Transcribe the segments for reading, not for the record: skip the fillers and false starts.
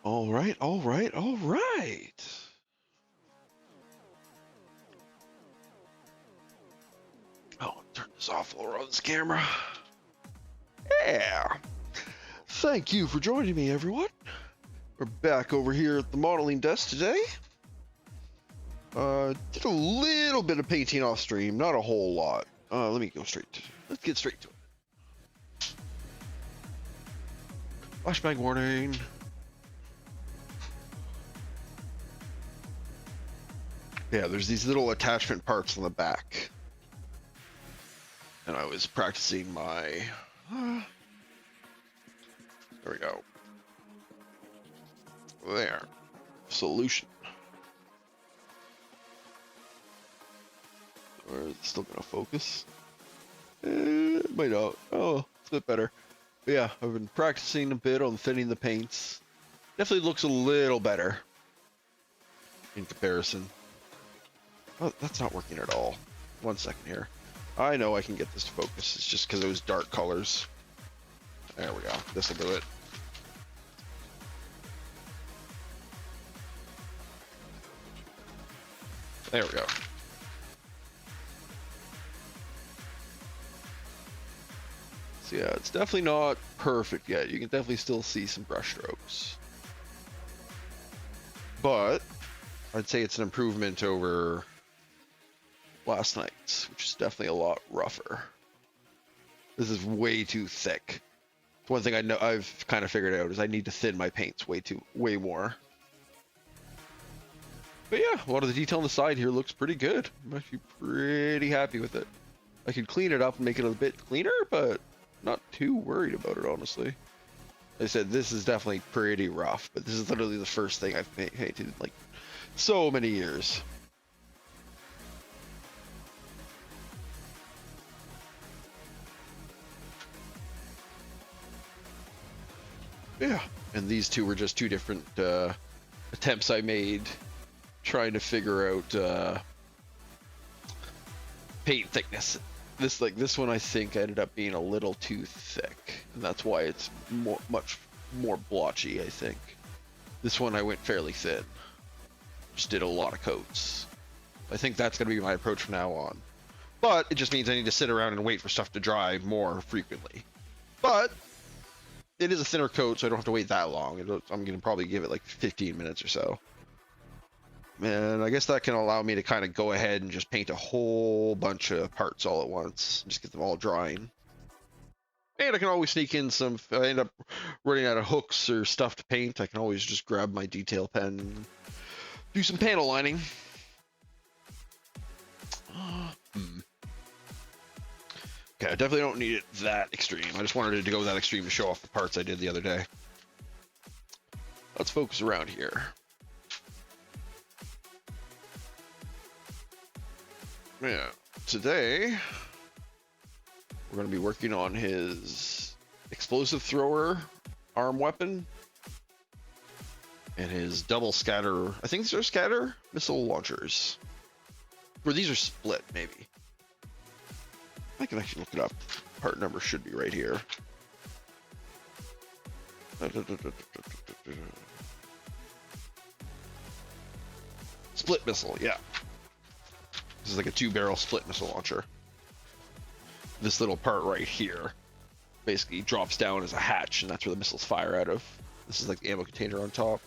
All right, all right, all right. Oh, turn this off while we're on this camera. Yeah. Thank you for joining me, everyone. We're back over here at the modeling desk today. Did a little bit of painting off stream, not a whole lot. Let's get straight to it. Flashbang warning. Yeah, there's these little attachment parts on the back. And I was practicing my... there we go. There. Solution. Or is it still gonna focus? It might not. Oh, it's a bit better. But yeah, I've been practicing a bit on thinning the paints. Definitely looks a little better in comparison. Oh, that's not working at all. 1 second here. I know I can get this to focus. It's just because it was dark colors. There we go. This will do it. There we go. So yeah, it's definitely not perfect yet. You can definitely still see some brush strokes. But I'd say it's an improvement over last night's, which is definitely a lot rougher. This is way too thick. One thing I know I've kind of figured out is I need to thin my paints way more. But yeah, a lot of the detail on the side here looks pretty good. I'm actually pretty happy with it. I could clean it up and make it a bit cleaner, but not too worried about it, honestly. Like I said, this is definitely pretty rough, but this is literally the first thing I've painted in like so many years. Yeah, and these two were just two different attempts I made trying to figure out paint thickness. This one I think ended up being a little too thick, and that's why it's much more blotchy, I think. This one I went fairly thin. Just did a lot of coats. I think that's going to be my approach from now on. But it just means I need to sit around and wait for stuff to dry more frequently. But it is a thinner coat, so I don't have to wait that long. I'm going to probably give it like 15 minutes or so. And I guess that can allow me to kind of go ahead and just paint a whole bunch of parts all at once. Just get them all drying. And I can always sneak in some, if I end up running out of hooks or stuff to paint, I can always just grab my detail pen and do some panel lining. Okay, I definitely don't need it that extreme. I just wanted it to go that extreme to show off the parts I did the other day. Let's focus around here. Yeah, today we're going to be working on his explosive thrower arm weapon and his double scatter. I think these are scatter missile launchers. Or these are split, maybe. I can actually look it up. Part number should be right here. Split missile, yeah. This is like a 2-barrel split missile launcher. This little part right here basically drops down as a hatch, and that's where the missiles fire out of. This is like the ammo container on top.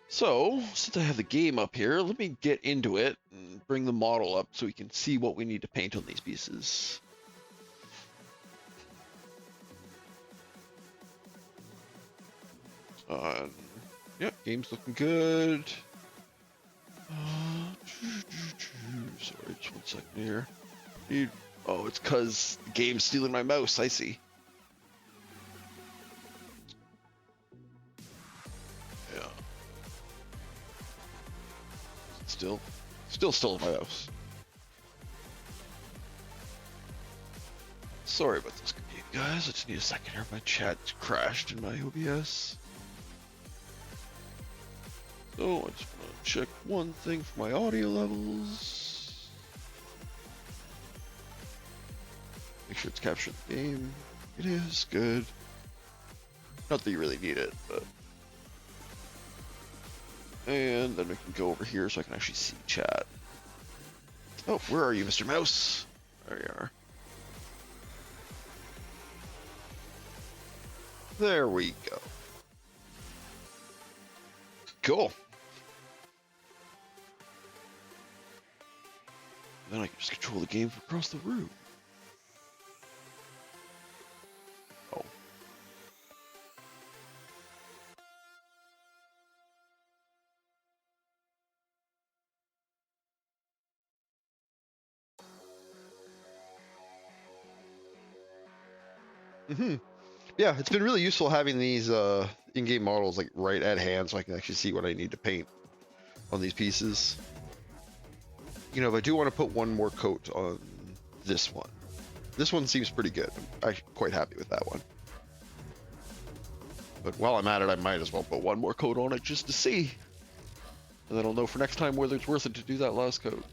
So, since I have the game up here, let me get into it and bring the model up so we can see what we need to paint on these pieces. Yep, game's looking good. Sorry, just 1 second here. Oh, it's because the game's stealing my mouse. I see. Yeah. Still stole my mouse. Sorry about this game, guys. I just need a second here. My chat crashed in my OBS. So I just want to check one thing for my audio levels. Make sure it's captured the game. It is good. Not that you really need it, but. And then we can go over here so I can actually see chat. Oh, where are you, Mr. Mouse? There you are. There we go. Cool. Then I can just control the game from across the room. Oh. Yeah, it's been really useful having these in-game models like right at hand so I can actually see what I need to paint on these pieces. You know, if I do want to put one more coat on this one. This one seems pretty good. I'm actually quite happy with that one. But while I'm at it, I might as well put one more coat on it just to see. And then I'll know for next time whether it's worth it to do that last coat.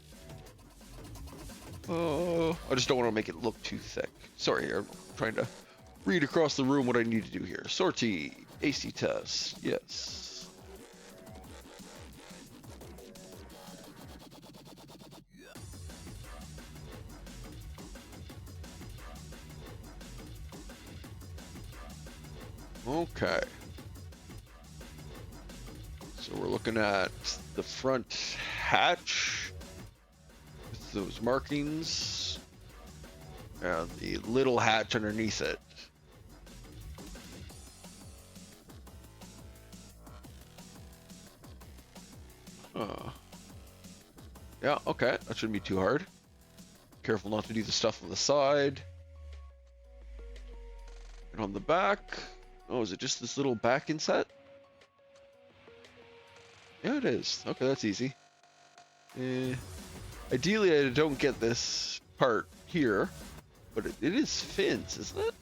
I just don't want to make it look too thick. Sorry, I'm trying to read across the room what I need to do here. Sortie, AC test, yes. Okay. So we're looking at the front hatch with those markings and the little hatch underneath it. Yeah, okay, that shouldn't be too hard. Careful not to do the stuff on the side. And on the back, oh, is it just this little back inset? Yeah, it is. Okay, that's easy. Ideally, I don't get this part here, but it is fins, isn't it?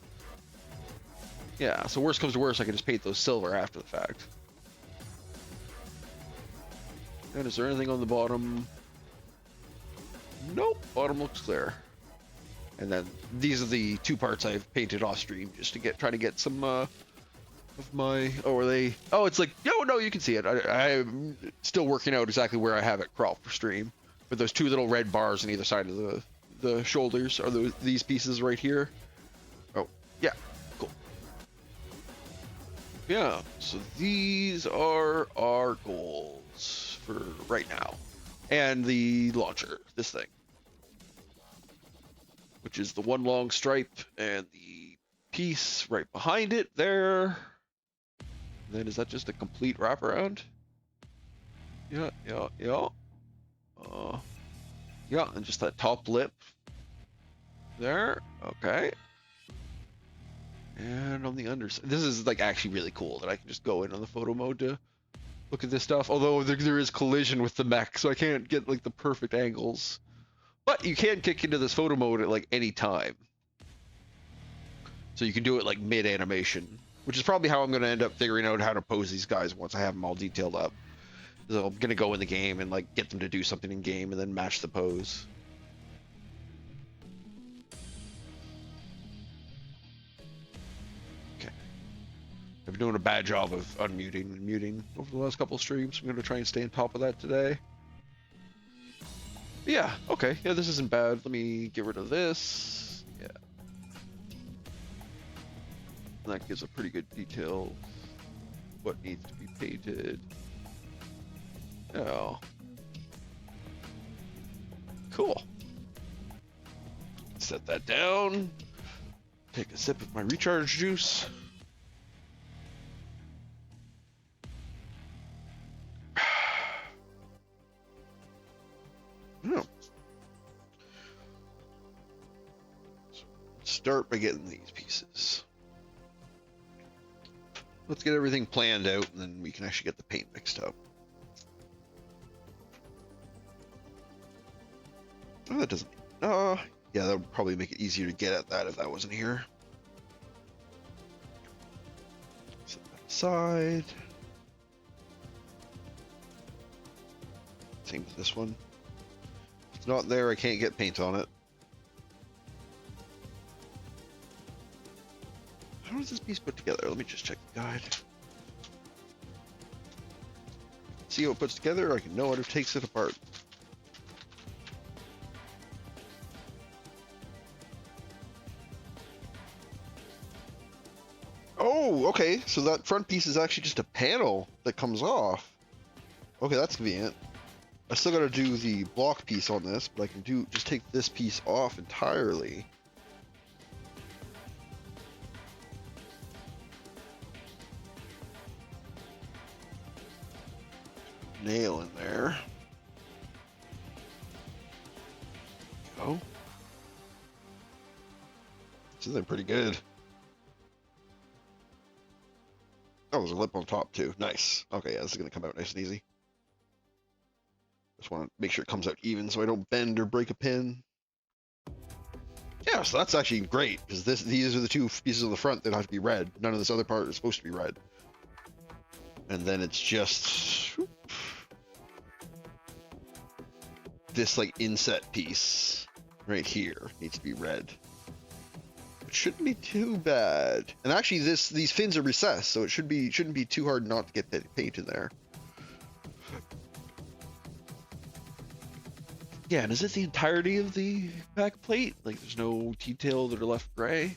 Yeah, so worst comes to worst, I can just paint those silver after the fact. And is there anything on the bottom? Nope, bottom looks clear. And then these are the two parts I've painted off stream just to try to get some of my. Oh, are they? Oh, it's like no, you can see it. I'm still working out exactly where I have it crawl for stream. But those two little red bars on either side of the shoulders are these pieces right here. Oh, yeah, cool. Yeah, so these are our goals for right now, and the launcher, this thing, which is the one long stripe and the piece right behind it there. And then is that just a complete wraparound? Yeah. Yeah, and just that top lip there. Okay. And on the underside, this is like actually really cool that I can just go in on the photo mode to look at this stuff. Although there is collision with the mech, so I can't get like the perfect angles. But you can kick into this photo mode at like any time. So you can do it like mid animation, which is probably how I'm going to end up figuring out how to pose these guys once I have them all detailed up. So I'm going to go in the game and like get them to do something in game and then match the pose. Okay. I've been doing a bad job of unmuting and muting over the last couple of streams. I'm going to try and stay on top of that today. Yeah, okay. Yeah, this isn't bad. Let me get rid of this. Yeah. That gives a pretty good detail what needs to be painted. Oh. Cool. Set that down. Take a sip of my recharge juice. Oh. So start by getting these pieces. Let's get everything planned out, and then we can actually get the paint mixed up. Oh, that doesn't. Yeah, that would probably make it easier to get at that if that wasn't here. Set that aside. Same with this one. If it's not there, I can't get paint on it. how is this piece put together? Let me just check the guide. See how it puts together? I can know how it takes it apart. Oh, okay. So that front piece is actually just a panel that comes off. Okay, that's convenient. I still gotta do the block piece on this, but I can just take this piece off entirely. Nail in there. Go. So they're pretty good. Oh, there's a lip on top too. Nice. Okay, yeah, this is gonna come out nice and easy. Just want to make sure it comes out even so I don't bend or break a pin. Yeah, so that's actually great because these are the two pieces on the front that have to be red. None of this other part is supposed to be red. And then it's just this like inset piece right here needs to be red. It shouldn't be too bad. And actually these fins are recessed, so it shouldn't be too hard not to get that paint in there. Yeah, and is it the entirety of the back plate? Like there's no detail that are left gray?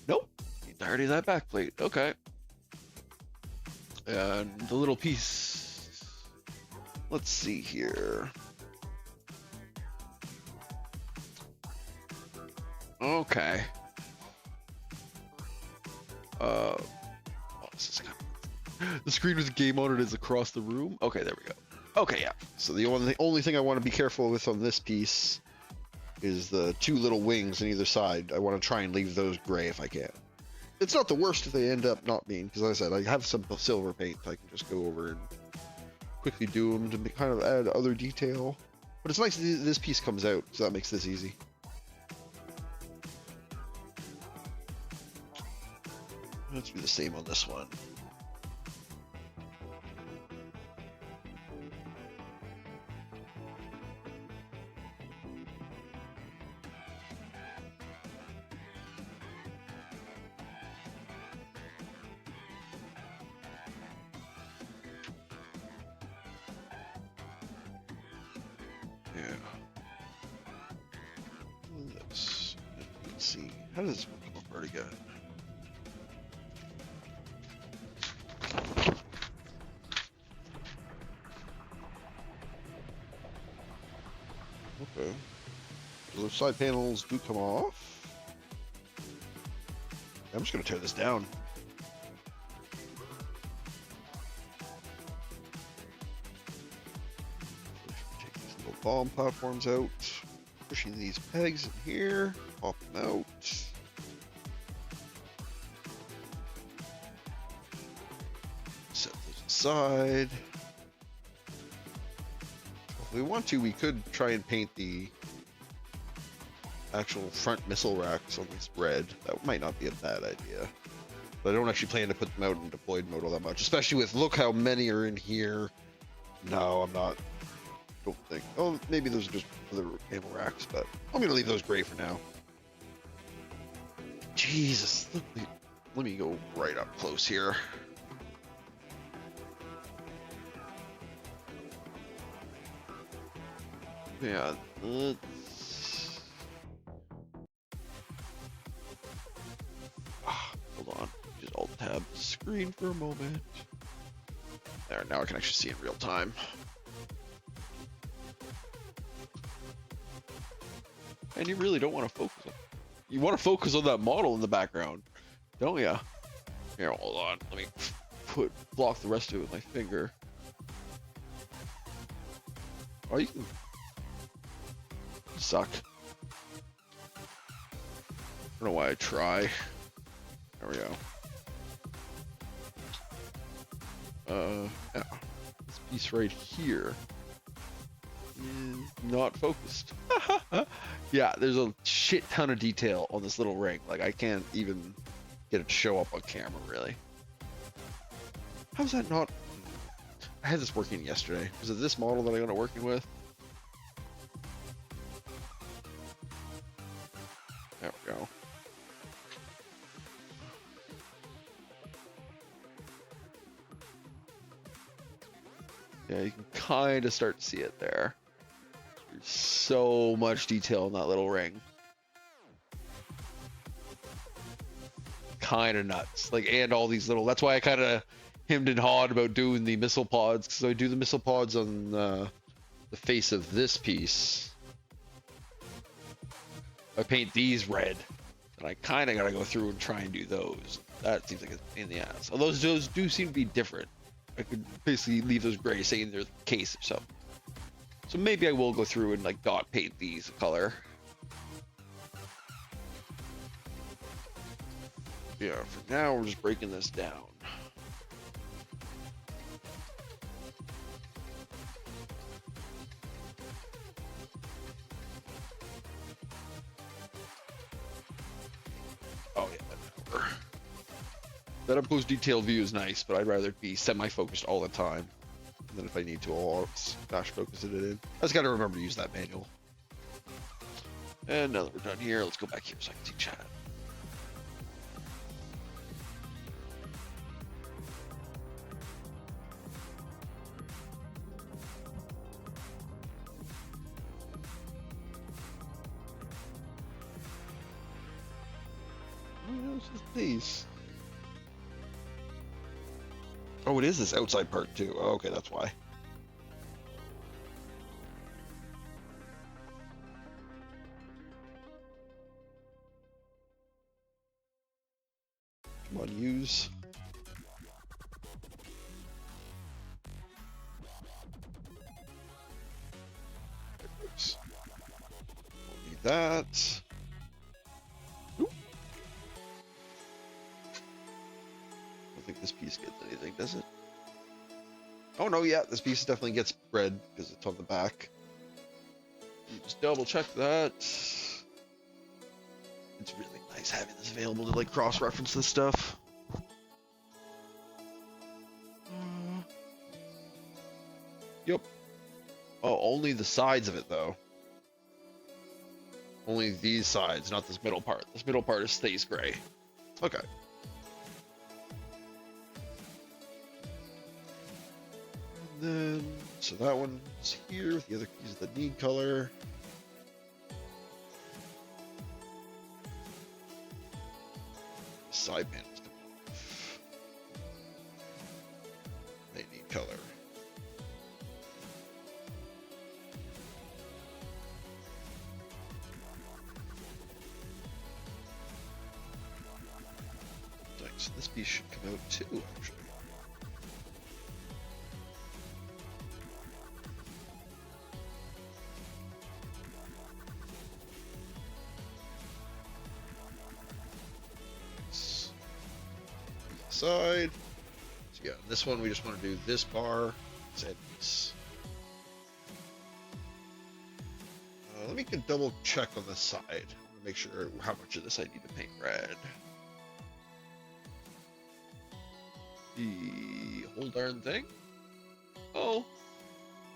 Nope. The entirety of that back plate. Okay. And the little piece. Let's see here. Okay. Oh, this is kind of... The screen with the game on it is across the room. Okay, there we go. Okay, yeah. So the only thing I want to be careful with on this piece is the two little wings on either side. I want to try and leave those gray if I can. It's not the worst if they end up not being, because like I said, I have some silver paint. I can just go over and quickly do them to kind of add other detail. But it's nice that this piece comes out, so that makes this easy. Let's do the same on this one. Let's see. How does this one come apart again? Okay. So those side panels do come off. I'm just gonna tear this down. Take these little bomb platforms out. Pushing these pegs in here. Pop them out. Set those aside. If we want to, we could try and paint the actual front missile racks on this red. That might not be a bad idea. But I don't actually plan to put them out in deployed mode all that much, especially with look how many are in here. No, I'm not. Don't think. Oh, maybe those are just other ammo racks, but I'm gonna leave those gray for now. Jesus, let me go right up close here. Yeah, let's... hold on, just alt tab the screen for a moment. There, now I can actually see in real time. And you really don't want to focus on... You want to focus on that model in the background, don't ya? Here, hold on. Let me block the rest of it with my finger. Oh, you can... Suck. I don't know why I try. There we go. Yeah. This piece right here is not focused. Yeah, there's a shit ton of detail on this little ring. Like, I can't even get it to show up on camera, really. How's that not... I had this working yesterday. Was it this model that I got it working with? There we go. Yeah, you can kind of start to see it there. There's so much detail in that little ring. Kind of nuts. Like, and all these little, that's why I kind of hemmed and hawed about doing the missile pods, because I do the missile pods on the face of this piece. I paint these red, and I kind of got to go through and try and do those. That seems like a pain in the ass. Although those do seem to be different. I could basically leave those gray, saying they're the case or something. So maybe I will go through and like dot paint these color. Yeah, for now we're just breaking this down. Oh yeah, whatever. That up close detail view is nice, but I'd rather be semi-focused all the time. And then if I need to, I'll dash focus it in. I just gotta remember to use that manual. And now that we're done here, let's go back here so I can see chat. Oh, it's just these. Oh, it is this outside part too. Oh, okay, that's why. Come on, use. Oops. Don't need that. Oop. I don't think this piece gets anything, does it? Oh no, yeah, this piece definitely gets red because it's on the back. Just double check that. It's really nice having this available to like cross-reference this stuff. Yep. Oh, only the sides of it though. Only these sides, not this middle part. This middle part stays gray. Okay. And then, so that one's here. The other keys that need color. Side panels come off. They need color. So this piece should come out too, actually. Side. So yeah, this one we just want to do this bar, and piece. Let me double check on this side. Make sure how much of this I need to paint red. The whole darn thing? Oh.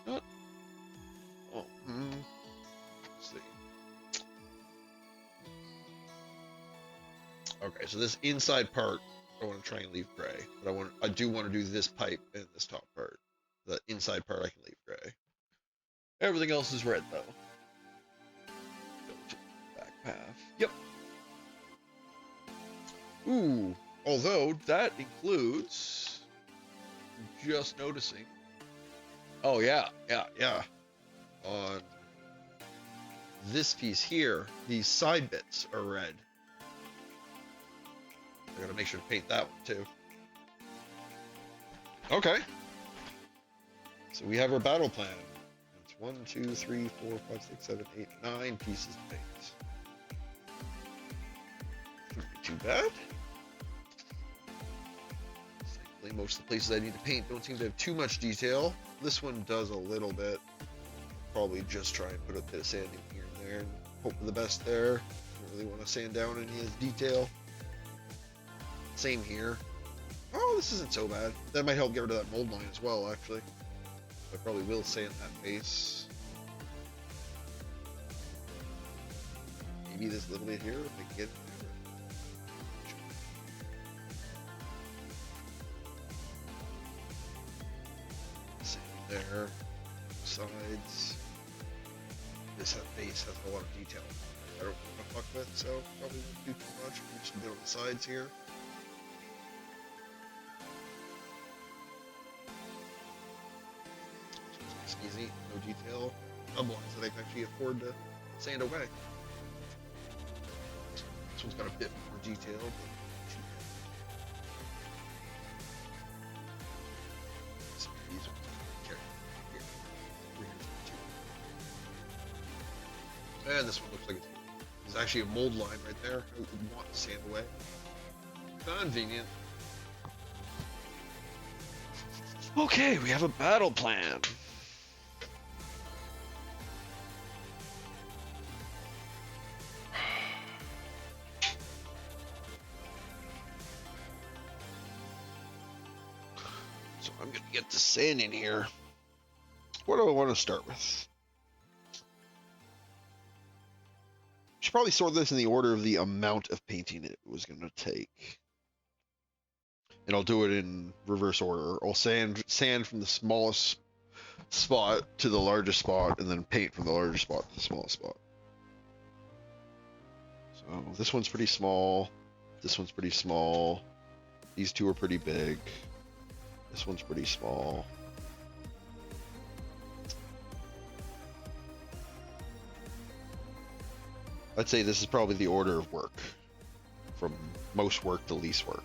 Not. Oh. Let's see. Okay, so this inside part I want to try and leave gray, but I do want to do this pipe and this top part. The inside part I can leave gray. Everything else is red though. Back path. Yep. Ooh. Although that includes just noticing. Oh yeah. On this piece here, these side bits are red. I gotta make sure to paint that one too. Okay. So we have our battle plan. It's 1, 2, 3, 4, 5, 6, 7, 8, 9 pieces to paint. Shouldn't be too bad. Thankfully, most of the places I need to paint don't seem to have too much detail. This one does a little bit. Probably just try and put a bit of sanding here and there and hope for the best there. Don't really want to sand down any of the detail. Same here. Oh, this isn't so bad. That might help get rid of that mold line as well, actually. I probably will sand that base. Maybe this little bit here, if I can get it. there. Sides. This base has a lot of detail I don't want to fuck with, so probably won't do too much. Just a bit on the sides here. It's easy, no detail. Hub lines that I can actually afford to sand away. This one's got a bit more detail, but these ones carry here. And this one looks like it's actually a mold line right there. I would want to sand away. Convenient. Okay, we have a battle plan. So I'm gonna get the sand in here. What do I want to start with? Should probably sort this in the order of the amount of painting it was going to take. And I'll do it in reverse order. I'll sand from the smallest spot to the largest spot, and then paint from the largest spot to the smallest spot. So this one's pretty small. This one's pretty small. These two are pretty big. This one's pretty small. I'd say this is probably the order of work, from most work to least work.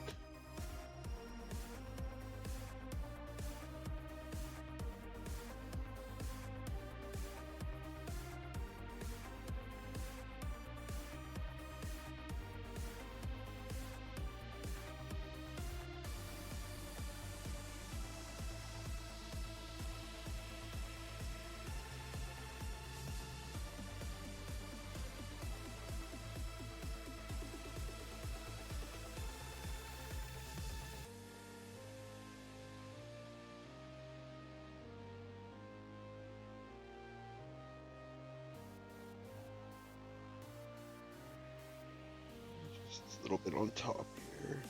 Just a little bit on top here.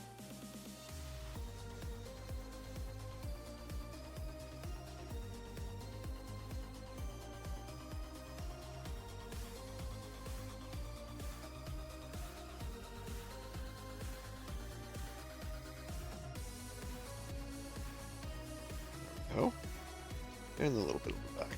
Oh, and a little bit on the back.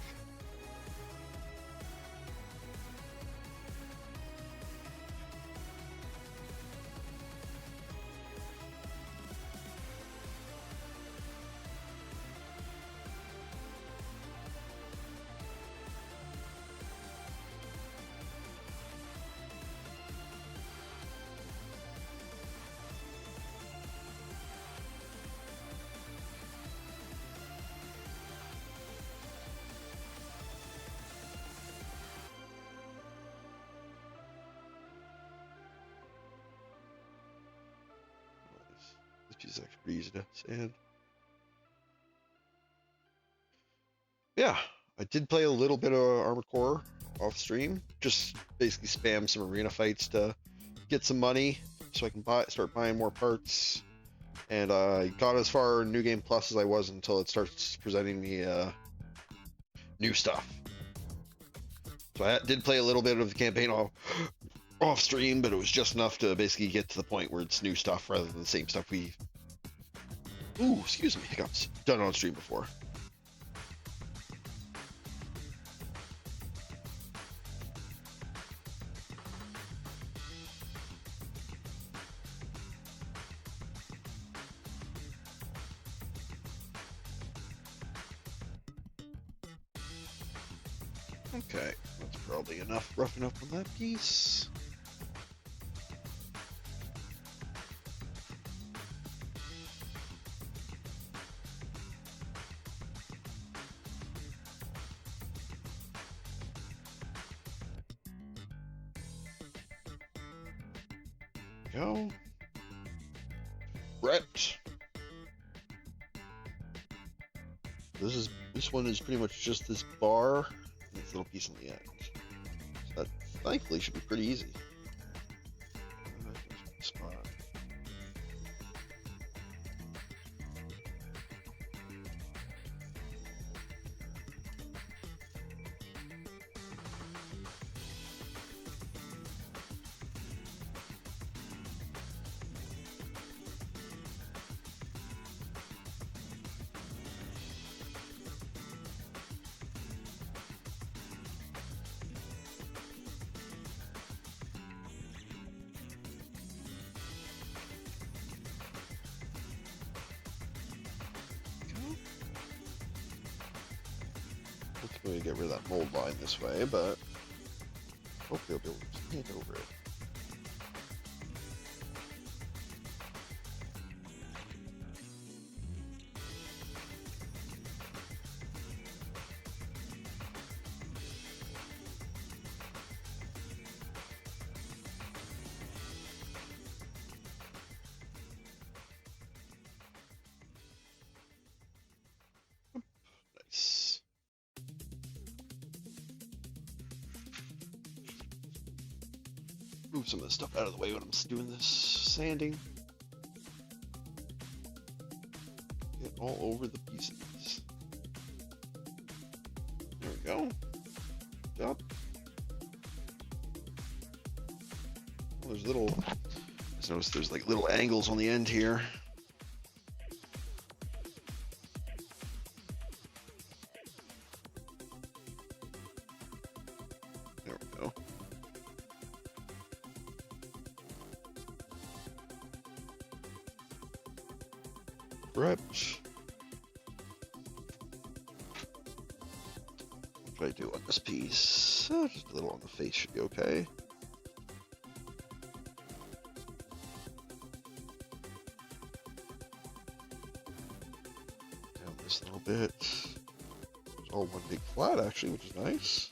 This piece is actually pretty easy to sand. Yeah, I did play a little bit of Armored Core off stream. Just basically spam some arena fights to get some money so I can start buying more parts. And I got as far in New Game Plus as I was until it starts presenting me new stuff. So I did play a little bit of the campaign off stream, but it was just enough to basically get to the point where it's new stuff rather than the same stuff we... Ooh, excuse me, hiccups. Done on stream before. Okay, that's probably enough roughing up on that piece. Go. Brett. This one is pretty much just this bar and this little piece on the end. So that thankfully should be pretty easy. Spot. going to get rid of that mold line this way, but hopefully I'll be able to just paint over it. Nice. Move some of this stuff out of the way when I'm doing this sanding. Get all over the pieces. There we go. Up. Well, there's little. Just notice there's like little angles on the end here. There we go. Right. What should I do on this piece? Just a little on the face should be okay. Down this little bit. It's all one big flat actually, which is nice.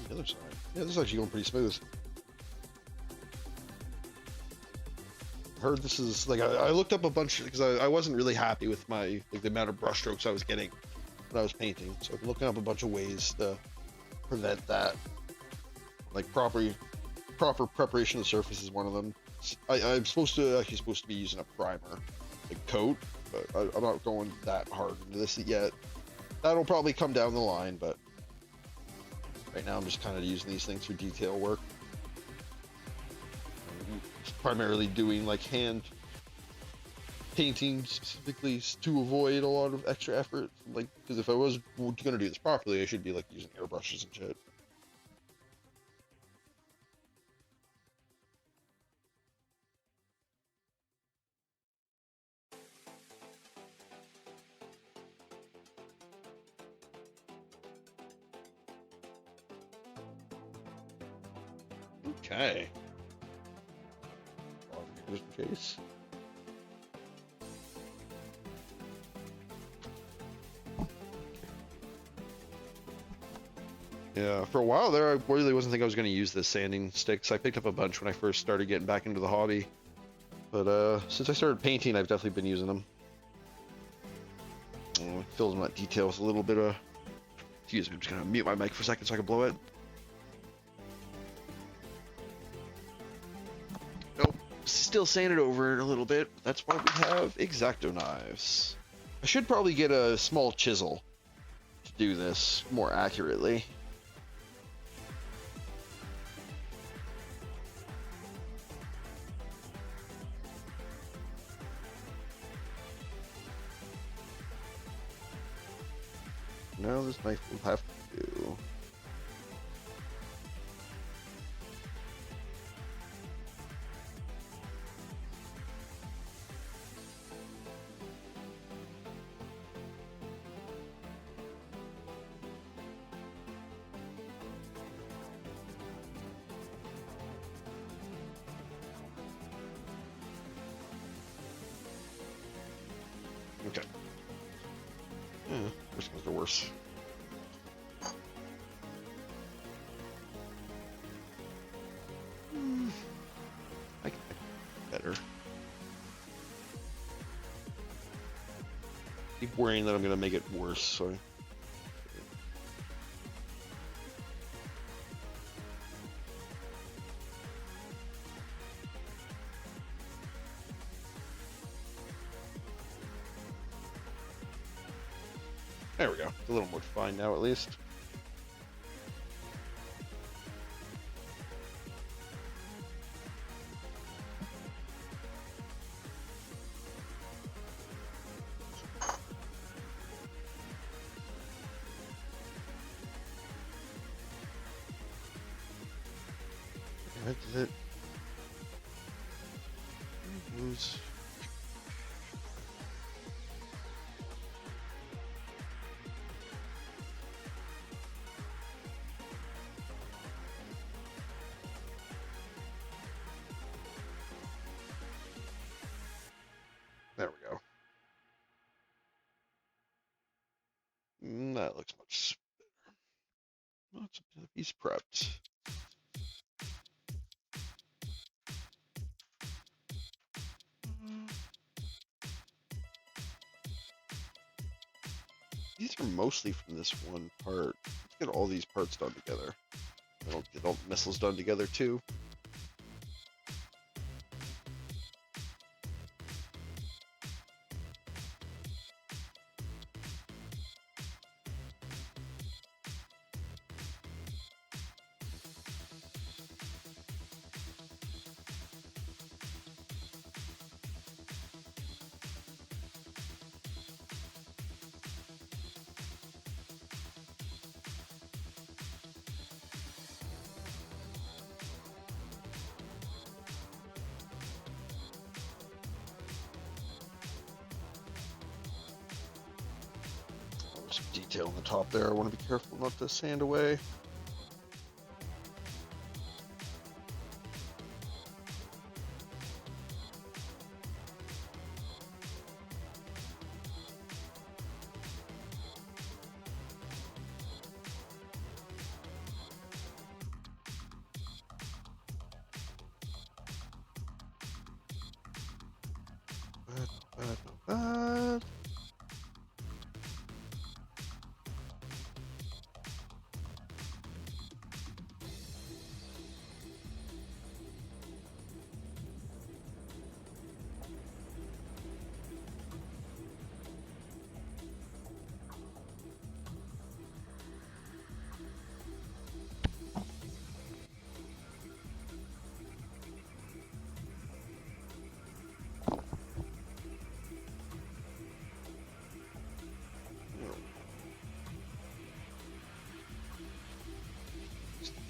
The other side. Yeah, this is actually going pretty smooth. I heard this is like I looked up a bunch because I wasn't really happy with my the amount of brush strokes I was getting when I was painting. So I've been looking up a bunch of ways to prevent that. Like proper preparation of the surface is one of them. I'm supposed to be using a primer, like coat, but I'm not going that hard into this yet. That'll probably come down the line, but right now I'm just kind of using these things for detail work. Primarily doing like hand painting specifically to avoid a lot of extra effort. Like, because if I was gonna do this properly, I should be like using airbrushes and shit. Okay. Just in case. Yeah, for a while there, I really wasn't thinking I was going to use the sanding sticks. I picked up a bunch when I first started getting back into the hobby. But since I started painting, I've definitely been using them. Oh, it fills in that detail with a little bit of... Excuse me, I'm just going to mute my mic for a second so I can blow it. Nope, still sanded over a little bit. That's why we have X-Acto knives. I should probably get a small chisel to do this more accurately. Now this knife will have to do. Okay. Yeah, worst comes to worse. I can better. Keep worrying that I'm gonna make it worse, so. There we go. It's a little more defined now, at least. Alright, did it? Lose. There we go. That looks much better. He's prepped. These are mostly from this one part. Let's get all these parts done together. I'll get all the missiles done together too. Some detail on the top there. I want to be careful not to sand away. Bad.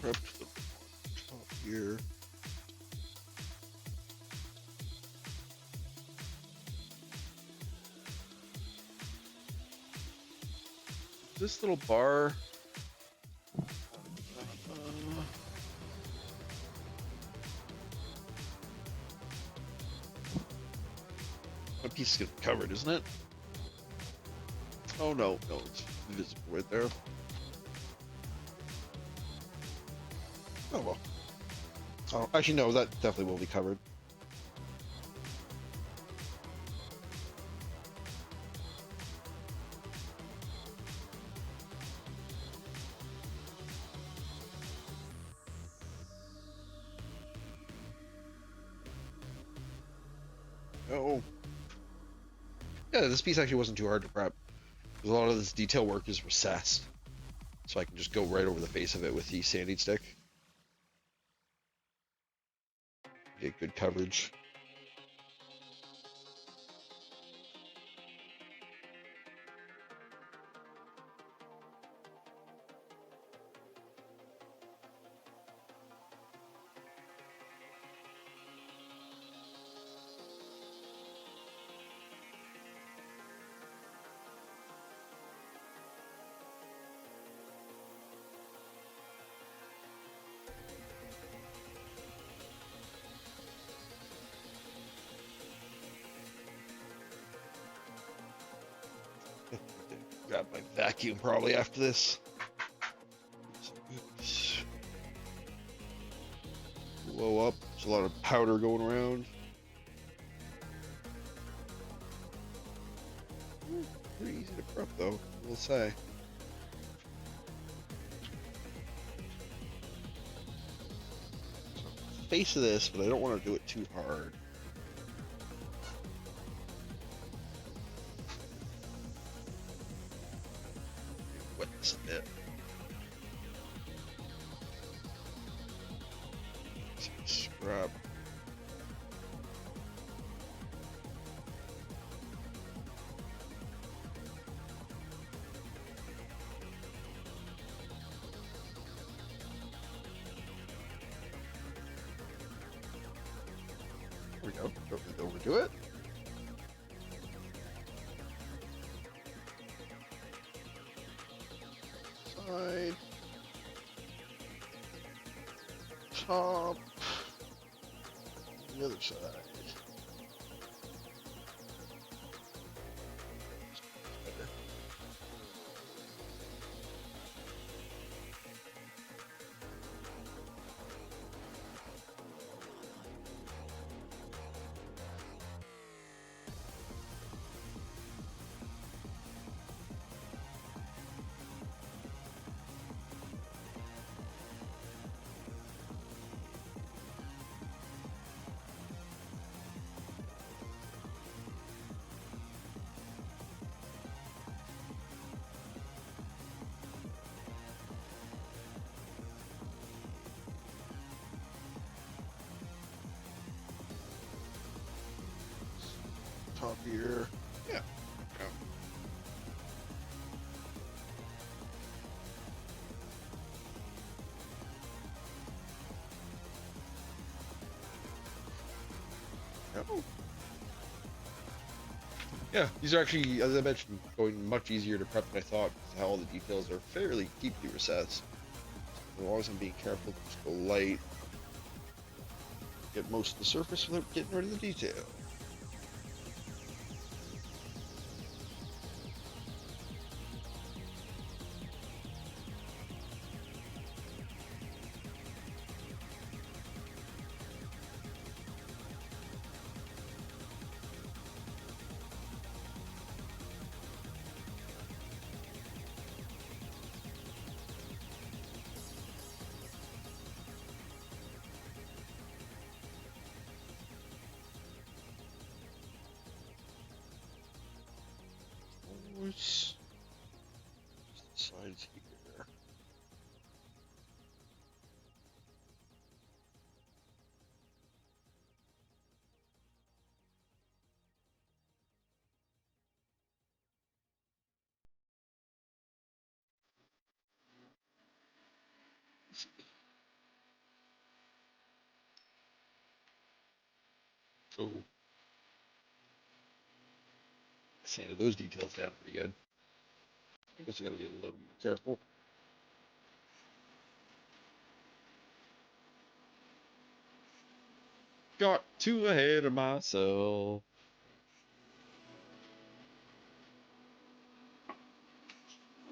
Prepped the top here. This little bar. One piece is covered, isn't it? Oh no, no, it's visible right there. Oh well. Oh, actually no, that definitely will be covered. Oh. Yeah, this piece actually wasn't too hard to prep. A lot of this detail work is recessed. So I can just go right over the face of it with the sanding stick. Get good coverage. Grab my vacuum probably after this. Blow up. There's a lot of powder going around. Pretty easy to prep though, I will say. Face of this, but I don't want to do it too hard. Wet this a bit. Scrub. go. Don't overdo it. Side. Top. The other side. Better. Top here. Yeah. Oh. Yeah, these are actually, as I mentioned, going much easier to prep than I thought because how all the details are fairly deeply recessed. As long as I'm being careful, just go light. Get most of the surface without getting rid of the detail. Just the sides here. So, sanded those details down pretty good. I guess I gotta be a little more careful. Got too ahead of myself.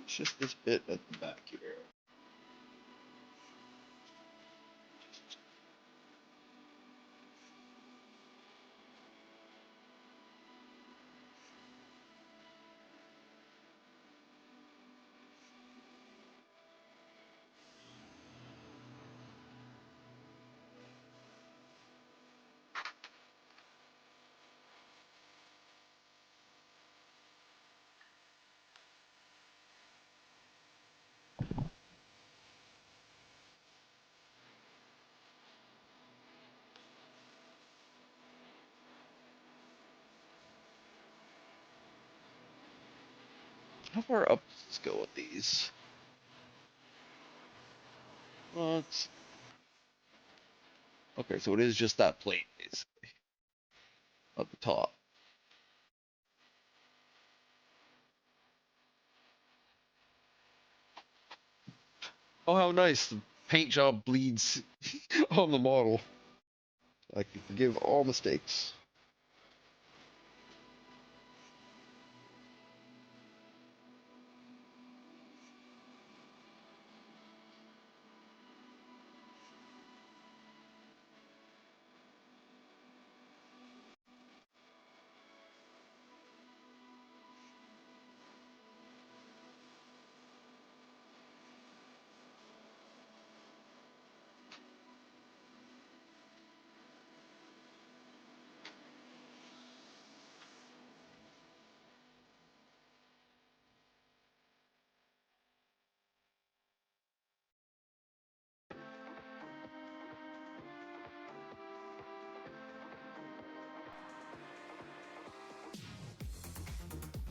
It's just this bit at the back here. How far up does this go with these? Well, it's okay, so it is just that plate, basically, at the top. Oh, how nice! The paint job bleeds on the model. I can forgive all mistakes.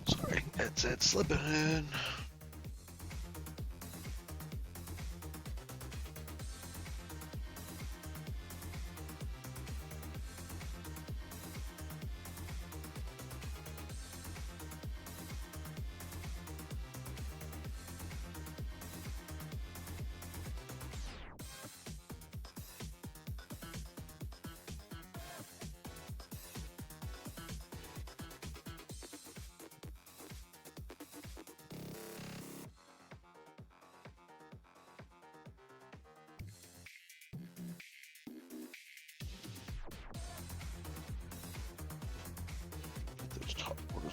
Sorry, headset slipping in.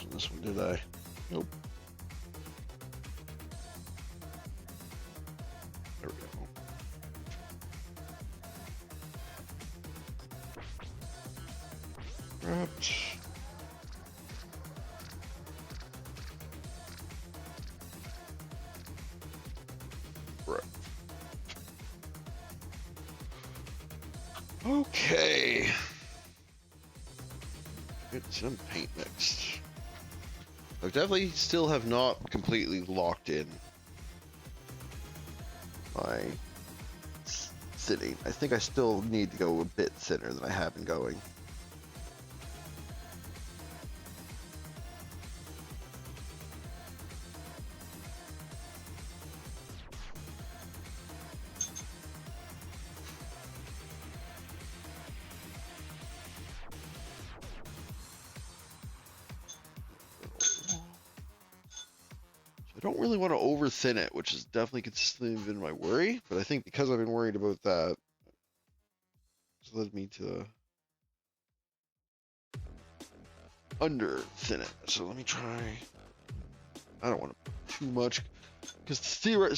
wasn't this one, did I? Nope. There we go. Right. Right. Okay. Get some paint mixed. I definitely still have not completely locked in my thinning. I think I still need to go a bit thinner than I have been going. I don't really want to over thin it, which has definitely consistently been my worry, but I think because I've been worried about that, it's led me to under thin it. So let me try. I don't want to put too much, because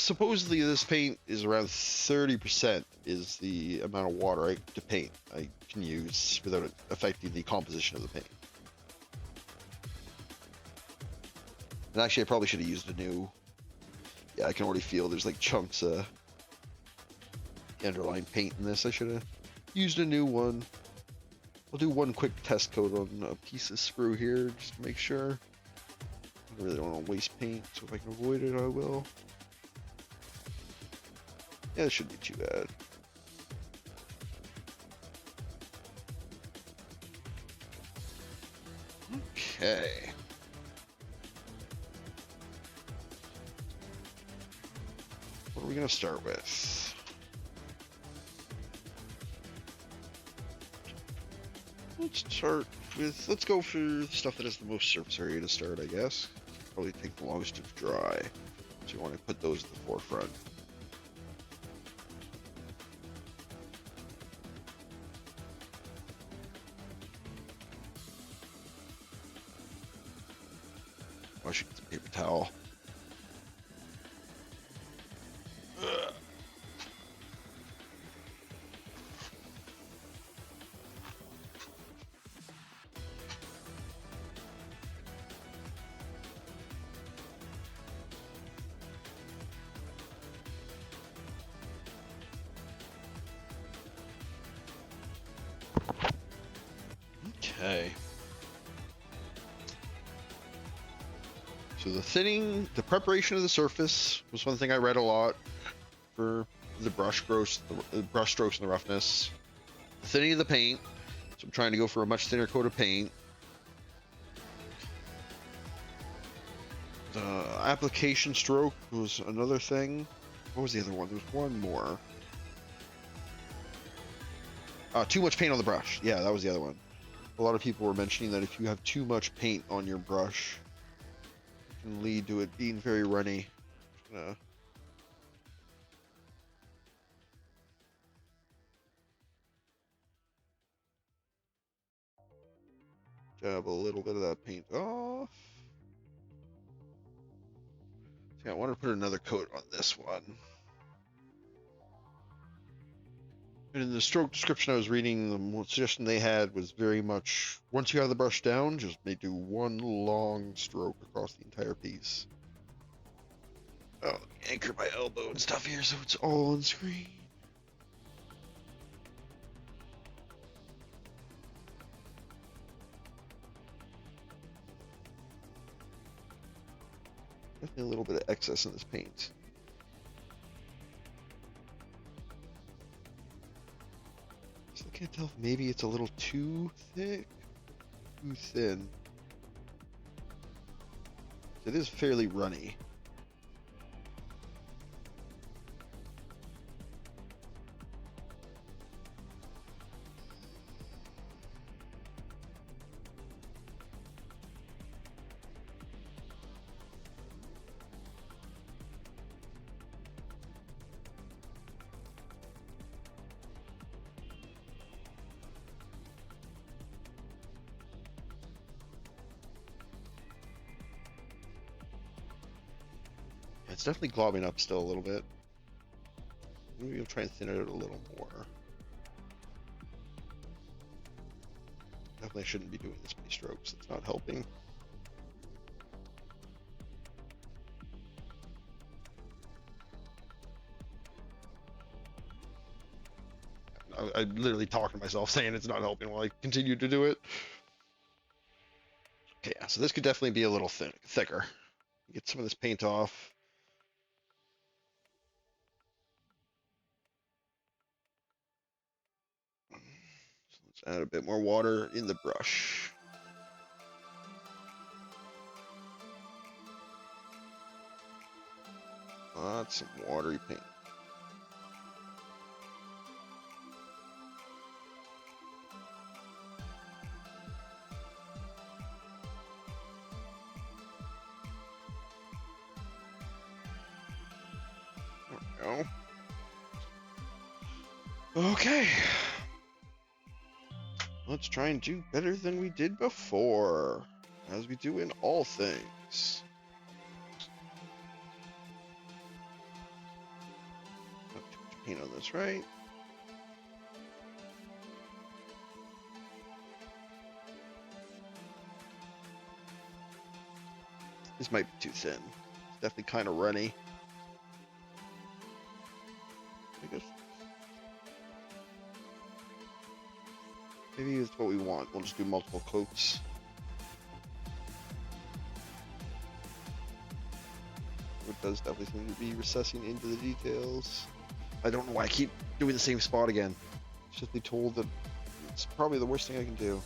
supposedly this paint is around 30% is the amount of water to paint I can use without it affecting the composition of the paint. And actually, I probably should have used a new. Yeah, I can already feel there's like chunks of underlying paint in this. I should have used a new one. I'll do one quick test coat on a piece of sprue here just to make sure. I really don't want to waste paint, so if I can avoid it, I will. Yeah, it shouldn't be too bad. Okay. What are we going to start with? Let's go for the stuff that has the most surface area to start, I guess. Probably take the longest to dry. So you want to put those at the forefront. I should get the paper towel. Ugh. Okay. So the thinning, the preparation of the surface was one thing I read a lot for the brush strokes and the roughness. The thinning of the paint. So I'm trying to go for a much thinner coat of paint. The application stroke was another thing. What was the other one? There was one more. Too much paint on the brush. Yeah, that was the other one. A lot of people were mentioning that if you have too much paint on your brush, it can lead to it being very runny. Dab a little bit of that paint off. See, I want to put another coat on this one. And in the stroke description I was reading, the suggestion they had was very much, once you have the brush down, just may do one long stroke across the entire piece. Oh, let me anchor my elbow and stuff here so it's all on screen. Definitely a little bit of excess in this paint. So I can't tell if maybe it's a little too thick, too thin. It is fairly runny. It's definitely globbing up still a little bit. Maybe I'll try and thin it out a little more. Definitely shouldn't be doing this many strokes. It's not helping. I literally talking to myself saying it's not helping while I continue to do it. Okay, yeah, so this could definitely be a little thicker. Get some of this paint off. So let's add a bit more water in the brush. Lots of watery paint. There we go. Okay. Let's try and do better than we did before, as we do in all things. Not too much paint on this, right? This might be too thin. It's definitely kind of runny. I guess maybe it's what we want. We'll just do multiple coats. It does definitely seem to be recessing into the details. I don't know why I keep doing the same spot again. Just be told that it's probably the worst thing I can do.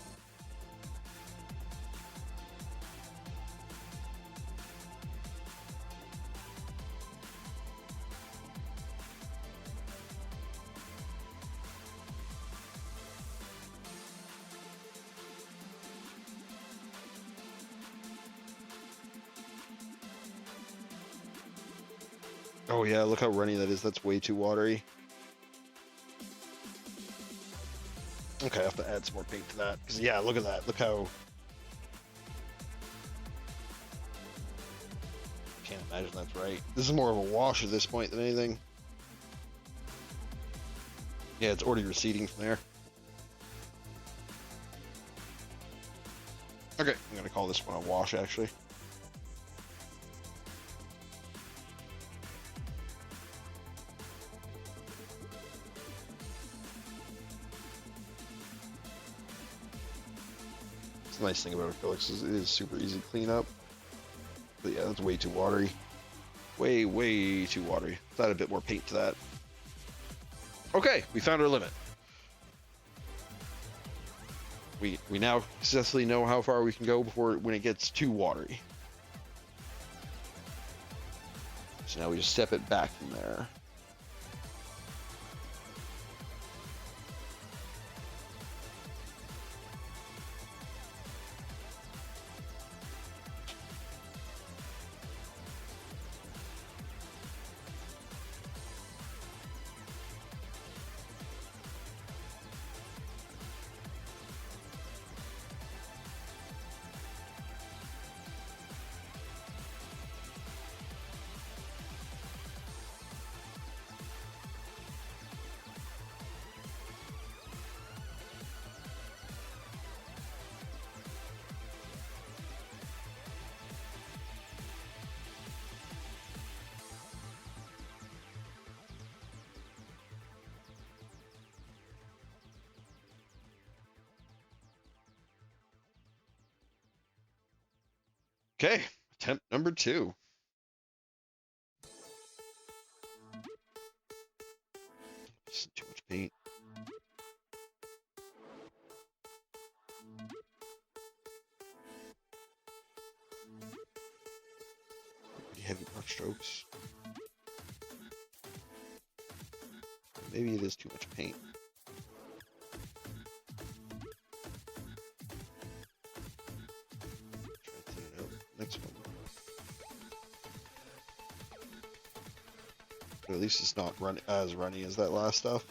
Oh yeah, look how runny that is. That's way too watery. Okay, I have to add some more paint to that. Because yeah, look at that. Look how... Can't imagine that's right. This is more of a wash at this point than anything. Yeah, it's already receding from there. Okay, I'm gonna call this one a wash actually. The nice thing about acrylics is it is super easy to clean up. But yeah, that's way too watery. Way too watery. Let's add a bit more paint to that. Okay, we found our limit. We now successfully know how far we can go before when it gets too watery. So now we just step it back from there. Okay, attempt number 2. Just too much paint. Pretty heavy brush strokes. Maybe it is too much paint. Try to thin it out. Next one. But at least it's not as runny as that last stuff.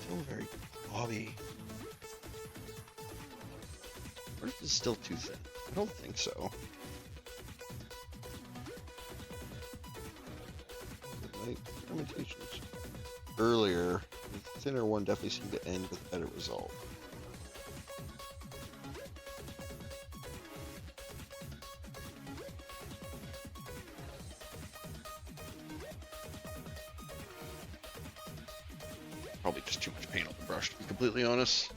Still very blobby. Or is this still too thin? I don't think so. My experimentations earlier, the thinner one definitely seemed to end with a better result. Probably just too much paint on the brush, to be completely honest.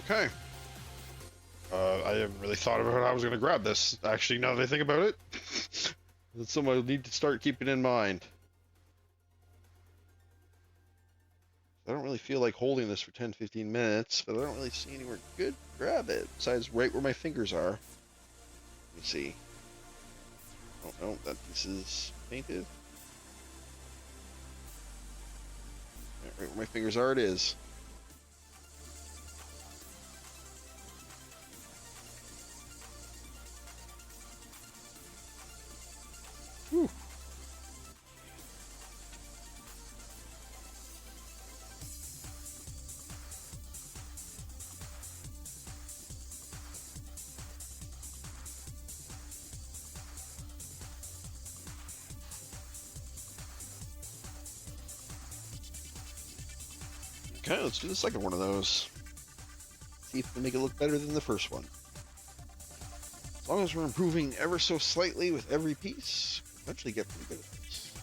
Okay. I haven't really thought about how I was going to grab this. Actually, now that I think about it, that's something I need to start keeping in mind. I don't really feel like holding this for 10-15 minutes, but I don't really see anywhere good to grab it, besides right where my fingers are. Let me see. Oh, no, that piece is painted. Yeah, right where my fingers are, it is. Whew. Okay, let's do the second one of those. See if we can make it look better than the first one. As long as we're improving ever so slightly with every piece, we'll eventually get pretty good at this.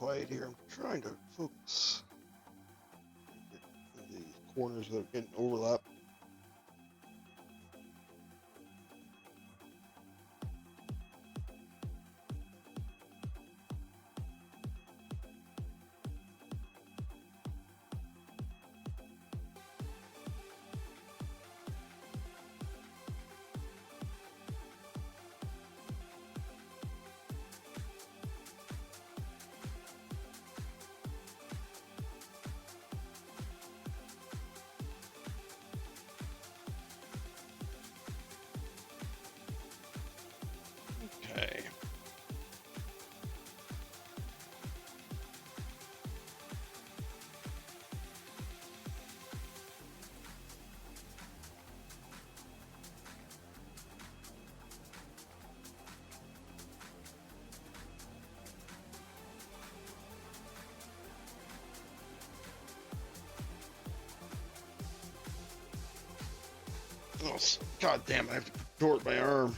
wide here. I'm trying to focus. Get the corners that are getting overlap. Okay. Oh, God damn it, I have to contort my arm.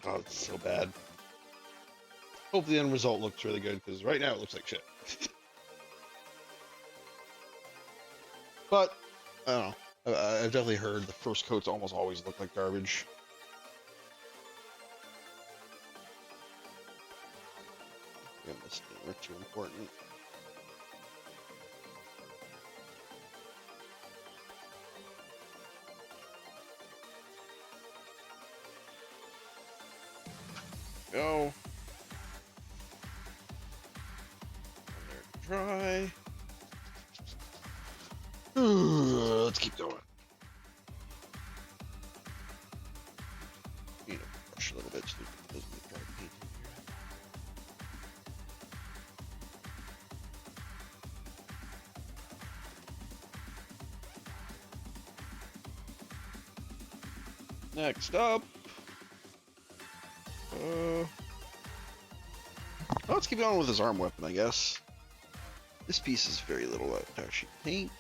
Oh, it's so bad. Hope the end result looks really good, because right now it looks like shit. But, I don't know. I've definitely heard the first coats almost always look like garbage. Yeah, this are too important. Go. Dry. Let's keep going. Need to brush a little bit so it doesn't get dry paint in here. Next up. Let's keep going with his arm weapon, I guess. This piece is very little to actually paint.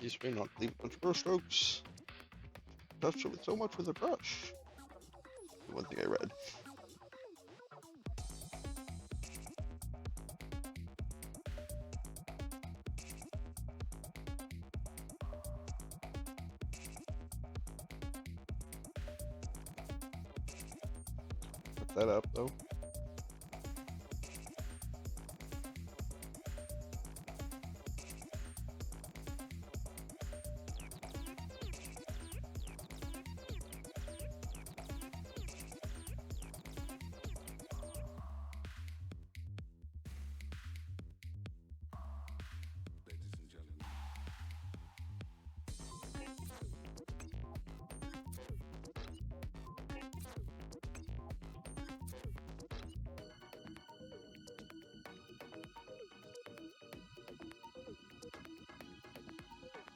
These may not leave a bunch of brush strokes. Touch it so much with a brush. One thing I read. Put that up though.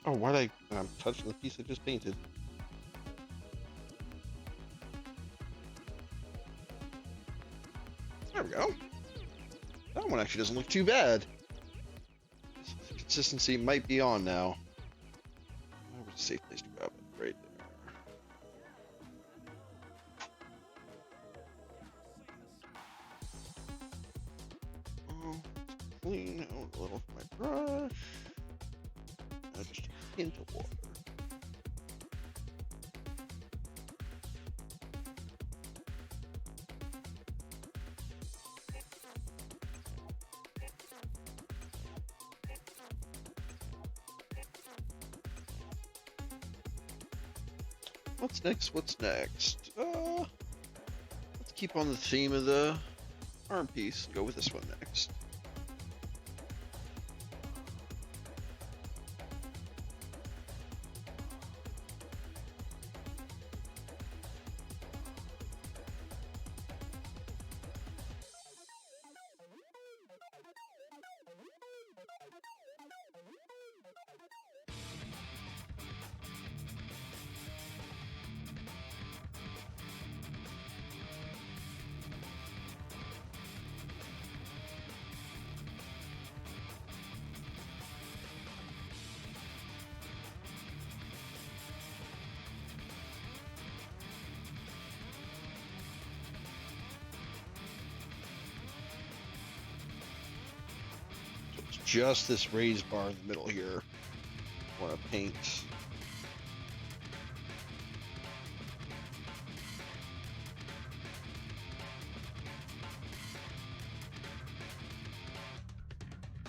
Oh, why'd I'm touching the piece I just painted. There we go. That one actually doesn't look too bad. Consistency might be on now. Where's a safe place to grab it? Right there. Oh, clean out a little of my brush. Now just a hint of water. What's next? What's next? Let's keep on the theme of the arm piece. Go with this one next. Just this raised bar in the middle here. I want to paint.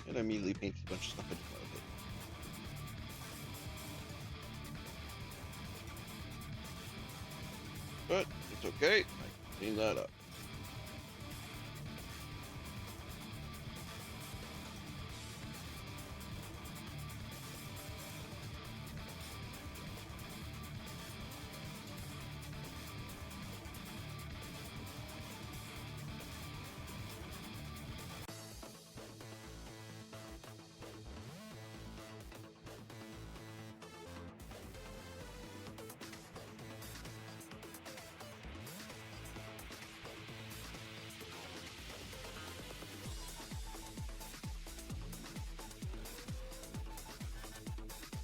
And I immediately painted a bunch of stuff in front of it. But it's okay. I can clean that up.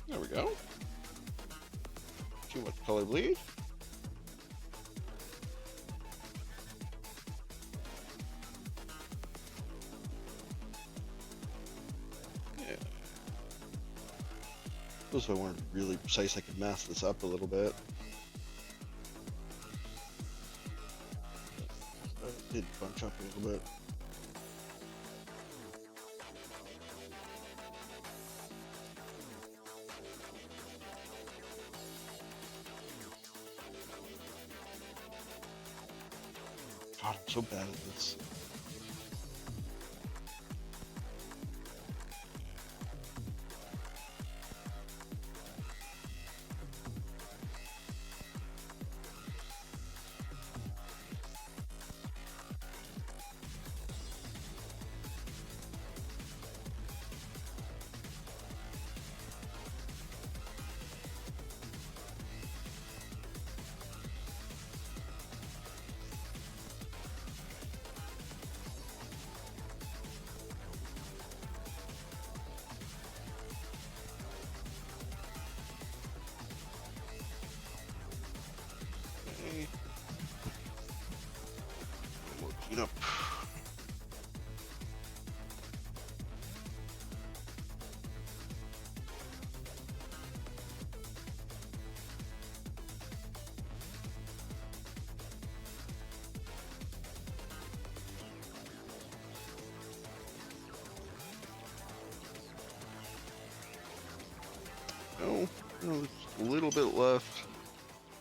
There we go. Too much color bleed. Yeah. Suppose if I wanted to be really precise, I could mask this up a little bit. It did bunch up a little bit. God, I'm so bad at this. Clean up. No, no, there's just a little bit left.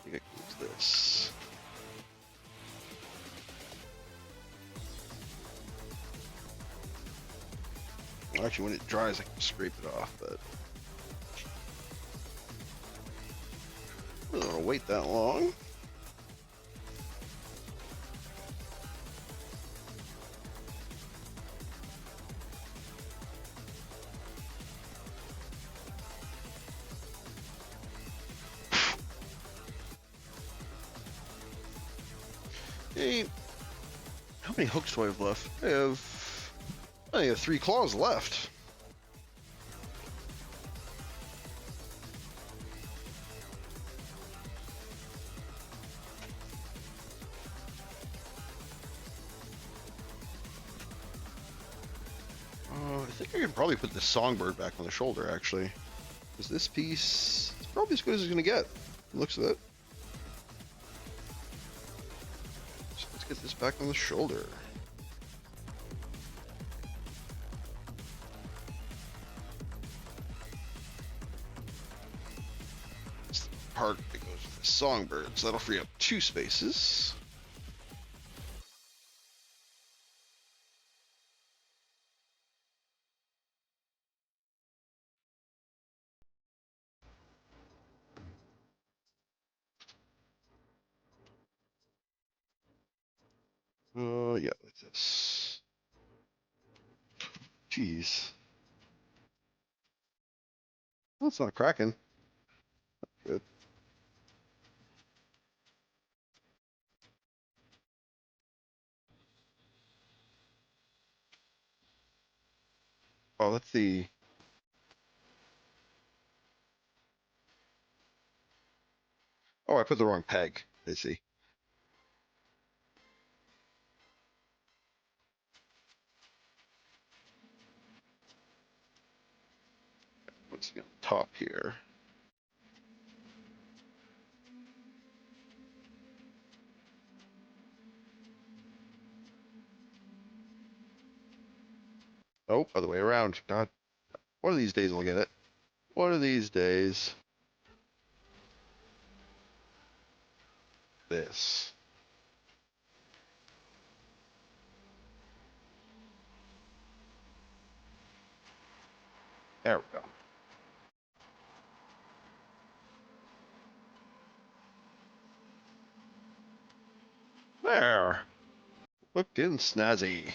I think I can use this. Actually, when it dries, I can scrape it off, but I don't want to wait that long. Hey, how many hooks do I have left? I only have 3 claws left. I think I can probably put the songbird back on the shoulder, actually. Because this piece is probably as good as it's going to get. Looks of it. So let's get this back on the shoulder. It's the part that goes with the songbird, so that'll free up 2 spaces. Yeah, like this. Jeez. Well, it's not cracking. Good. Oh, that's the... Oh, I put the wrong peg. I see. What's the top here? Oh, other way around. God, one of these days I'll get it. One of these days. This. There we go. There. Looking snazzy.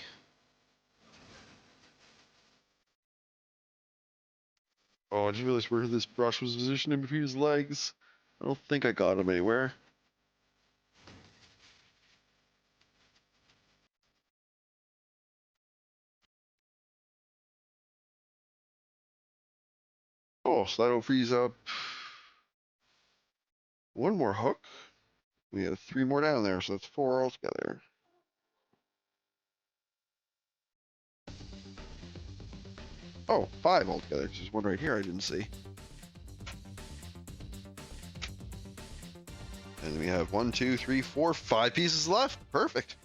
Oh, I just realized where this brush was positioned in between his legs. I don't think I got him anywhere. Oh, so that'll freeze up 1 more hook. We have 3 more down there, so that's 4 altogether. Oh, 5 altogether, because there's one right here I didn't see. And then we have 1, 2, 3, 4, 5 pieces left. Perfect.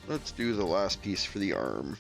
Let's do the last piece for the arm.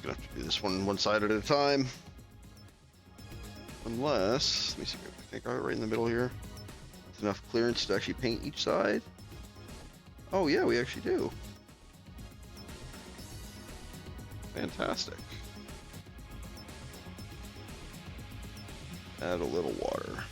gonna have to do this one side at a time. Unless, let me see if I think I got it right in the middle here. It's enough clearance to actually paint each side. Oh yeah, we actually do. Fantastic. Add a little water.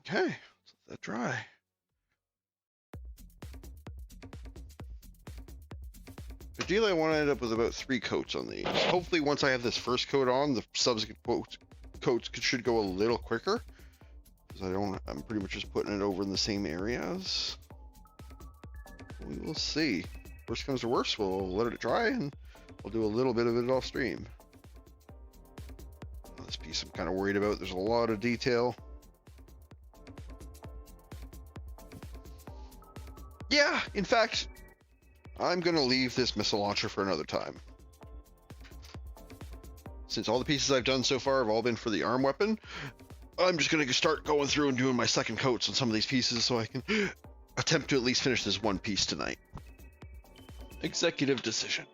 Okay, let's let that dry. Ideally, I want to end up with about 3 coats on these. Hopefully, once I have this first coat on, the subsequent coats should go a little quicker. Because I'm pretty much just putting it over in the same areas. We will see. Worst comes to worst, we'll let it dry and we'll do a little bit of it off stream. This piece I'm kind of worried about. There's a lot of detail. Yeah, in fact, I'm going to leave this missile launcher for another time. Since all the pieces I've done so far have all been for the arm weapon, I'm just going to start going through and doing my second coats on some of these pieces so I can attempt to at least finish this one piece tonight. Executive decision.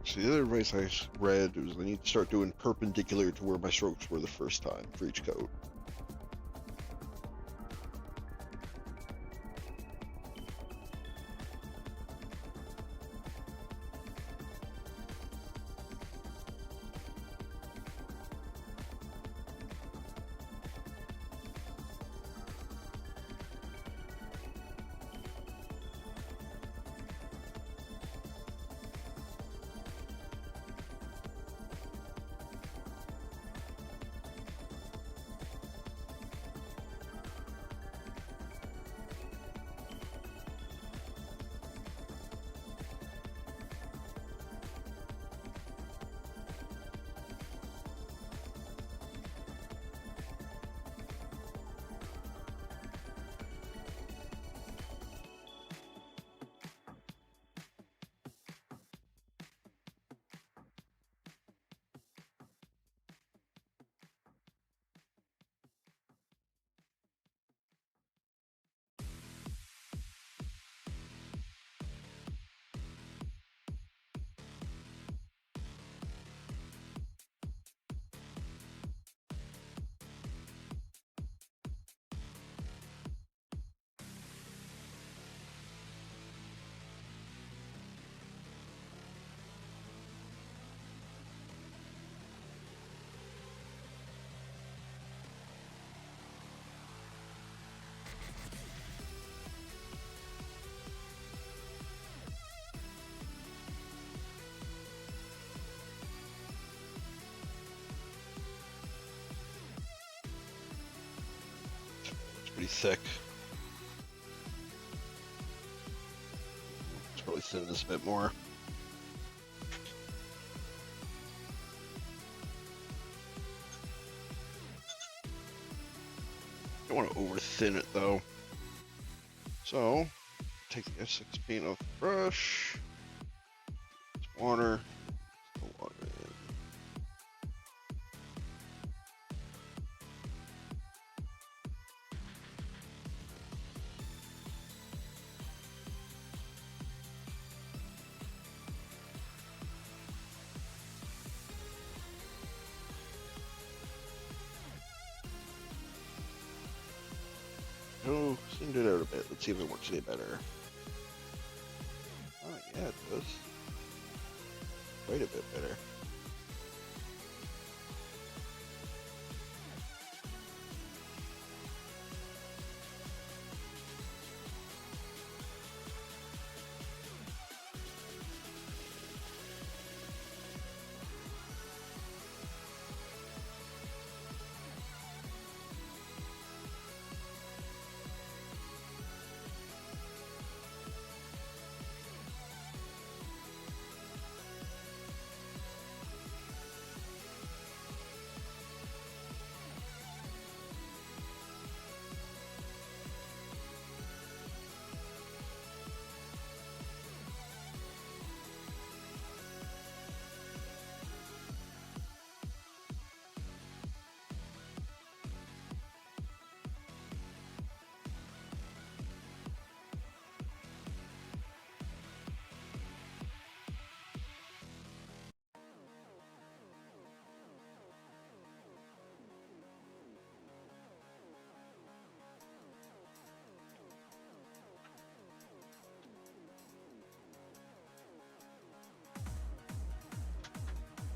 So the other advice I read was I need to start doing perpendicular to where my strokes were the first time for each coat. pretty thick. Let's probably thin this a bit more. Don't want to over thin it though. So take the F6 paint off the brush. It's water. Put the water in. Oh, thinned it out a bit. Let's see if it works any better. Oh yeah, it does. Quite a bit better.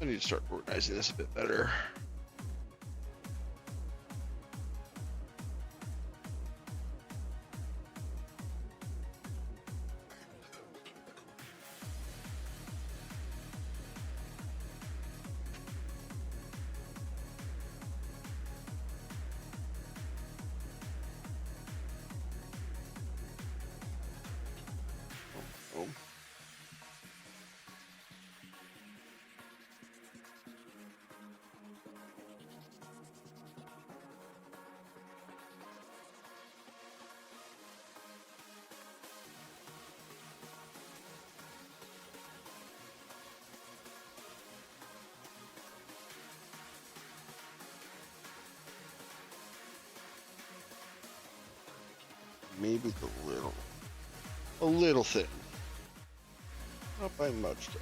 I need to start organizing this a bit better. Oh. Maybe a little thin. Not by much though.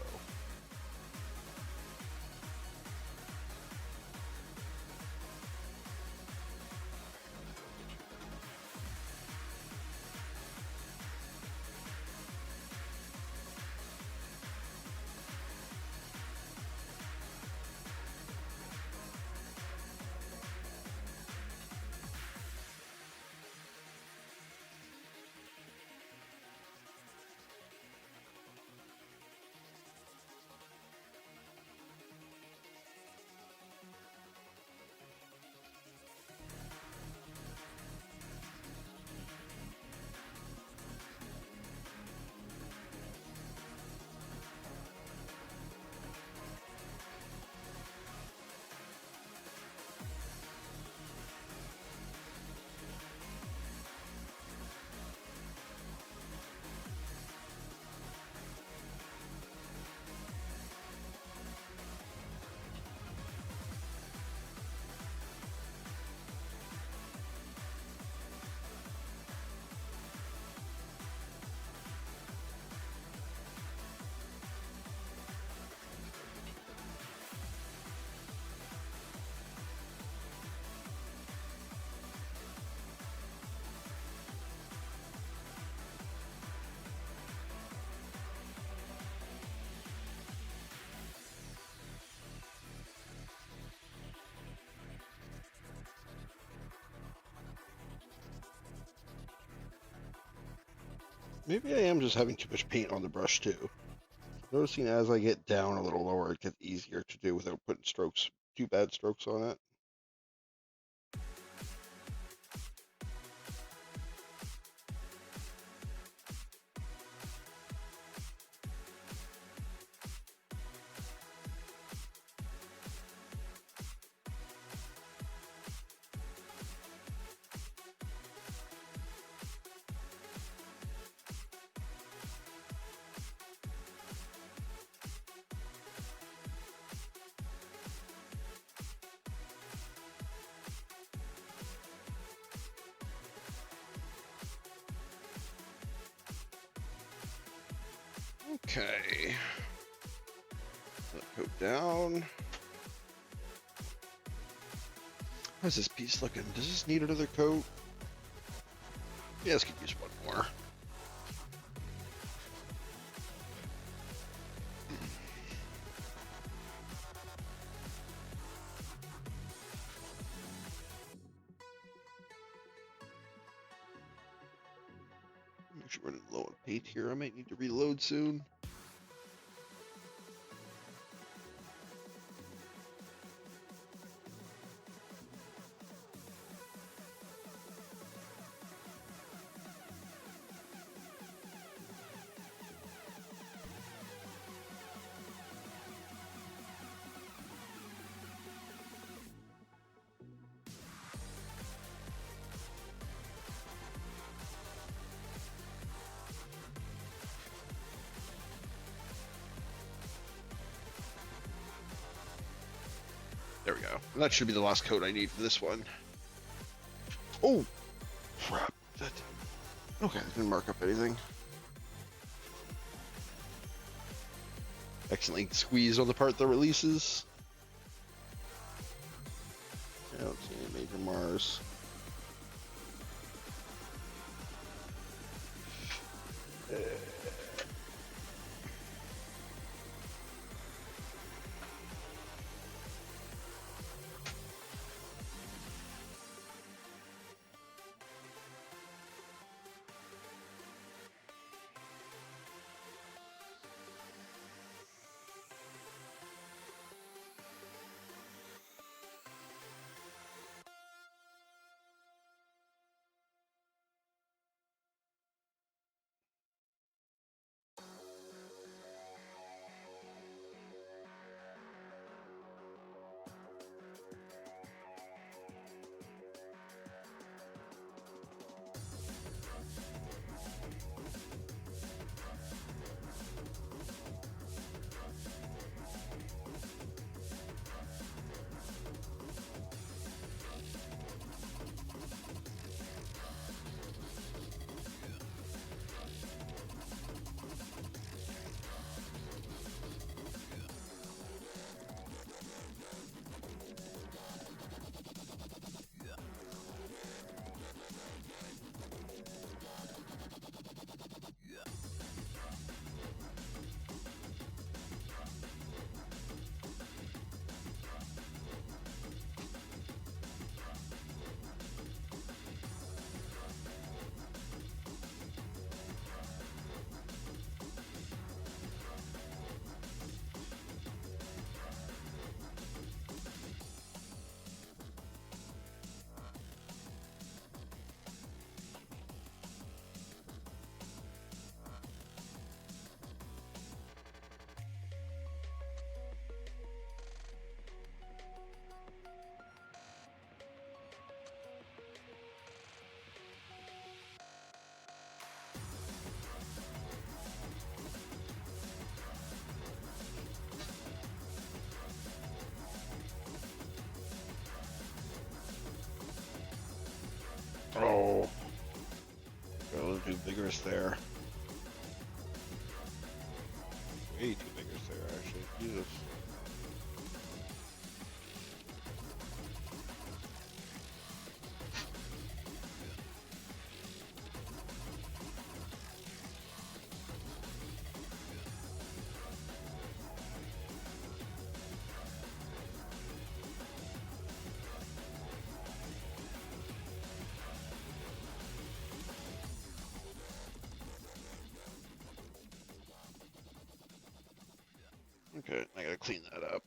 Maybe I am just having too much paint on the brush too. Noticing as I get down a little lower, it gets easier to do without putting too bad strokes on it. Okay. Let coat down. How's this piece looking? Does this need another coat? Yeah, this could use one more. I'm actually running low on paint here. I might need to reload soon. There we go. And that should be the last coat I need for this one. Oh, crap. That... Okay, I didn't mark up anything. Accidentally squeezed on the part that releases. I don't see any major Mars. Oh, got a little too vigorous there. Way too vigorous there, actually. Jesus. Okay, I gotta clean that up.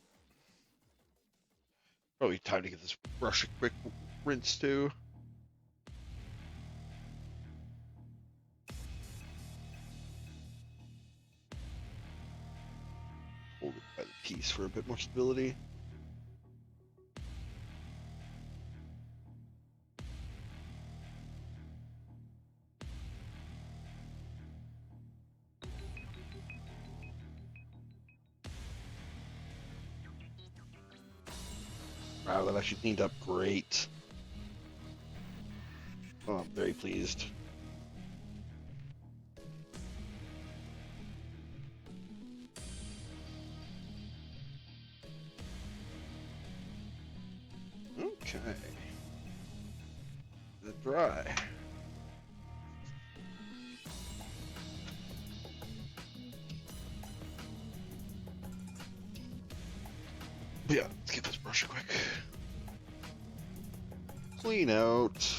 Probably time to get this brush a quick rinse too. Hold it by the piece for a bit more stability. Wow, that actually cleaned up great. Oh, I'm very pleased. Okay. Let it dry. Yeah, let's get this brush quick. Clean out.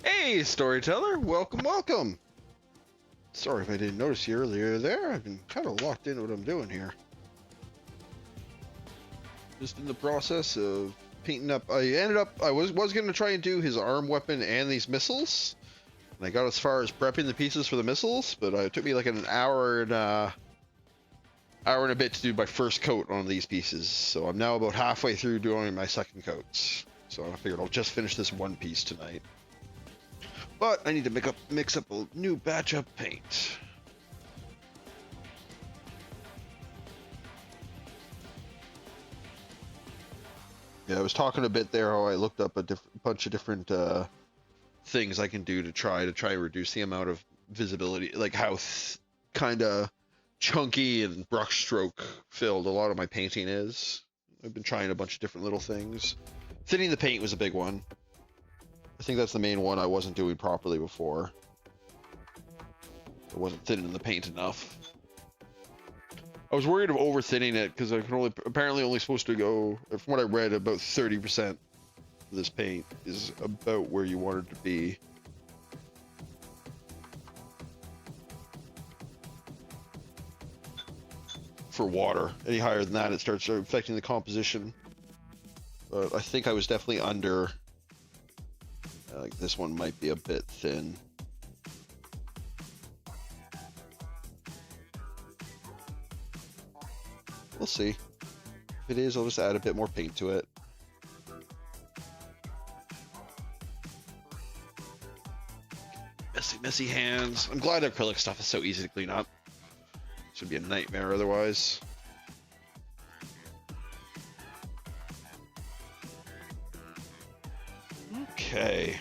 Hey, storyteller, welcome, welcome. Sorry if I didn't notice you earlier there. I've been kind of locked into what I'm doing here. Just in the process of painting up. I was going to try and do his arm weapon and these missiles. And I got as far as prepping the pieces for the missiles, but it took me like an hour and a bit to do my first coat on these pieces. So I'm now about halfway through doing my second coats. So I figured I'll just finish this one piece tonight. But I need to mix up a new batch of paint. Yeah, I was talking a bit there how I looked up a bunch of different things I can do to try and reduce the amount of visibility, like how kind of chunky and brushstroke filled a lot of my painting is. I've been trying a bunch of different little things. Thinning the paint was a big one. I think that's the main one I wasn't doing properly before. I wasn't thinning the paint enough. I was worried of over thinning it because I can apparently only supposed to go, from what I read, about 30% of this paint is about where you want it to be. For water. Any higher than that, it starts affecting the composition. But I think I was definitely under. Like this one might be a bit thin. We'll see. If it is, I'll just add a bit more paint to it. Messy hands. I'm glad acrylic stuff is so easy to clean up. Should be a nightmare otherwise. Okay.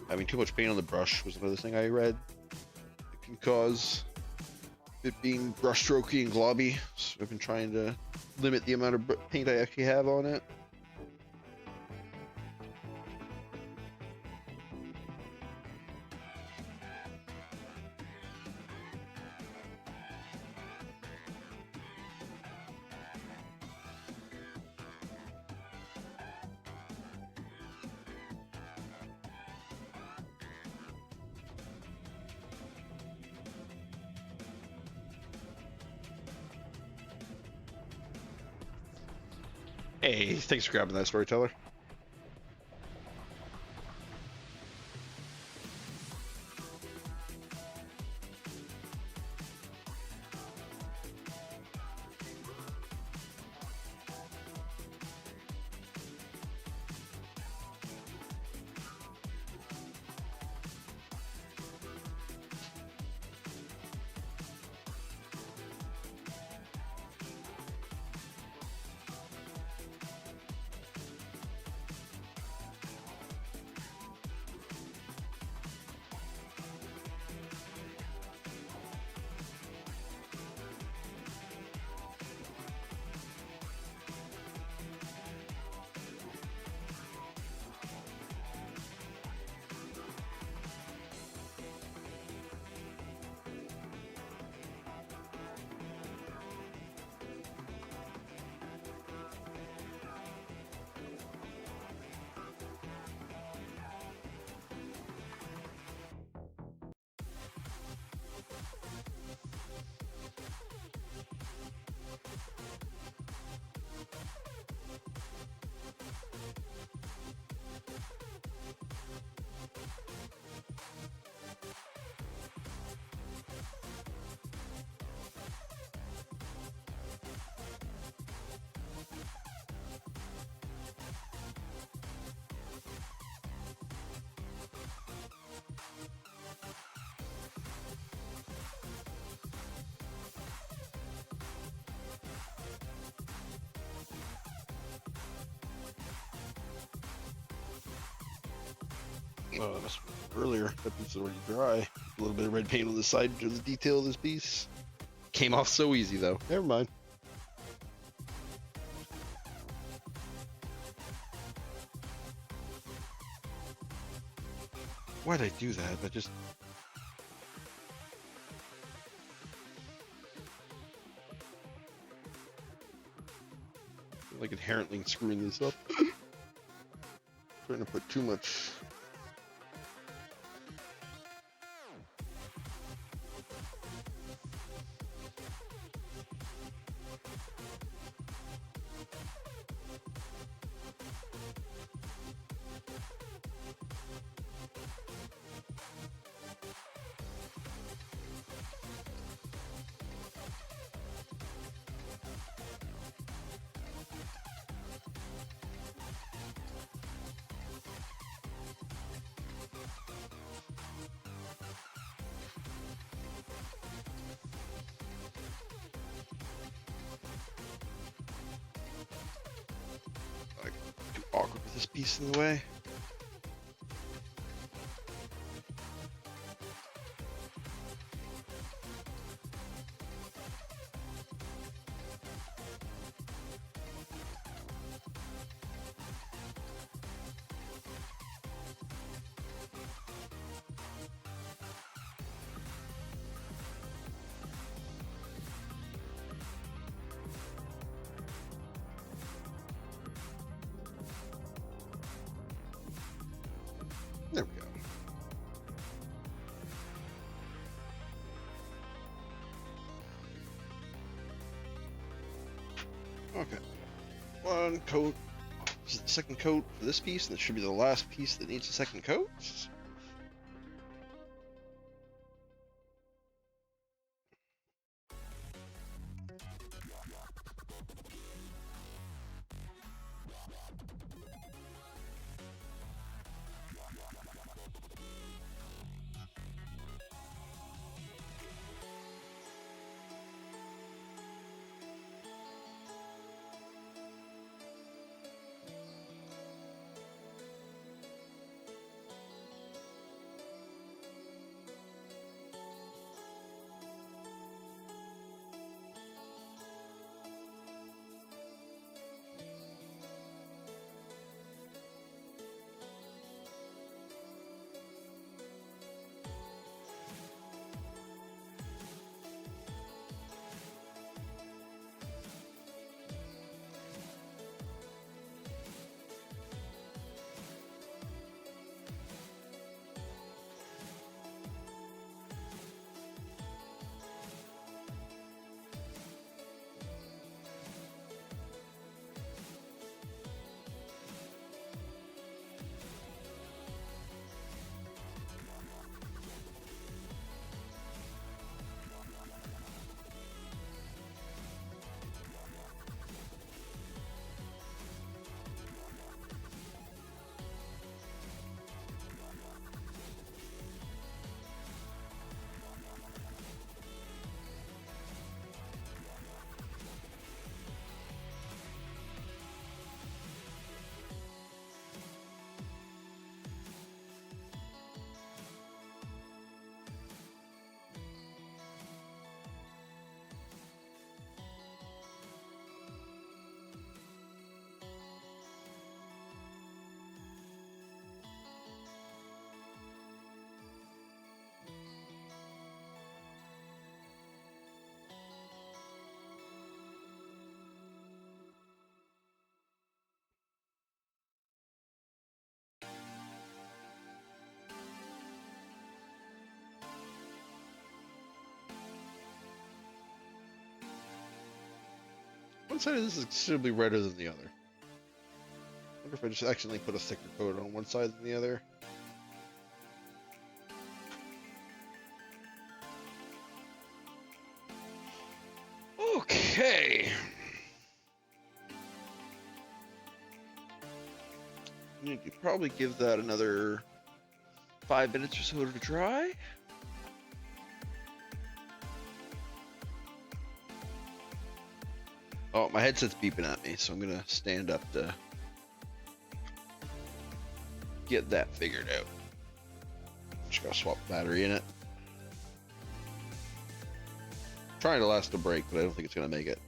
Having too much paint on the brush was another thing I read. It can cause it being brush strokey and globby. So I've been trying to limit the amount of paint I actually have on it. Hey, thanks for grabbing that, storyteller. Oh, that must have been earlier. That piece is already dry. A little bit of red paint on the side to the detail of this piece. Came off so easy though. Never mind. Why'd I do that? I just... like inherently screwing this up. Trying to put too much. Like, too awkward with this piece in the way. There we go. Okay. One coat. This is the second coat for this piece, and it should be the last piece that needs a second coat. One side of this is considerably redder than the other. I wonder if I just accidentally put a thicker coat on one side than the other. Okay. You could probably give that another 5 minutes or so to dry. Oh, my headset's beeping at me, so I'm gonna stand up to get that figured out. just gotta swap the battery in it. Trying to last a break, but I don't think it's gonna make it.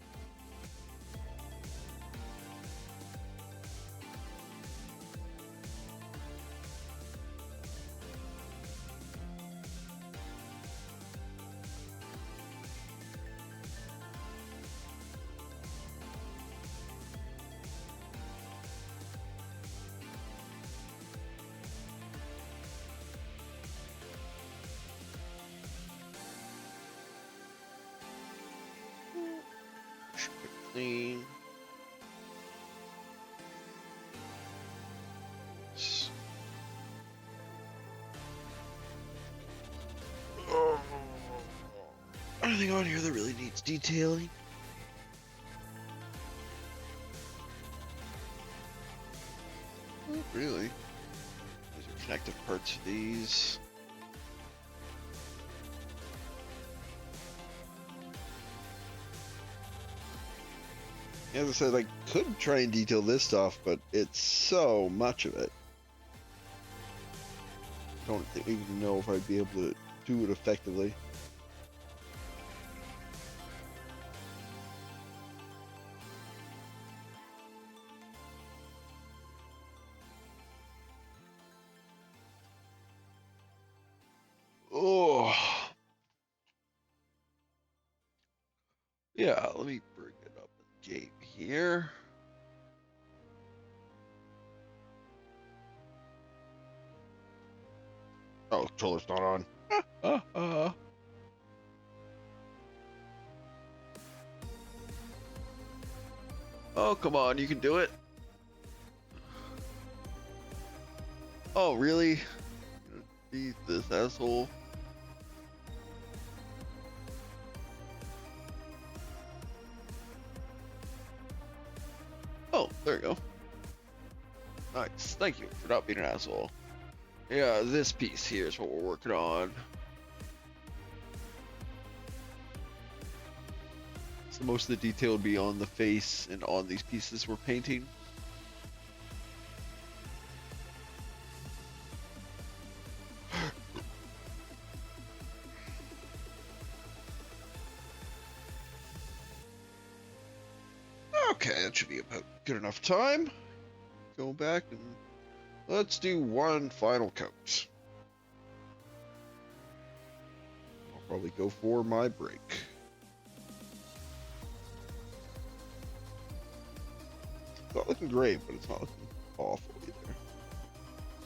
Clean. Oh. Anything on here that really needs detailing? Not really. These are connective parts for these. As I said, I could try and detail this stuff, but it's so much of it. I don't even know if I'd be able to do it effectively. Oh. Yeah, let me bring it up in game here. Oh, controller's not on. Oh, come on, you can do it. Oh, really? Beat this asshole. Oh, there you go. Nice. Thank you for not being an asshole. Yeah, this piece here is what we're working on. So most of the detail would be on the face and on these pieces we're painting. Okay, that should be about good enough time. Go back and let's do one final coat. I'll probably go for my break. It's not looking great, but it's not looking awful either.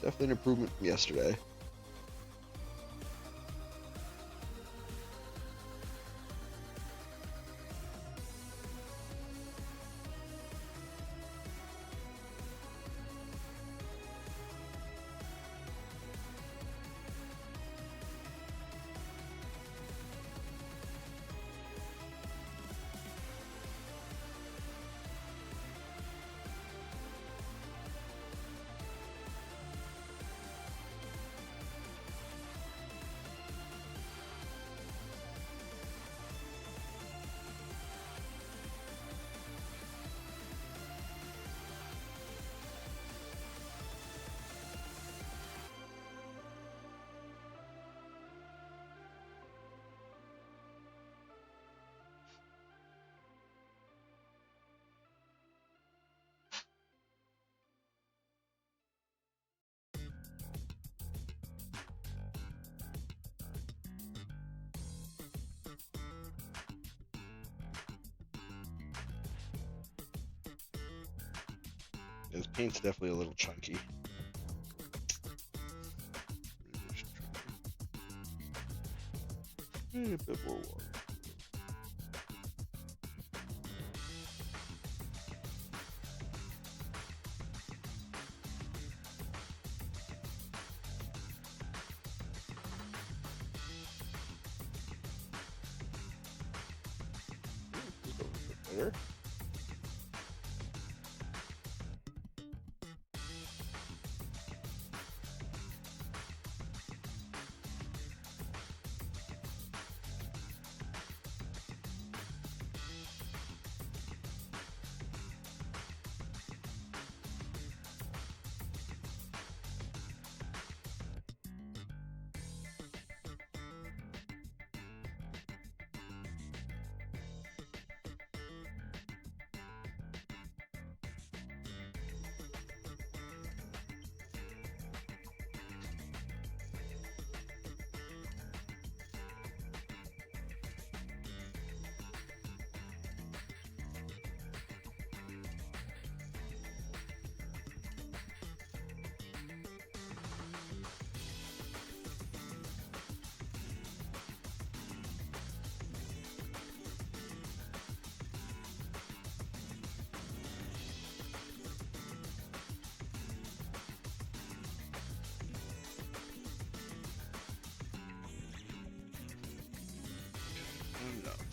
Definitely an improvement from yesterday. This paint's definitely a little chunky. A bit more water. Better. enough.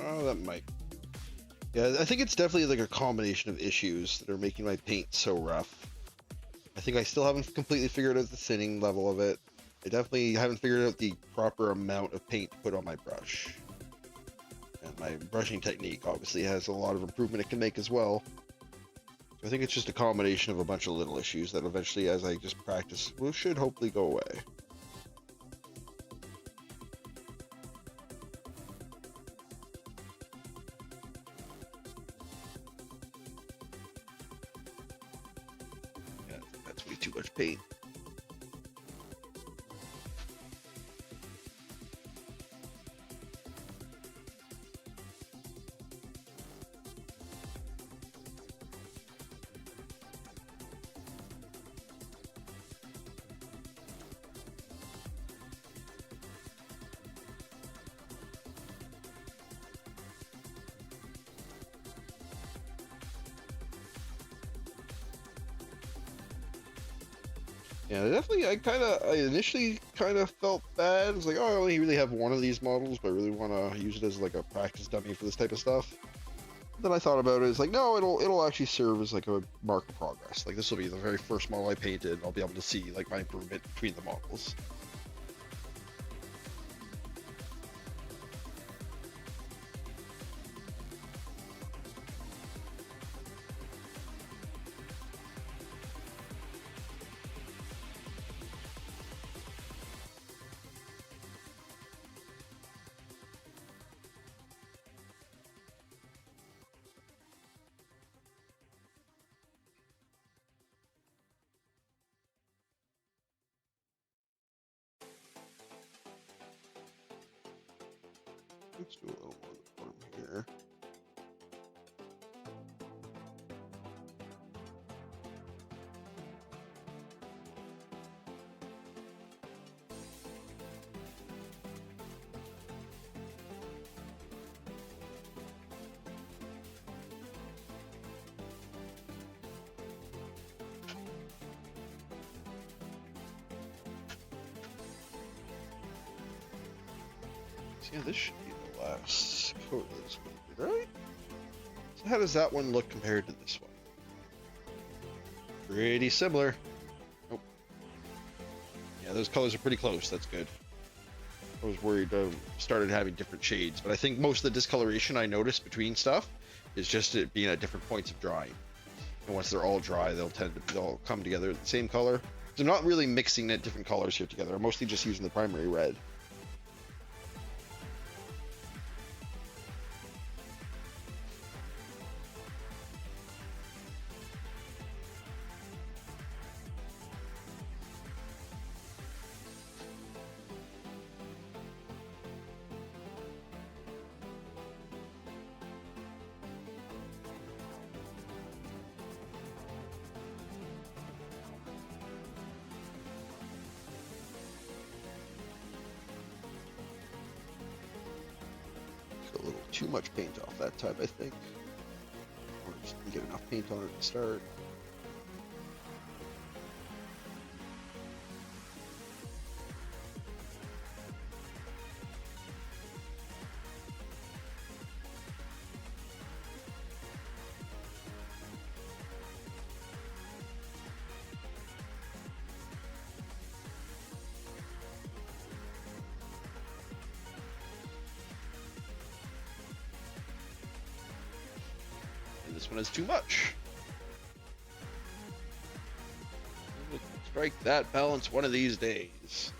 Oh, that might. Yeah, I think it's definitely like a combination of issues that are making my paint so rough. I think I still haven't completely figured out the thinning level of it. I definitely haven't figured out the proper amount of paint to put on my brush. And my brushing technique obviously has a lot of improvement it can make as well. I think it's just a combination of a bunch of little issues that eventually, as I just practice, should hopefully go away. Yeah, that's way too much paint. Yeah, definitely. I initially kind of felt bad. It's like, oh, I only really have one of these models, but I really want to use it as like a practice dummy for this type of stuff. Then I thought about it. It's like, no, it'll actually serve as like a mark of progress. Like this will be the very first model I painted. I'll be able to see like my improvement between the models. Let's do a little more at the bottom here. So yeah, this should be the last coat of this one, right? So how does that one look compared to this one? Pretty similar. Nope. Yeah, those colors are pretty close. That's good. I was worried started having different shades, but I think most of the discoloration I noticed between stuff is just it being at different points of drying. And once they're all dry, they'll come together the same color. So I'm not really mixing it different colors here together. I'm mostly just using the primary red. A little too much paint off that time, I think. Or just didn't get enough paint on it to start. this one has too much. We'll strike that balance one of these days.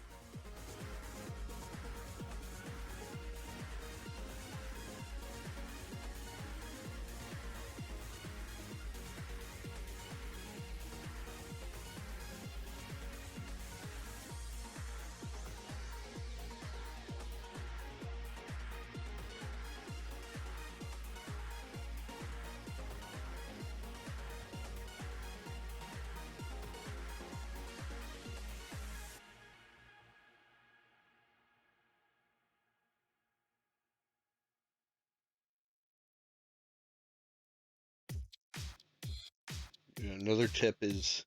Another tip is,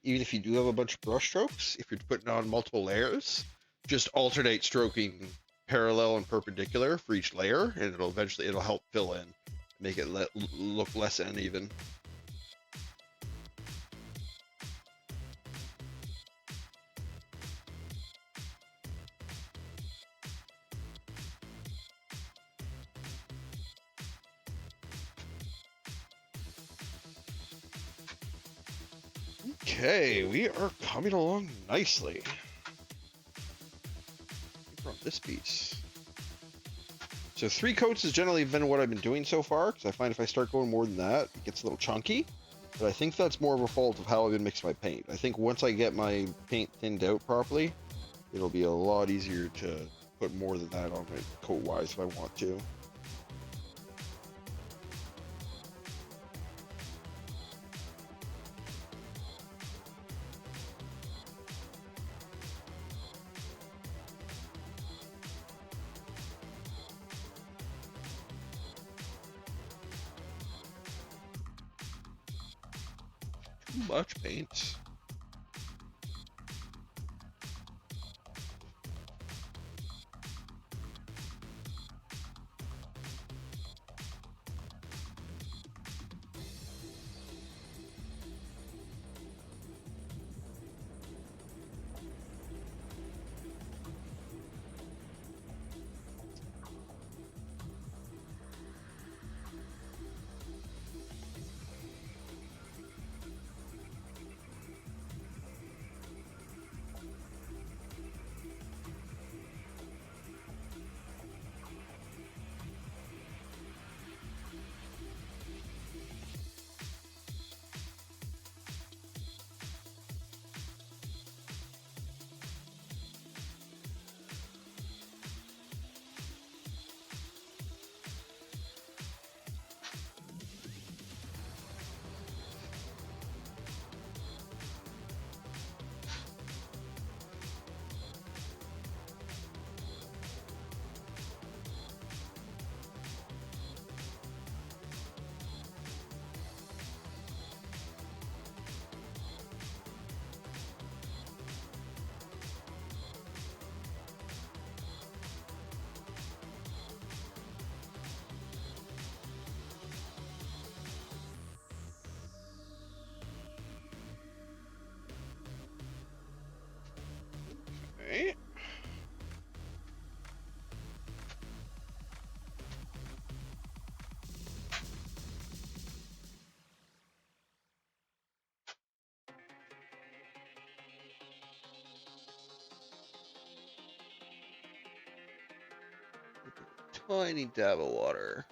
even if you do have a bunch of brush strokes, if you're putting on multiple layers, just alternate stroking parallel and perpendicular for each layer, and it'll help fill in, make it look less uneven. Okay, we are coming along nicely. From this piece. So 3 coats has generally been what I've been doing so far, because I find if I start going more than that, it gets a little chunky. But I think that's more of a fault of how I've been mixing my paint. I think once I get my paint thinned out properly, it'll be a lot easier to put more than that on it coat-wise if I want to. Too much paint. Okay. Tiny dab of water.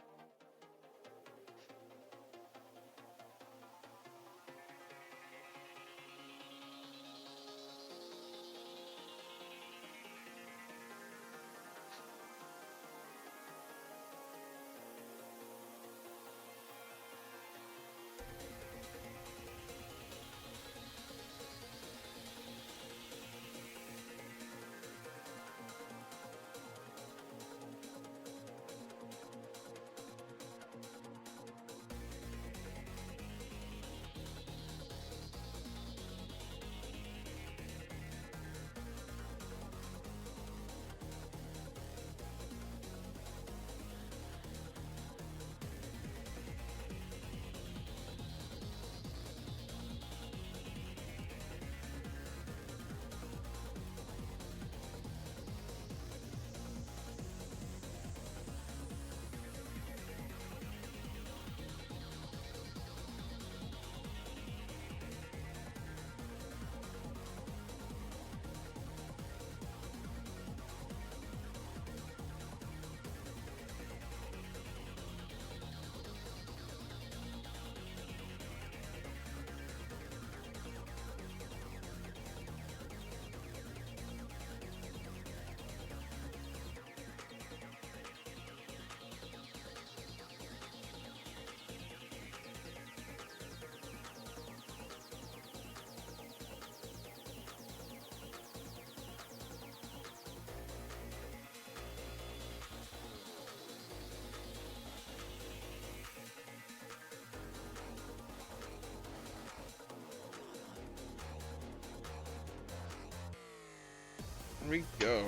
Here we go.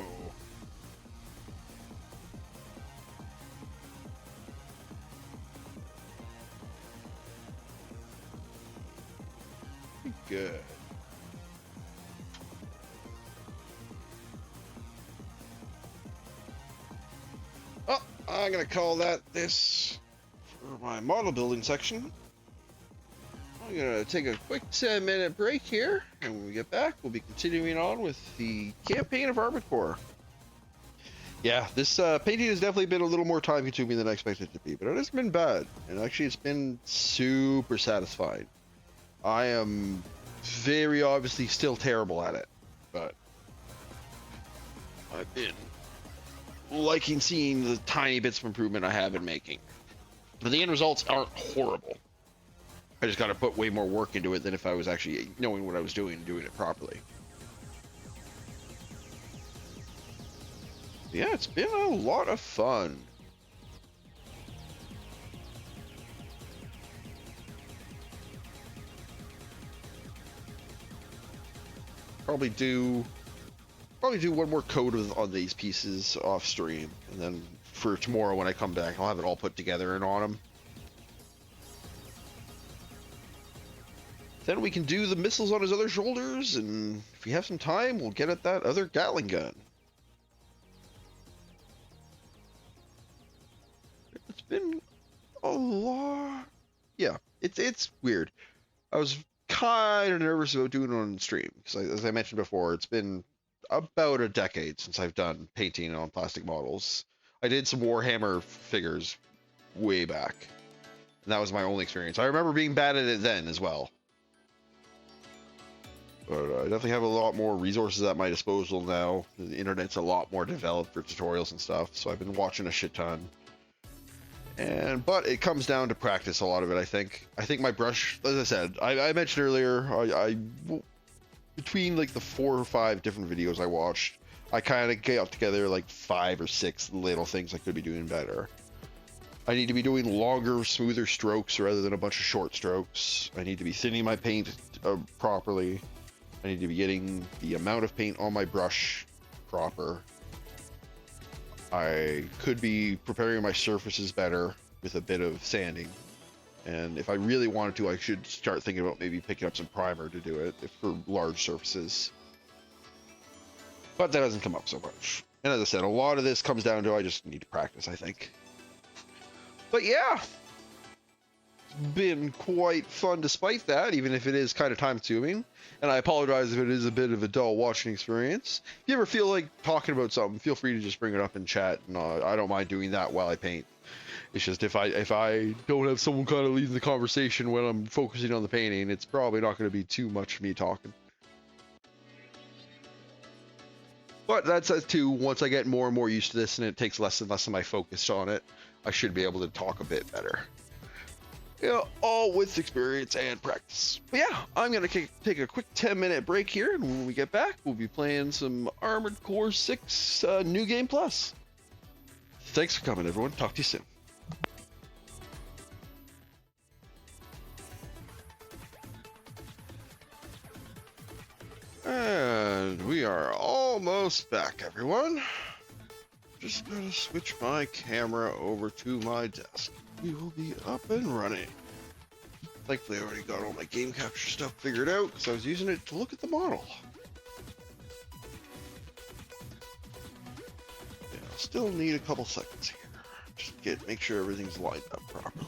Good. Oh, I'm gonna call that this for my model building section. I'm gonna take a quick 10-minute break here, and when we get back, we'll be continuing on with the campaign of Armored Core. Yeah, this painting has definitely been a little more time consuming than I expected it to be, but it hasn't been bad, and actually it's been super satisfying. I am very obviously still terrible at it, but I've been liking seeing the tiny bits of improvement I have been making. But the end results aren't horrible. I just got to put way more work into it than if I was actually knowing what I was doing and doing it properly. Yeah, it's been a lot of fun. Probably do one more coat on these pieces off stream, and then for tomorrow when I come back, I'll have it all put together and on them. Then we can do the missiles on his other shoulders, and if we have some time, we'll get at that other Gatling gun. It's been a lot. Yeah, it's weird. I was kind of nervous about doing it on stream because, as I mentioned before, it's been about a decade since I've done painting on plastic models. I did some Warhammer figures way back, and that was my only experience. I remember being bad at it then as well. But I definitely have a lot more resources at my disposal now. The internet's a lot more developed for tutorials and stuff, so I've been watching a shit ton. But it comes down to practice, a lot of it, I think. I think my brush, as I said, I mentioned earlier, between like the 4 or 5 different videos I watched, I kind of got together like 5 or 6 little things I could be doing better. I need to be doing longer, smoother strokes rather than a bunch of short strokes. I need to be thinning my paint properly. I need to be getting the amount of paint on my brush proper. I could be preparing my surfaces better with a bit of sanding. And if I really wanted to, I should start thinking about maybe picking up some primer to do it for large surfaces. But that doesn't come up so much. And as I said, a lot of this comes down to I just need to practice, I think. But yeah, it's been quite fun despite that, even if it is kind of time consuming. And I apologize if it is a bit of a dull watching experience. If you ever feel like talking about something, feel free to just bring it up in chat. And I don't mind doing that while I paint. It's just if I don't have someone kind of leading the conversation when I'm focusing on the painting, it's probably not going to be too much me talking. But that's too, once I get more and more used to this and it takes less and less of my focus on it, I should be able to talk a bit better. Yeah, all with experience and practice. But yeah, I'm going to take a quick 10-minute break here, and when we get back, we'll be playing some Armored Core 6 New Game Plus. Thanks for coming, everyone. Talk to you soon. And we are almost back, everyone. Just gotta switch my camera over to my desk. We will be up and running. Thankfully, I already got all my game capture stuff figured out because I was using it to look at the model. Yeah, I'll still need a couple seconds here. Just make sure everything's lined up properly.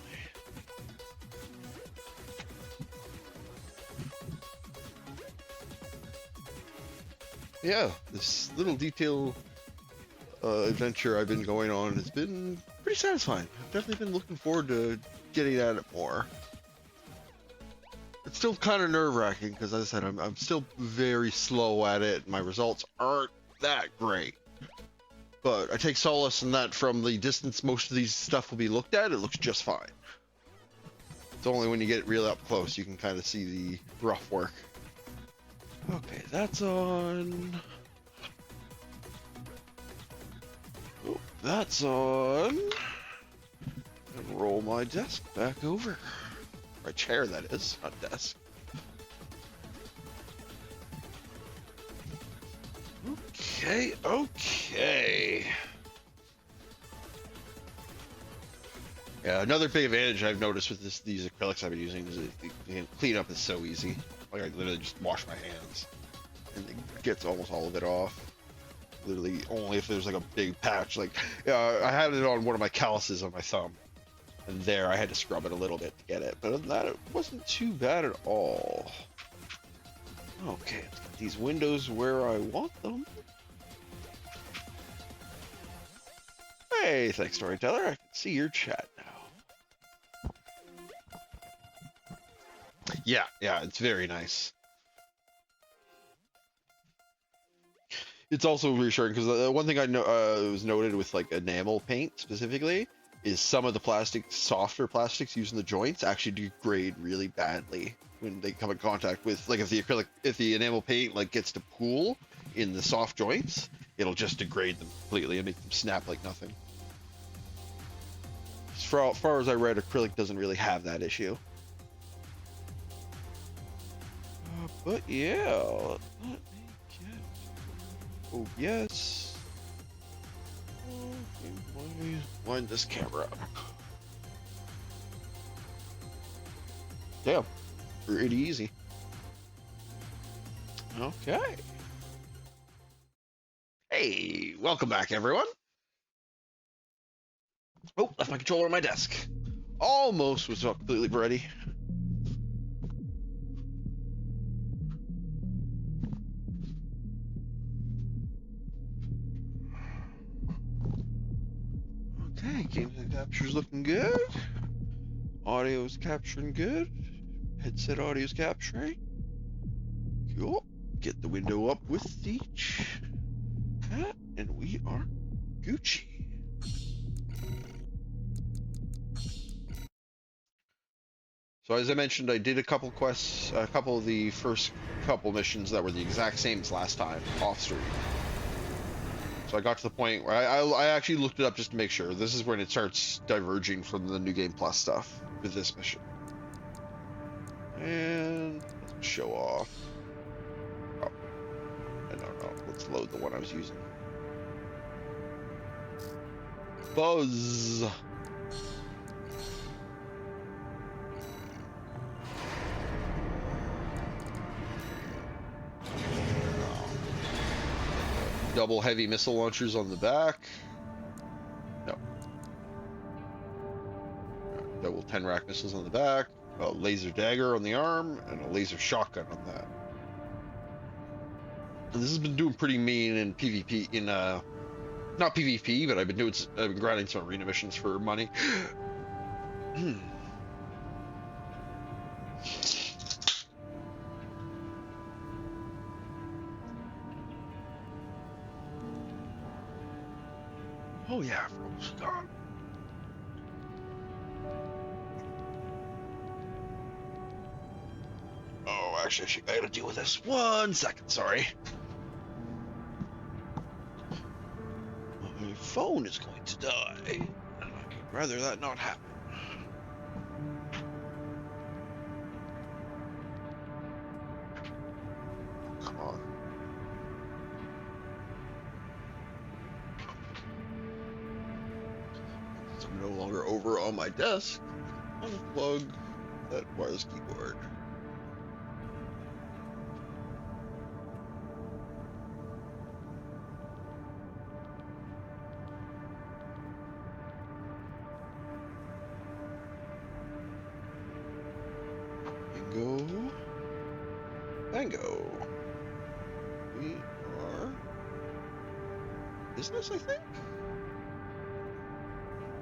Yeah, this little detail adventure I've been going on has been pretty satisfying. I've definitely been looking forward to getting at it more. It's still kind of nerve-wracking because, as I said, I'm still very slow at it. And my results aren't that great. But I take solace in that from the distance most of these stuff will be looked at, it looks just fine. It's only when you get real up close you can kind of see the rough work. Okay, that's on. Oh, that's on. And roll my desk back over. My chair, that is, not desk. Okay. Okay. Yeah, another big advantage I've noticed with these acrylics I've been using is the cleanup is so easy. Like I literally just wash my hands, and it gets almost all of it off. Literally, only if there's like a big patch. Like, I had it on one of my calluses on my thumb, and there I had to scrub it a little bit to get it. But other than that, it wasn't too bad at all. Okay, let's get these windows where I want them. Hey, thanks, Storyteller. I can see your chat now. Yeah, it's very nice. It's also reassuring because one thing I know was noted with like enamel paint specifically is some of the softer plastics used in the joints actually degrade really badly when they come in contact with, like, if the enamel paint like gets to pool in the soft joints, it'll just degrade them completely and make them snap like nothing. As far as I read, acrylic doesn't really have that issue. But yeah, let me get... Oh yes. Okay, wind this camera up. Damn, pretty easy. Okay. Hey, welcome back, everyone. Oh, left my controller on my desk. Almost was not completely ready. Okay, game capture's looking good. Audio's capturing good. Headset audio's capturing. Cool. Get the window up with the chat, and we are Gucci. So as I mentioned, I did a couple quests, a couple of the first couple missions that were the exact same as last time, off stream. So I got to the point where I actually looked it up just to make sure. This is when it starts diverging from the New Game Plus stuff with this mission. And let's show off. Oh, no. Let's load the one I was using. Buzz. Double heavy missile launchers on the back. No. Double 10 rack missiles on the back. A laser dagger on the arm, and a laser shotgun on that. And this has been doing pretty mean in PvP, not PvP, but I've been grinding some arena missions for money. Oh yeah, Froze gone. Oh, actually, I gotta deal with this. 1 second, sorry. My phone is going to die, and I'd rather that not happen. Come on. So I'm no longer over on my desk. Unplug that wireless keyboard. Bango. We are business, I think?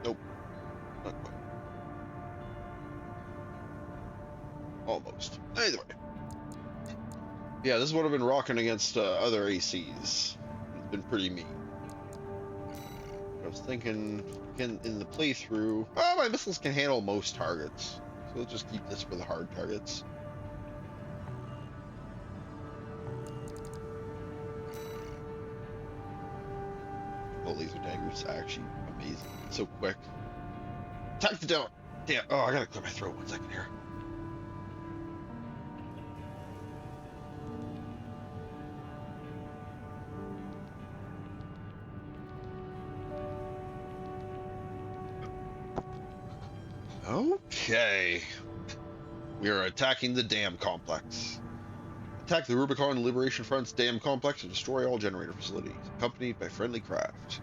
Nope. Not quite. Almost. Either way. Yeah, this is what I've been rocking against other ACs. It's been pretty mean. I was thinking, again, in the playthrough, my missiles can handle most targets. So let's just keep this for the hard targets. The laser dagger's actually amazing. It's so quick. Time to down. Damn. Oh, I gotta clear my throat 1 second here. Okay. We are attacking the dam complex. Attack the Rubicon Liberation Front's dam complex and destroy all generator facilities, accompanied by friendly craft.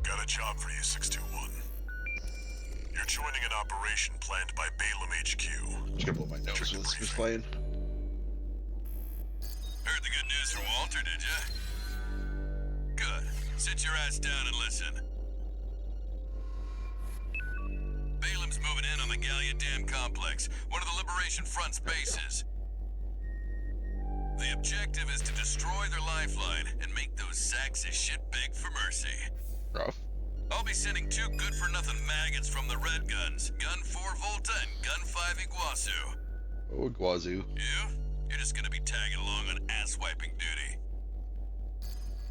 Got a job for you, 621. You're joining an operation planned by Balaam HQ. I'm just gonna blow my nose Check when the this is briefing. playing. Heard the good news from Walter, did ya? Good. Sit your ass down and listen. Balaam's moving in on the Gallia Dam Complex, one of the Liberation Front's bases. The objective is to destroy their lifeline and make those sacks of shit beg for mercy. Rough. I'll be sending 2 good-for-nothing maggots from the Red Guns, Gun 4 Volta and Gun 5 Iguazu. Oh, Guazu. You're just gonna be tagging along on ass-wiping duty.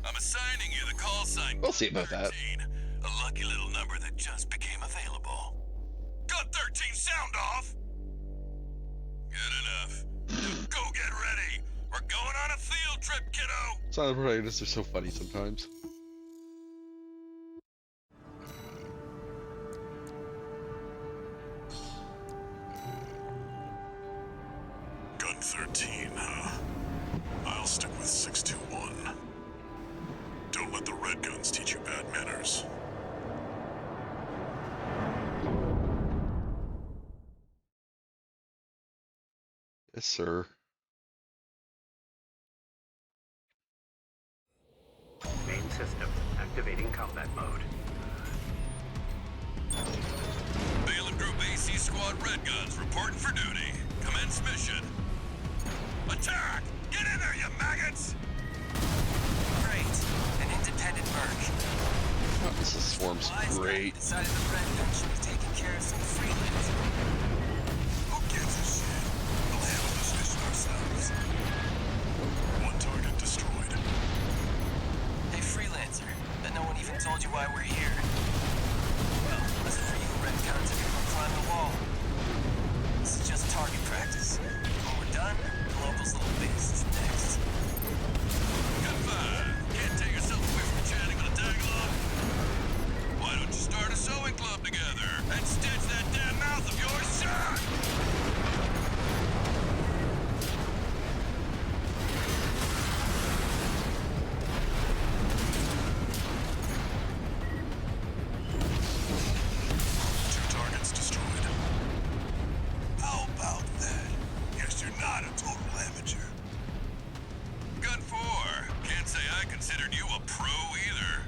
I'm assigning you the call sign We'll see about that. 13, a lucky little number that just became available. Gun 13, sound off! Good enough. Go get ready. We're going on a field trip, kiddo. Silent protagonists are so funny sometimes. Gun 13, huh? I'll stick with 621. Don't let the Red Guns teach you bad manners. Yes, sir. Main system activating combat mode. Balaam Group AC Squad Red Guns reporting for duty. Commence mission. Attack! Get in there, you maggots! Great. An independent merc. Oh, this is Swarm's Wise guy great. decided the Red Gun should be taking care of some freelancers. Who gives a shit? We'll handle this mission ourselves. 1 target destroyed. Hey, freelancer. Bet no one even told you why we're here. Well, listen for you Red Guns if you're gonna climb the wall. This is just target practice. When we're done, the locals' little base is next. Gun 5. Can't take yourself away from chatting with a tag-along? Why don't you start a sewing club together and stitch that damn mouth of yours shut? Two targets destroyed. How about that? Guess you're not a total amateur. Gun 4. Can't say I considered you a pro either.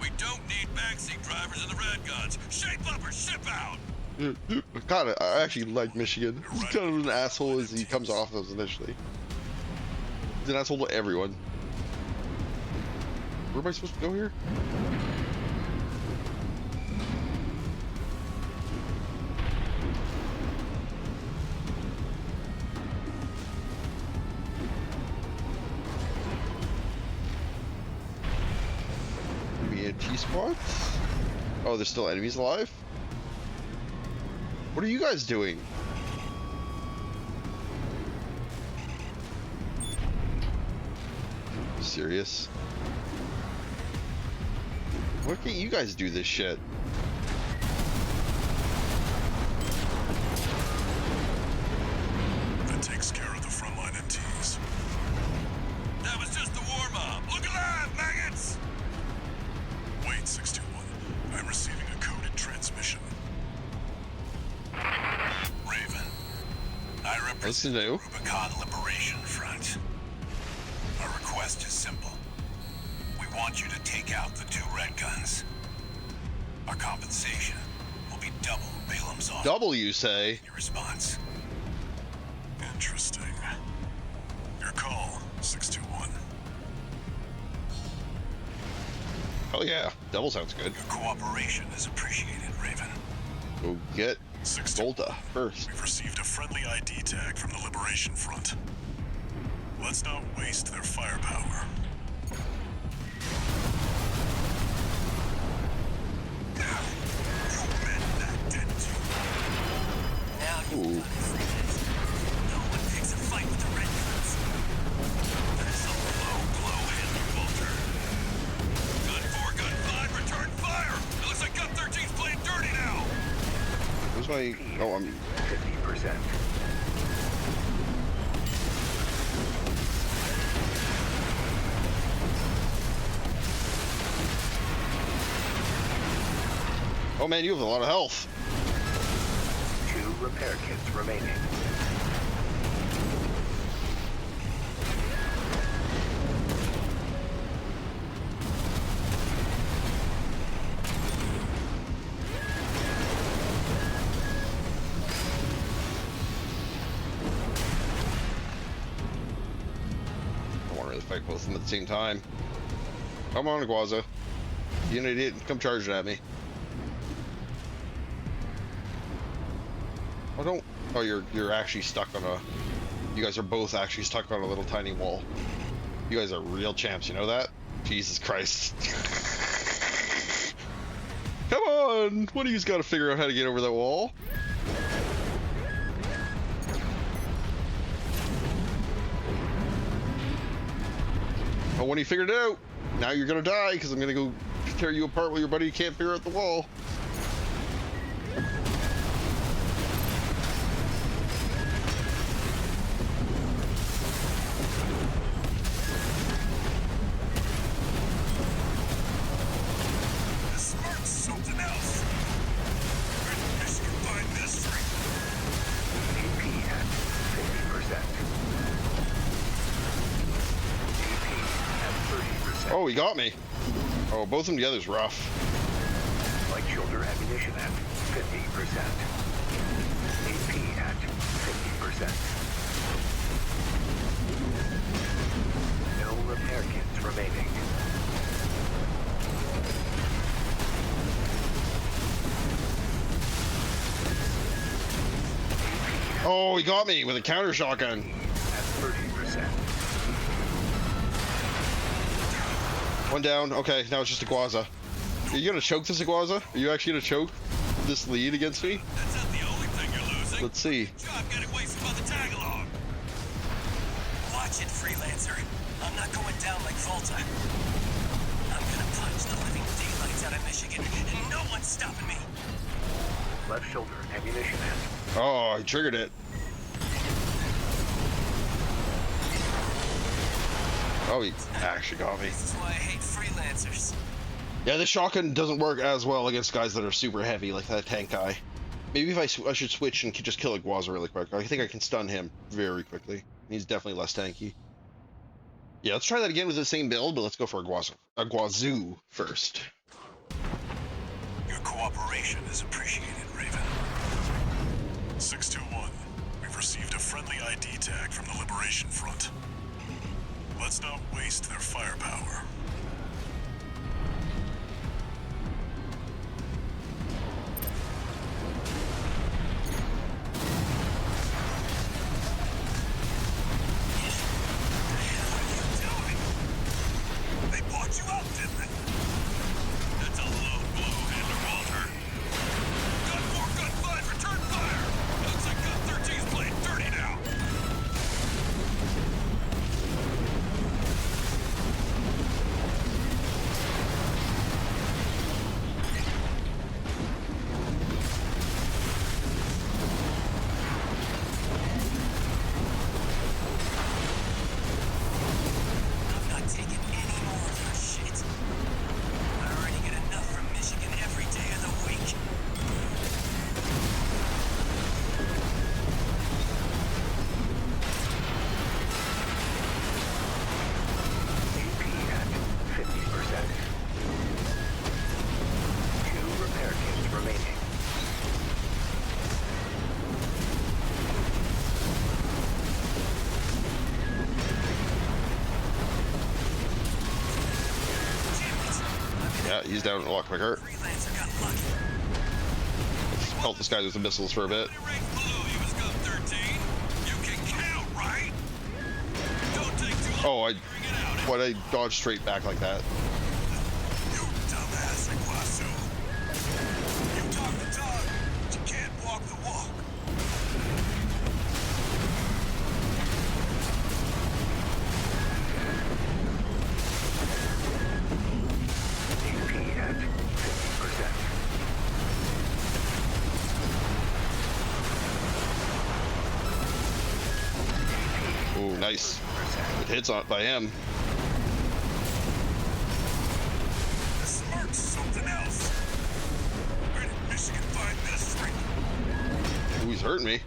We don't need backseat drivers in the Red Guns. Shape up or ship out! God, I actually like Michigan. He's kind of an asshole as he comes off as initially. He's an asshole to everyone. Where am I supposed to go here? Maybe EMT spots? Oh, there's still enemies alive? What are you guys doing? You serious? Why can't you guys do this shit? That takes care of the frontline MTs. That was just the warm-up. Look alive, maggots! Wait, 621. I'm receiving a coded transmission. Raven, I represent Listen to the you. Rubicon Liberation Front. Our request is simple. We want you to take out the 2 Red Guns. Our compensation will be double Balaam's offer. Double, you say? Your response. Interesting. Your call, 621. Hell yeah. Double sounds good. Your cooperation is appreciated, Raven. Go get 621. Volta first. We've received a friendly ID tag from the Liberation Front. Let's not waste their firepower. Now, you meant that, didn't you? Now you've Ooh. done it, freelancers. No one picks a fight with the Red Guns. There's a low blow, Henry Walter. Where's my... Oh, I'm... 50%. Oh man, you have a lot of health. 2 repair kits remaining. I don't want to really fight both of them at the same time. Come on, Guaza. You an idiot. Come charging at me. Oh, don't... Oh, you're actually stuck on a... You guys are both actually stuck on a little tiny wall. You guys are real champs, you know that? Jesus Christ. Come on! One of you's got to figure out how to get over that wall. Oh, when he figured it out, now you're gonna die, because I'm gonna go tear you apart while your buddy can't figure out the wall. This sparks something else. Where did Michigan find this street? AP at 50%. AP at 30%. Oh, he got me. Oh, both of them together's rough. Light shoulder ammunition at 50%. AP at 50%. No repair kits remaining. Oh, he got me with a counter shotgun. At 30%. One down. Okay, now it's just a Guaza. Are you gonna choke this Guaza? Are you actually gonna choke this lead against me? That's not the only thing you're losing. Let's see. Job getting wasted by the tag-along. Watch it, freelancer. I'm not going down like Volta. I'm gonna punch the living daylights out of Michigan, and no one's stopping me. Left shoulder ammunition at. Oh, I triggered it. Oh, he actually got me. This is why I hate freelancers. Yeah, this shotgun doesn't work as well against guys that are super heavy, like that tank guy. Maybe if I should switch and just kill a Guaza really quick. I think I can stun him very quickly. He's definitely less tanky. Yeah, let's try that again with the same build, but let's go for a Guazoo first. Your cooperation is appreciated, Raven. 621, we've received a friendly ID tag from the Liberation Front. Let's not waste their firepower. They bought you out, didn't they? That's a low blow, Handler Walter. Gun 4, Gun 5, return fire! Looks like Gun 13's playing dirty now. I'm not taking any more of your shit. I already get enough from Michigan every day of the week. AP at 50%. 2 repair kits remaining. Yeah, he's down a lot quicker. Freelancer got lucky. Help this guy with the missiles for a bit. How many ranks below you is Gun 13? You can count, right? Don't take too long Oh, figuring it out. why'd I dodge straight back like that? You dumbass, Iguazu. You talk the talk, but you can't walk the walk. AP at 50%. nice. Good hits on by him. The smirk's something else. Where did Michigan find this thing? Ooh, he's hurting me.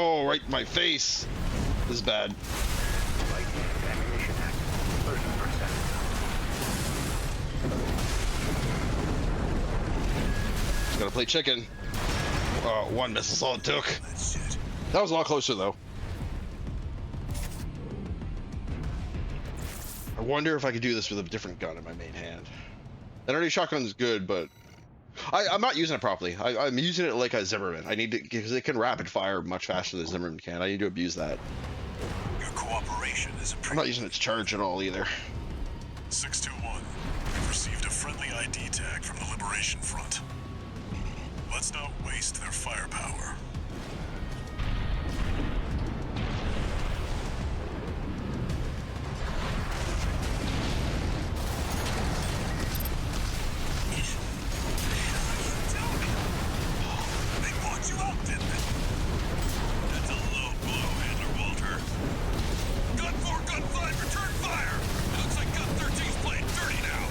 Oh, right in my face. This is bad. Light ammunition active, 30%. Just gotta play chicken. One missile all it took. That shit. That was a lot closer though. I wonder if I could do this with a different gun in my main hand. That already shotgun is good, but I'm not using it properly. I'm using it like a Zimmerman. I need to, because it can rapid fire much faster than Zimmerman can. I need to abuse that. Your cooperation is I'm not using its charge at all either. 621. We've received a friendly ID tag from the Liberation Front. Let's not waste their firepower. They bought you out, didn't they? That's a low blow, Handler Walter. Gun 4, Gun 5, return fire! It looks like Gun 13's playing dirty now.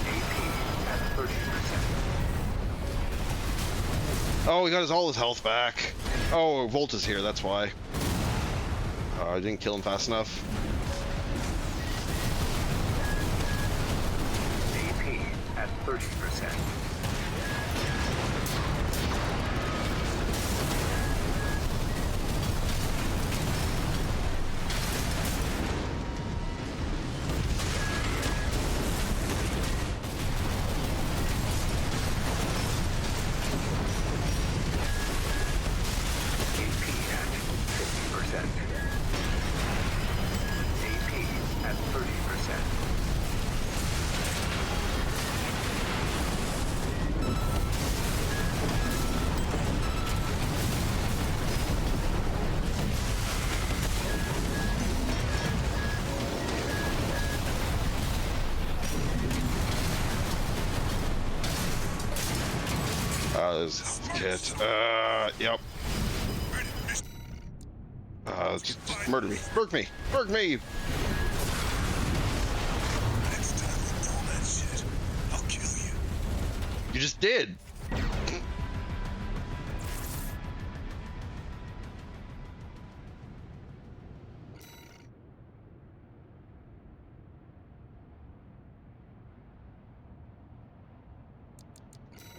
AP at 30%. Oh, he got all his health back. Oh, Volt is here, that's why. I didn't kill him fast enough. AP at 30%. AP at 50%. AP at 30%. This kit. Yep. Just murder me. Burk me. Burk me. Next time you pull that shit, I'll kill you. You just did.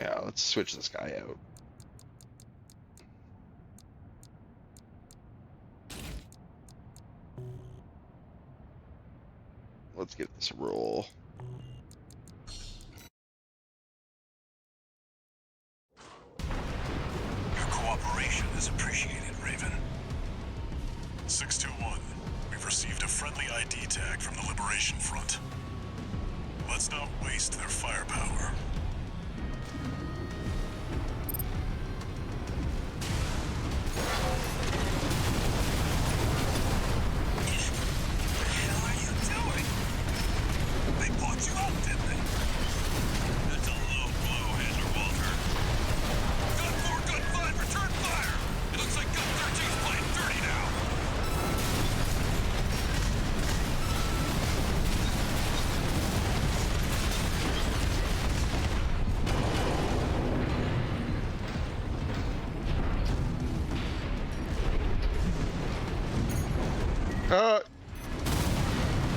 Yeah, let's switch this guy out. Let's get this roll. Your cooperation is appreciated, Raven. 621. We've received a friendly ID tag from the Liberation Front. Let's not waste their firepower. What the hell are you doing? They bought you out, didn't they? That's a low blow, Handler Walter. Gun 4, Gun 5, return fire! It looks like Gun 13's playing dirty now.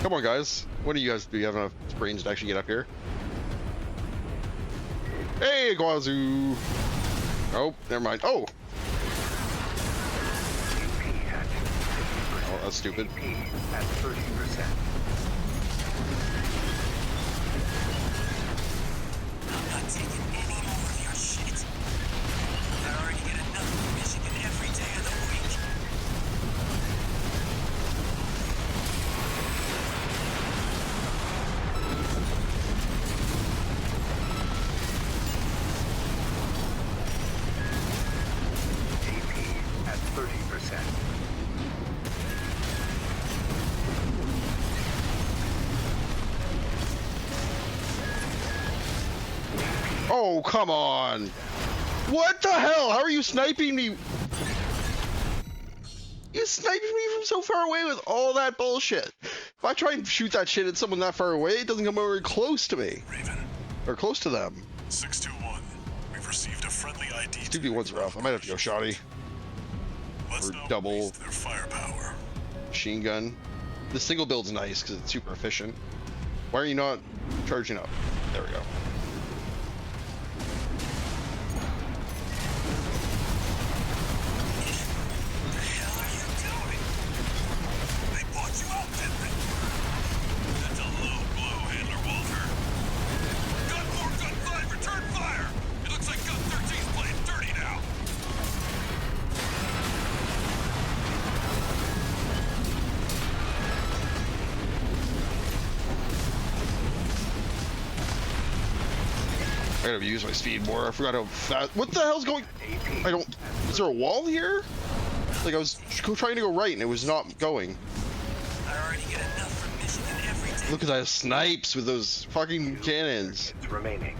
Come on, guys. What do you guys do? You have enough brains to actually get up here? Hey, Guazoo! Oh, never mind. Oh! AP at 50%. Oh, that's stupid. AP at 30%. Oh, come on. What the hell? How are you sniping me? You sniping me from so far away with all that bullshit. If I try and shoot that shit at someone that far away, it doesn't come over close to me. Raven, Or close to them. 621. We've received a friendly ID. 2v1's rough. I might have to go shoddy. Let's or not double. waste their firepower. Machine gun. The single build's nice because it's super efficient. Why are you not charging up? There we go. What the hell are you doing? They bought you out, didn't they? That's a low blow, Handler Walter. Gun 4, Gun 5, return fire! It looks like Gun 13's playing dirty now. I gotta use my speed more. I forgot how fast. What the hell's going? I don't. Is there a wall here? Like I was trying to go right and it was not going. I already get enough from Michigan every day. Look at that snipes with those fucking cannons. It's remaining.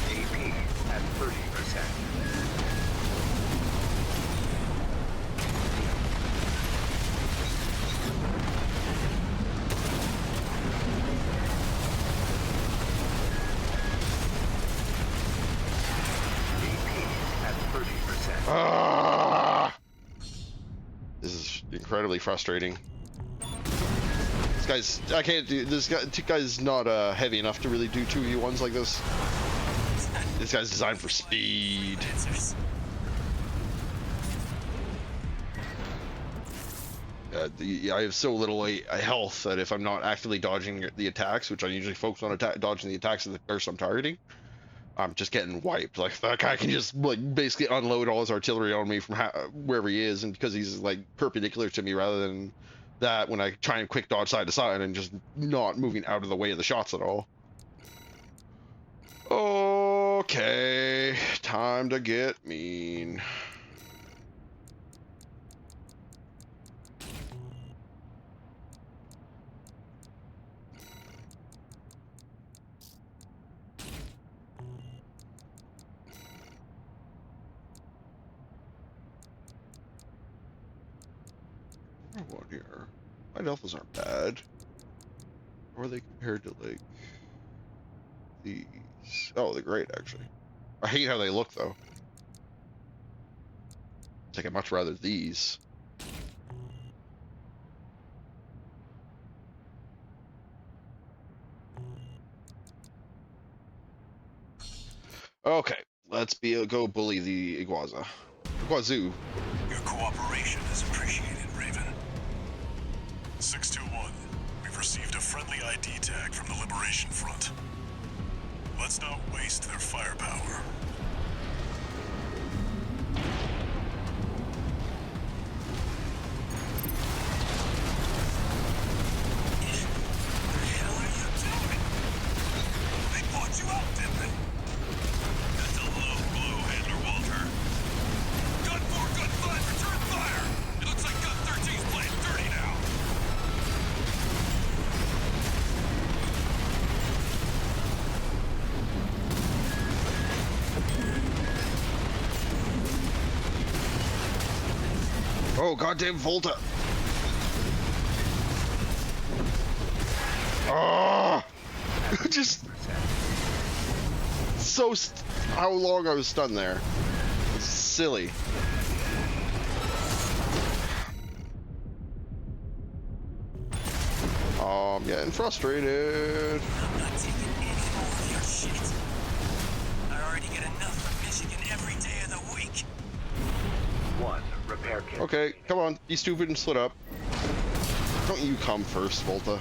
AP at 30%. Ah! This is incredibly frustrating. This guy's, I can't do, this guy's not heavy enough to really do 2v1s like this. This guy's designed for speed. Answers. I have so little health that if I'm not actively dodging the attacks, which I usually focus on dodging the attacks of the person I'm targeting, I'm just getting wiped. Like that guy can just like basically unload all his artillery on me from wherever he is, and because he's like perpendicular to me rather than that when I try and quick dodge side to side and just not moving out of the way of the shots at all. Okay, time to get mean. One here. My alphas aren't bad. Or are they compared to like these? Oh, they're great actually. I hate how they look though. I think I'd much rather these. Okay, let's go bully the Iguazu. Your cooperation is appreciated, Raven. 621. We've received a friendly ID tag from the Liberation Front. Let's not waste their firepower. What the hell are you doing? They bought you out, didn't they? That's a low blow, Handler Walter. Gun 4, Gun 5, return fire! It looks like Gun 13's playing dirty now. Oh, goddamn Volta! Oh! Just so how long I was stunned there. It's silly. Oh, I'm getting frustrated. I'm not taking any more of your shit. I already get enough from Michigan every day of the week. 1 repair kit. Okay, come on, be stupid and split up. Don't you come first, Volta.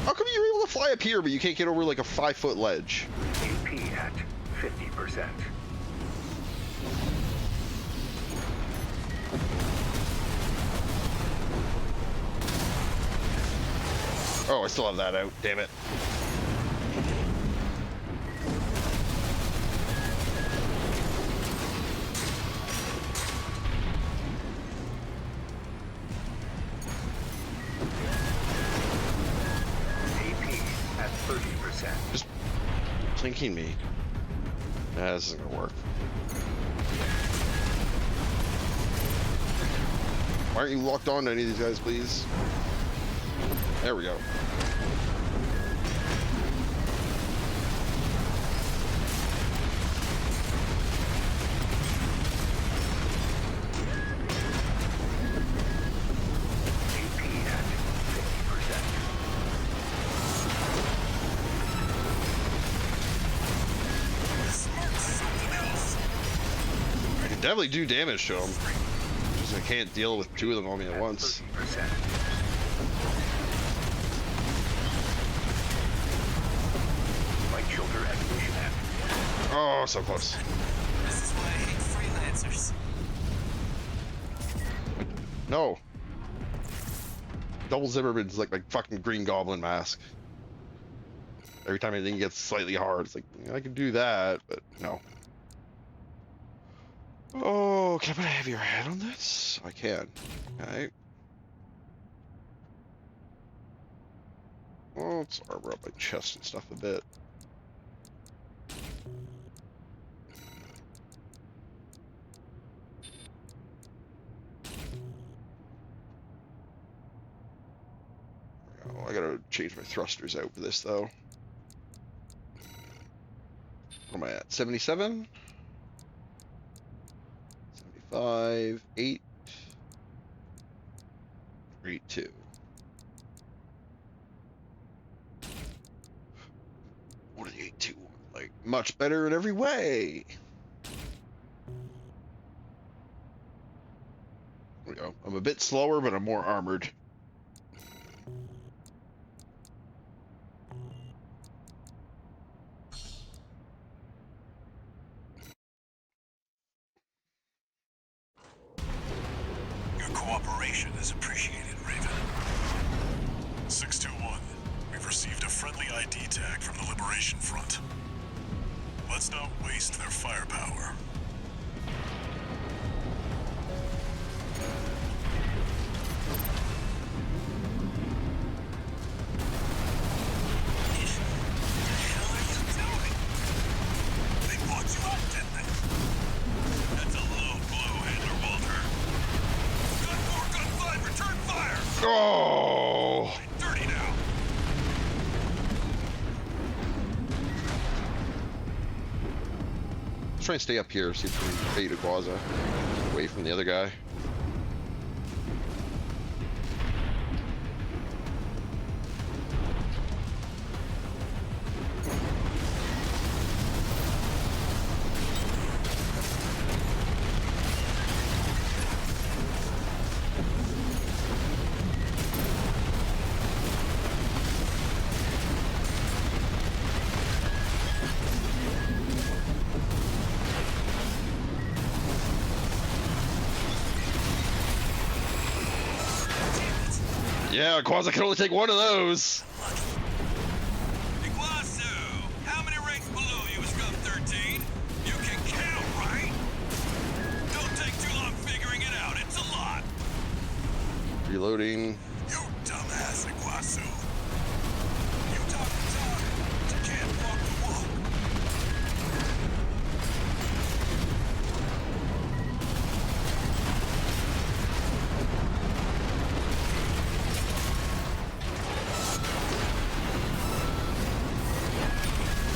How come you're able to fly up here, but you can't get over like a 5-foot ledge? AP at 50%. Oh, I still have that out. Damn it. Just plinking me. Nah, this isn't gonna work. Why aren't you locked on to any of these guys, please? There we go. I can definitely do damage to them. Just I can't deal with two of them on me at once. Oh, so close. This is why I hate freelancers. No. Double Zimmerman's like fucking Green Goblin mask. Every time anything gets slightly hard, it's like, yeah, I can do that, but no. Oh, can I put a heavier head on this? I can. Okay. Well, let's armor up my chest and stuff a bit. Oh, I gotta change my thrusters out for this though. What am I at? 77? 75, 8, 3, 2. What are the 8, 2, 1? Like, much better in every way. There we go. I'm a bit slower, but I'm more armored. Your cooperation is appreciated, Raven. 621, we've received a friendly ID tag from the Liberation Front. Let's not waste their firepower. They bought you out, didn't they? That's a low blow, Handler Walter. Gun 4, Gun 5, return fire! Oh! Dirty now. Let's try and stay up here, see if we can fade a Quaza away from the other guy. Yeah, Quaza can only take one of those. Iguazu, how many ranks below you is Gun 13? You can count, right? Don't take too long figuring it out. It's a lot. Reloading. You dumbass, Iguazu. You talk the talk, but you can't walk the walk.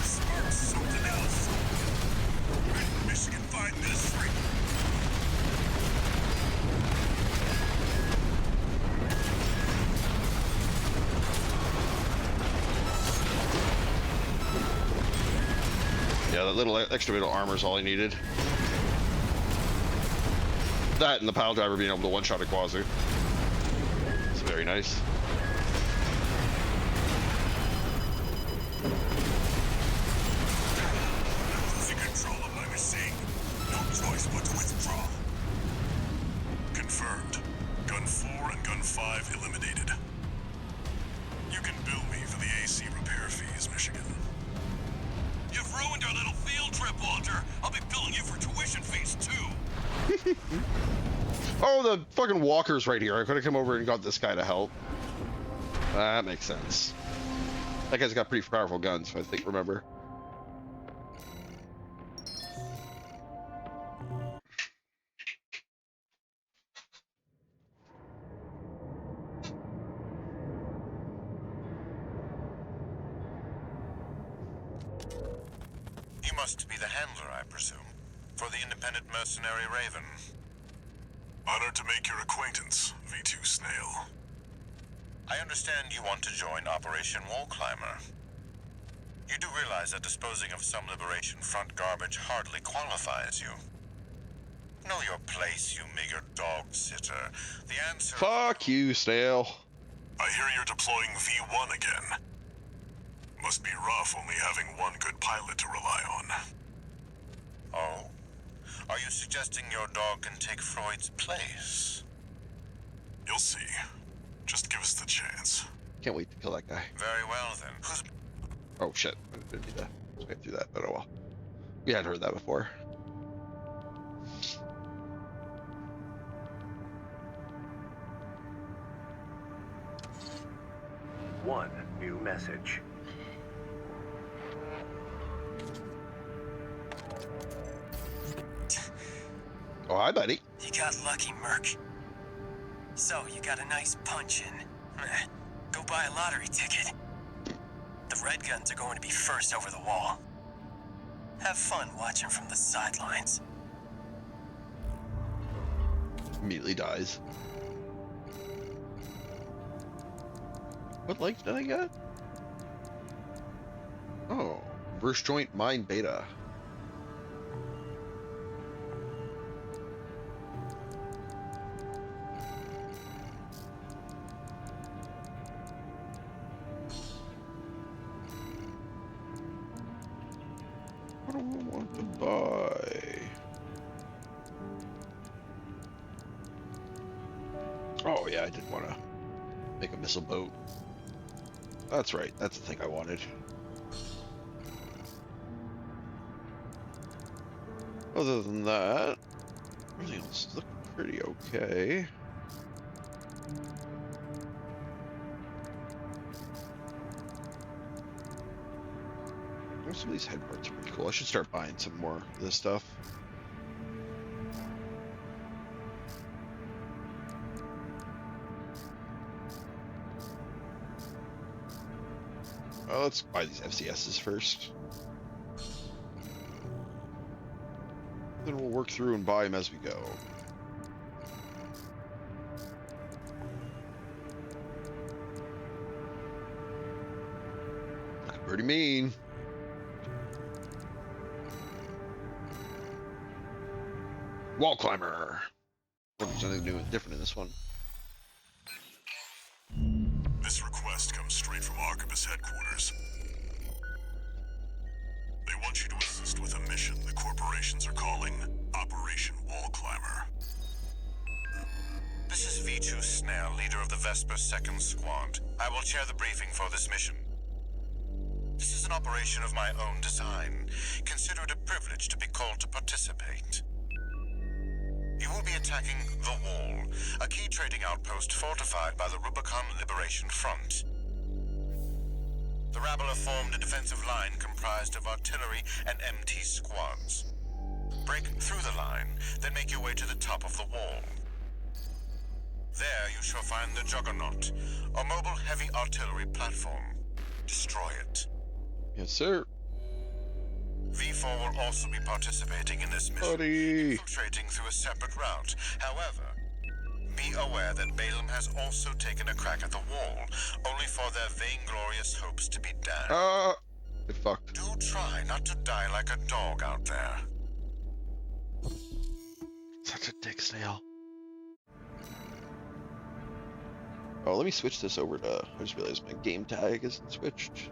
Spark's something else. Where did Michigan find this freak? Yeah, that little extra bit of armor is all I needed. That and the pile driver being able to one-shot a Quazu. It's very nice. Losing control of my machine. No choice but to withdraw. Confirmed. Gun 4 and Gun 5 eliminated. You can bill me for the AC repair fees, Michigan. You've ruined our little field trip, Walter. I'll be billing you for tuition fees, too. Oh, the fucking walker's right here. I could have come over and got this guy to help. That makes sense. That guy's got pretty powerful guns, I think, remember. You must be the handler, I presume, for the independent mercenary Raven. Honored to make your acquaintance, V2 Snail. I understand you want to join Operation Wall Climber. You do realize that disposing of some Liberation Front garbage hardly qualifies you. Know your place, you meager dog sitter. The answer... Fuck you, Snail. I hear you're deploying V1 again. Must be rough only having one good pilot to rely on. Oh? Are you suggesting your dog can take Freud's place? You'll see. Just give us the chance. Can't wait to kill that guy. Very well, then. Who's... Oh, shit. I didn't need to get through that, but oh well. We had heard that before. One new message. Oh, hi, buddy. You got lucky, Merc. So, you got a nice punch in. Go buy a lottery ticket. The red guns are going to be first over the wall. Have fun watching from the sidelines. Immediately dies. What legs did I get? Oh, reverse joint mine beta. What do I want to buy? Oh yeah, I did want to make a missile boat. That's right, that's the thing I wanted. Other than that, everything else is looking pretty okay. Some of these head parts are pretty cool. I should start buying some more of this stuff. Let's buy these FCSs first. Then we'll work through and buy them as we go. Looking pretty mean. Wall climber. There's something new and different in this one. This request comes straight from Arquebus headquarters. They want you to assist with a mission the corporations are calling Operation Wall Climber. This is V2 Snail, leader of the Vesper 2nd Squad. I will chair the briefing for this mission. This is an operation of my own design. Consider it a privilege to be called to participate. You will be attacking the Wall, a key trading outpost fortified by the Rubicon Liberation Front. The rabble have formed a defensive line comprised of artillery and MT squads. Break through the line, then make your way to the top of the wall. There you shall find the Juggernaut, a mobile heavy artillery platform. Destroy it. Yes, sir. V4 will also be participating in this mission, Buddy. infiltrating through a separate route. However, be aware that Balaam has also taken a crack at the wall, only for their vainglorious hopes to be damned. Get fucked. Do try not to die like a dog out there. Such a dick, Snail. Oh, let me switch this over to... I just realized my game tag isn't switched.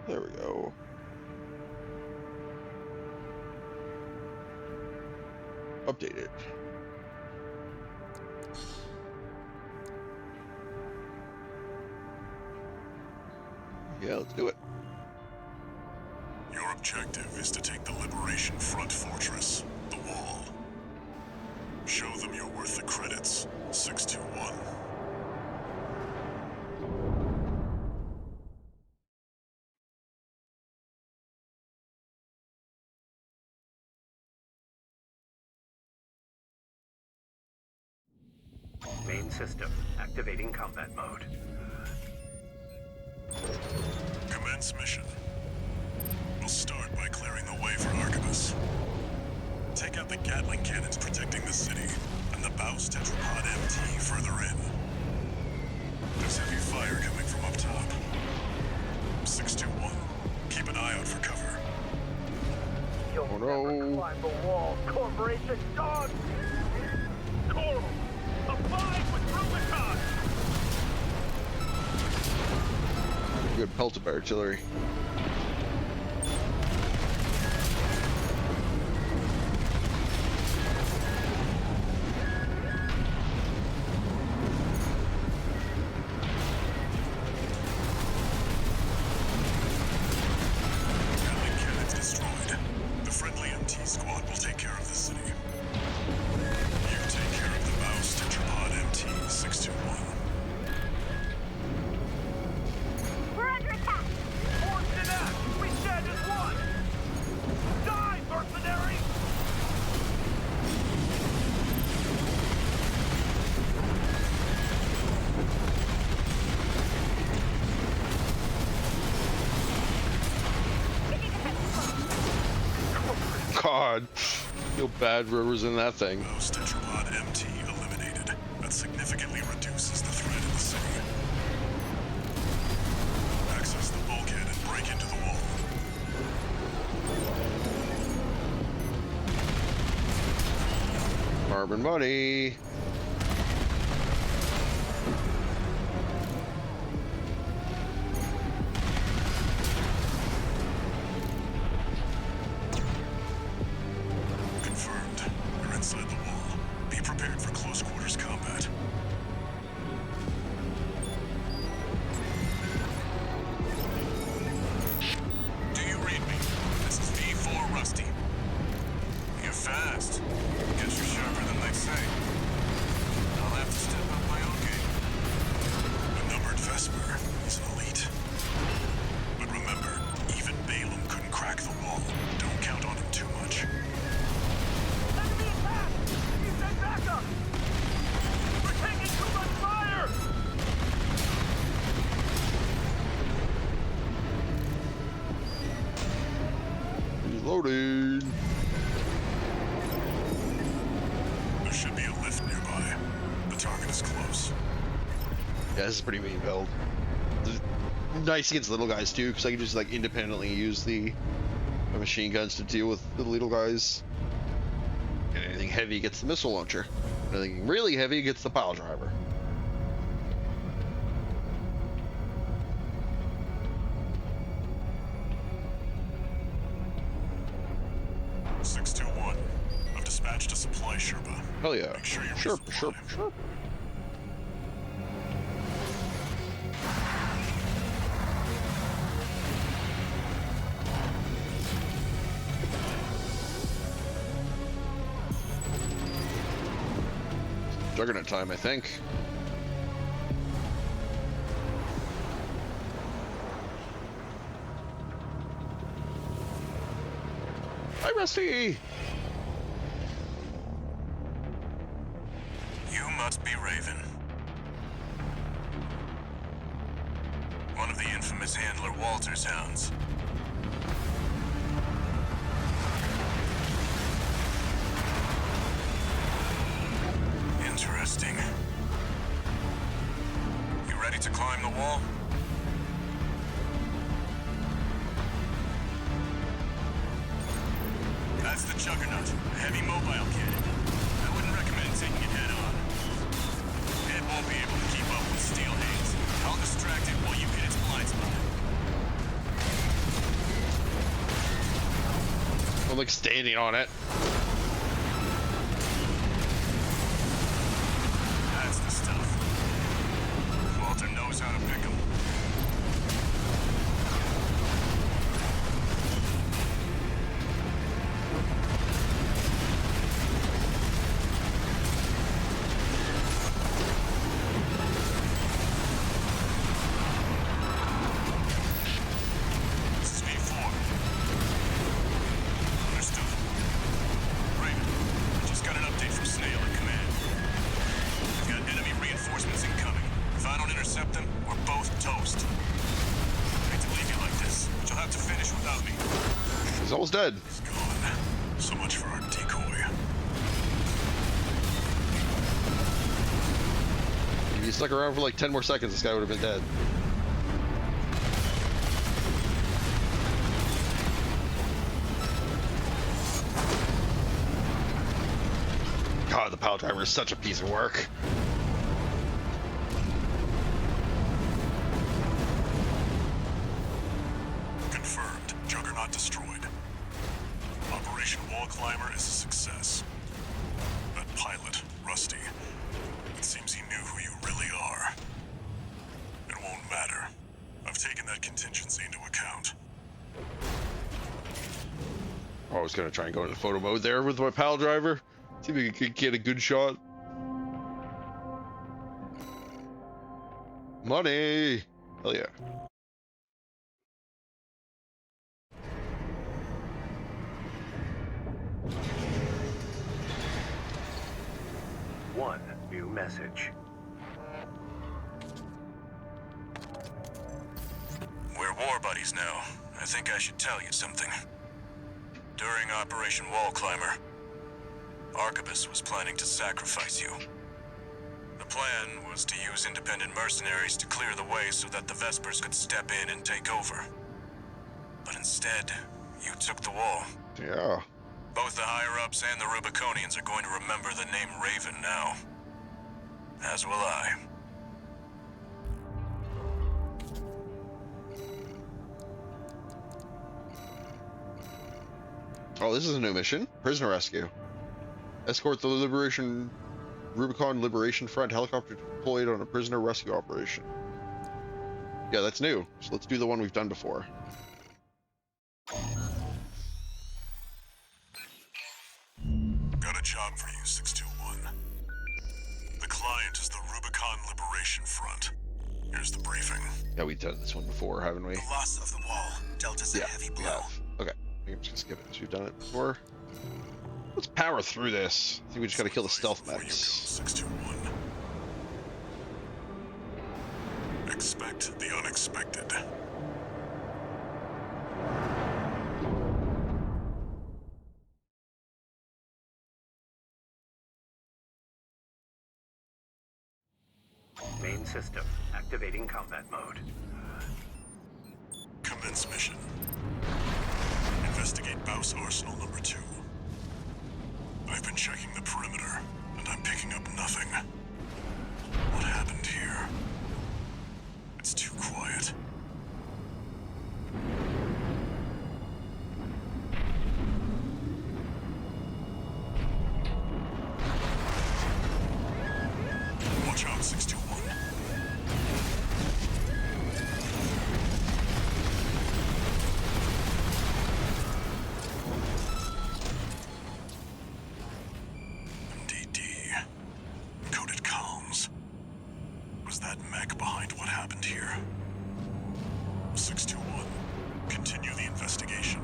There we go. Update it. Yeah, let's do it. Your objective is to take the Liberation Front fortress, the Wall. Show them you're worth the credits. 621. Main system activating combat mode. Commence mission. We'll start by clearing the way for Arquebus. Take out the Gatling cannons protecting the city, and the Baus tetrapod MT further in. There's heavy fire coming from up top. 621. Keep an eye out for cover. You'll Oh, never no. climb the wall, Corporation dog! Coral! Abide with Rubicon! Good pelted by artillery. Gatling cannons destroyed. The friendly MT squad will take care of the city. You take care of the Baus tetrapod MT 621. We're under attack! Force it out! We stand as one! Die, mercenary! God, feel bad River's in that thing. Baus tetrapod MT eliminated. That significantly reduces the threat in the city. Access the bulkhead and break into the wall. Carbon money. Confirmed. You're inside the wall. Be prepared for close quarters combat. Do you read me? This is V4 Rusty. You're fast. Guess you're sharper than they say. I'll have to step up my own game. A numbered Vesper is an elite. But remember, even Balaam couldn't crack the wall. Don't count on him too much. Enemy attack! You send backup! We're taking too much fire! Reloading. There should be a lift nearby. The target is close. Yeah, this is pretty mean build. Nice against little guys too, because I can just like independently use the machine guns to deal with the little guys. And anything heavy gets the missile launcher. Anything really heavy gets the pile driver. I've dispatched a supply Sherpa. Hell yeah. Make sure you're Sure, resupply. sure. Juggernaut time, I think. Hi, Rusty! You must be Raven. One of the infamous handler Walter's hounds. Interesting. You ready to climb the wall? That's the Juggernaut, a heavy mobile cannon. I wouldn't recommend taking it head on. It won't be able to keep up with steel hands. I'll distract it while you hit its blind spot. I'm like standing on it. That's the stuff. Walter knows how to pick 'em. dead. He's gone. So much for our decoy. If he stuck around for like 10 more seconds, this guy would have been dead. God, the pile driver is such a piece of work. Confirmed. Juggernaut destroyed. Operation Wall Climber is a success. That pilot, Rusty, it seems he knew who you really are. It won't matter. I've taken that contingency into account. Oh, I was gonna try and go into photo mode there with my pile driver. See if we could get a good shot. Money! Hell yeah. One new message. We're war buddies now. I think I should tell you something. During Operation Wall Climber, Arquebus was planning to sacrifice you. The plan was to use independent mercenaries to clear the way so that the Vespers could step in and take over. But instead, you took the wall. Yeah. Both the higher-ups and the Rubiconians are going to remember the name Raven now. As will I. Oh, this is a new mission. Prisoner rescue. Escort the Rubicon Liberation Front helicopter deployed on a prisoner rescue operation. Yeah, that's new. So let's do the one we've done before. Got a job for you, 621. The client is the Rubicon Liberation Front. Here's the briefing. Yeah, we've done this one before, haven't we? The loss of the wall dealt us a heavy we blow. have. Okay, I think I'm just gonna skip it because we've done it before. Let's power through this. I think we just gotta kill the stealth Before you go, mechs. 621. Expect the unexpected. Main system activating combat mode. Commence mission. Investigate Baus Arsenal number 2. I've been checking the perimeter, and I'm picking up nothing. What happened here? It's too quiet. Watch out, 621. MDD. Coded comms. Was that mech behind what happened here? 621. Continue the investigation.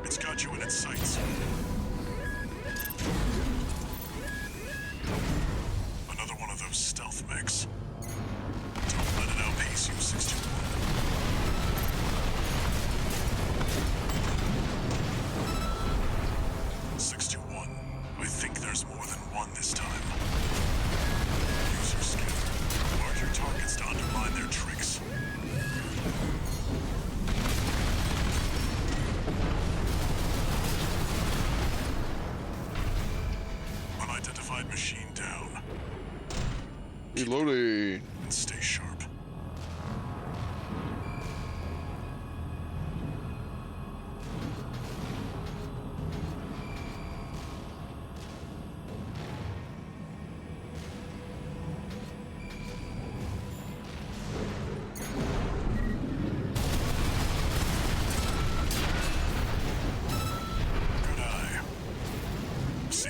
It's got you in its sights. Another one of those stealth mechs. Don't let it outpace you, 621. 621. I think there's more than one this time. Use your scanner. Mark your targets to undermine their tricks. Unidentified machine down. Reloading. And stay sharp. Good eye. See,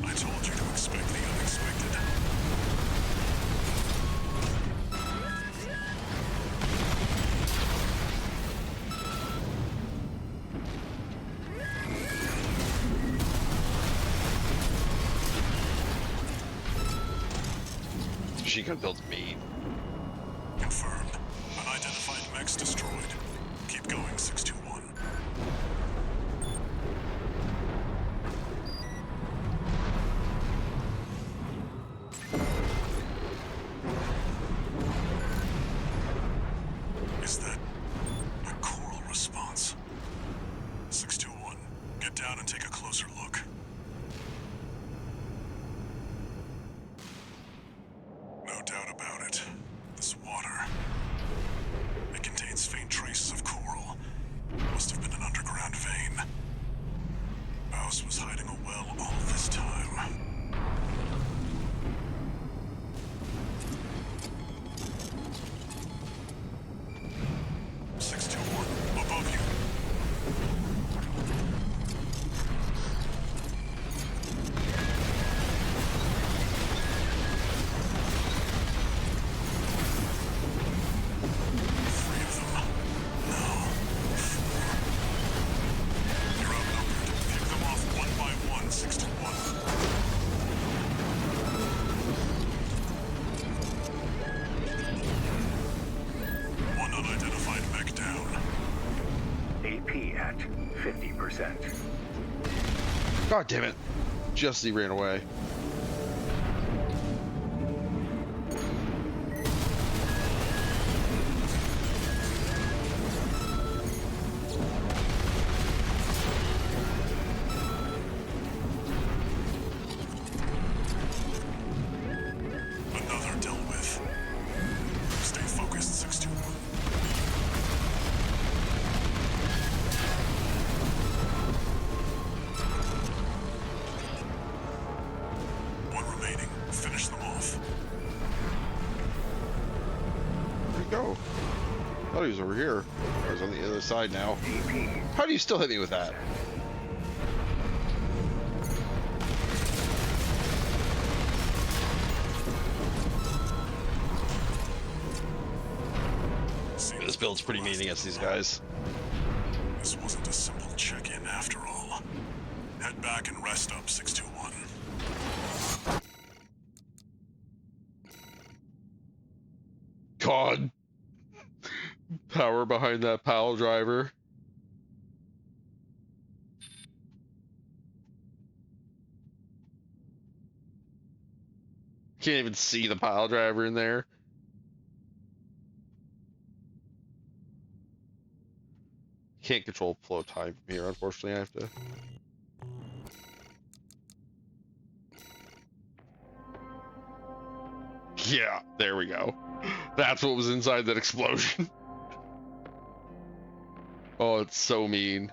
I told you to expect the unexpected. Machine gun build's mean. Confirmed. Unidentified mechs destroyed. Keep going, 621. Is that a coral response? 621, get down and take a closer look. No doubt about it. This water. It contains faint traces of coral. Must have been an underground vein. Baus was hiding a well all this time. Above you. Three of them. No. Four. You're outnumbered. Pick them off one by one, 621. One unidentified mech down. AP at 50%. God damn it. Just as he ran away. Another dealt with. Stay focused, 621. One remaining. Finish them off. Where'd he go? I thought he was over here. I was on the other side now. AP. How do you still hit me with that? This build's pretty mean against these guys. This wasn't a simple check-in after all. Head back and rest up, 621. God. Power behind that pile driver. Can't even see the pile driver in there. Can't control flow time from here, unfortunately. I have to. Yeah, there we go. That's what was inside that explosion. Oh, it's so mean.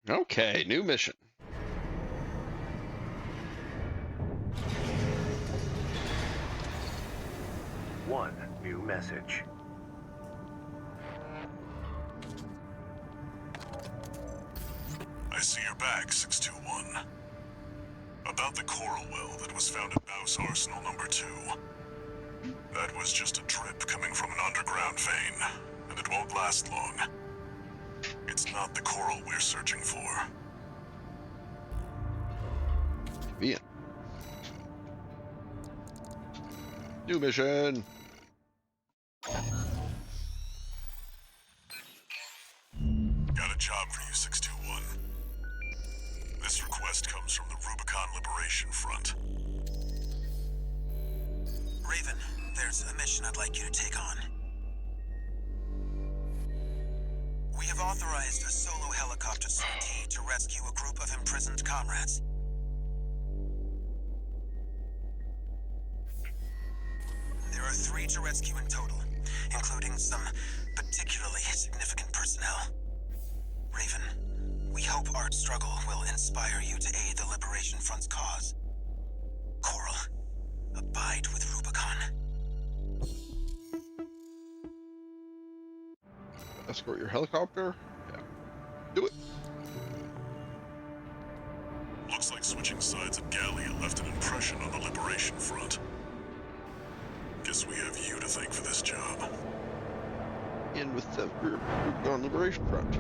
Okay, new mission. One new message. I see your back, 621. About the coral well that was found at Baus Arsenal number 2. That was just a drip coming from an underground vein, and it won't last long. It's not the coral we're searching for. Convenient. New mission. Got a job for you, 621. This request comes from the Rubicon Liberation Front. Raven, there's a mission I'd like you to take on. We have authorized a solo helicopter sortie to rescue a group of imprisoned comrades. There are 3 to rescue in total, including some particularly significant personnel. Raven, we hope our struggle will inspire you to aid the Liberation Front's cause. Coral, abide with Rubicon. Escort your helicopter? Yeah. Do it. Looks like switching sides at Gallia left an impression on the Liberation Front. says Rubicon Liberation Front.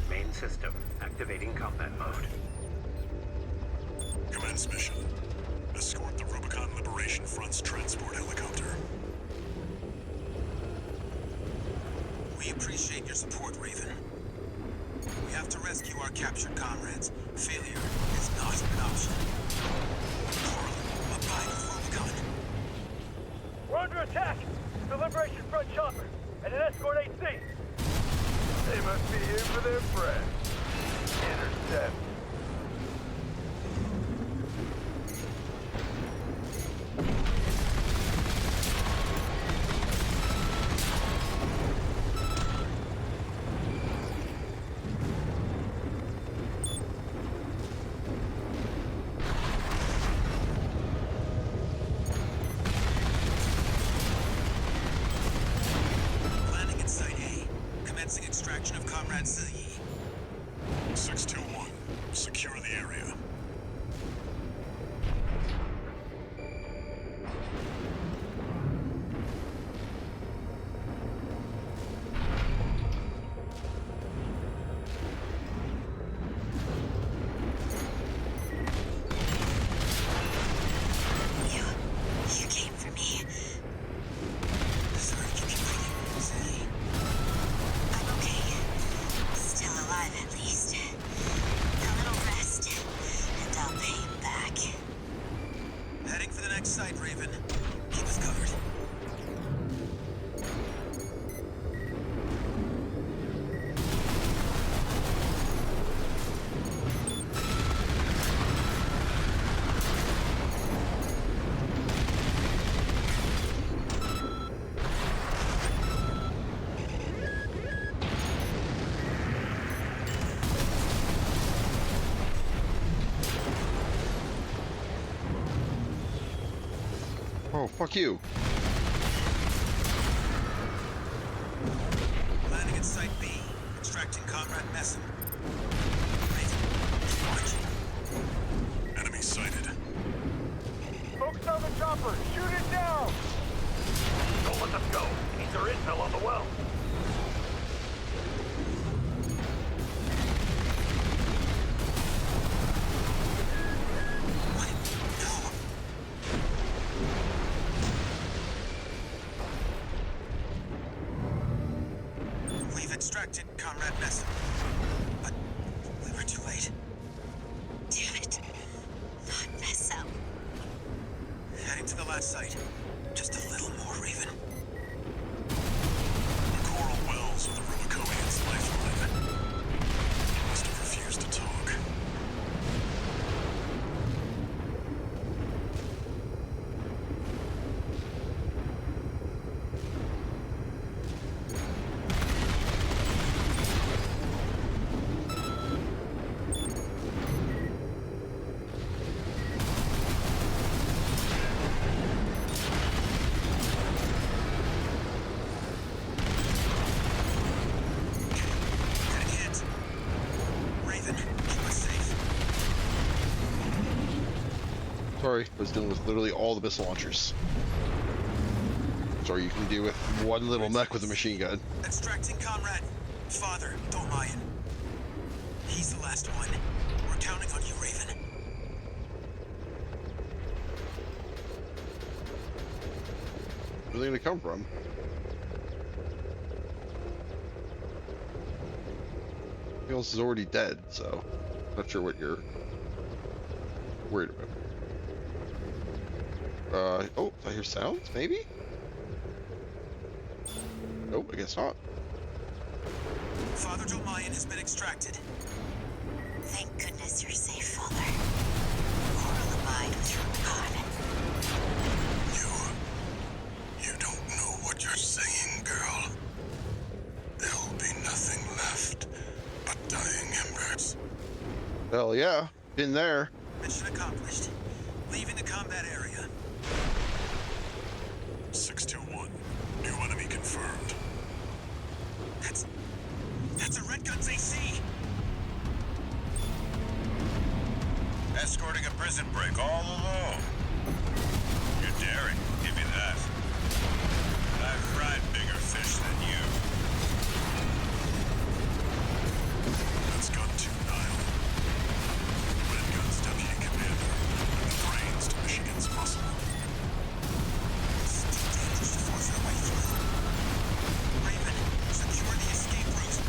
Main system activating combat mode. Commence mission. Escort the Rubicon Liberation Front's transport helicopter. We appreciate your support, Raven. We have to rescue our captured comrades. Failure is not an option. Coral, abide with Rubicon. We're under attack! The Liberation Front chopper and an escort AC! They must be here for their friend. Intercept. Landing at Site A. Commencing extraction of Comrade Zilyi. 621. Secure the area. You came for me. Sorry to keep you waiting, Zilyi. I'm okay. Still alive, at least. A little rest, and I'll pay him back. Heading for the next site, Raven. Keep us covered. Oh, fuck you. Landing at Site B. Extracting Comrade Messim. Raven, keep watching. Enemy sighted. Focus on the chopper! Shoot it down! Don't let them go. Needs our intel on the well. What? No. We've extracted Comrade Messim. But we were too late. Damn it. Not mess up. Heading to the last site. Just a little more, Raven. The coral wells are the Rubiconian's lifeline. He must have refused to talk. Getting hit. Raven, keep us safe. Sorry, I was dealing with literally all the missile launchers. Sorry, you can deal with one little mech with a machine gun. Extracting Comrade. Father, Dolmayan. He's the last one. We're counting on you, Raven. Where's it gonna come from? Everything else is already dead, so not sure what you're worried about. Oh, I hear sounds, maybe? Nope, I guess not. Father Dolmayan has been extracted. Thank goodness you're safe, Father. Coral abide with Rubicon. You don't know what you're saying, girl. There'll be nothing left but dying embers. Hell yeah, been there. Mission accomplished. Leaving the combat area. 621. New enemy confirmed. That's a Red Gun's AC. prison break all alone. You're daring, give you that. I've fried bigger fish than you. That's Gun 2 Nile. Red Gun's deputy commander, and the brains to Michigan's muscle. It's too dangerous to force our way through. Raven, secure the escape route.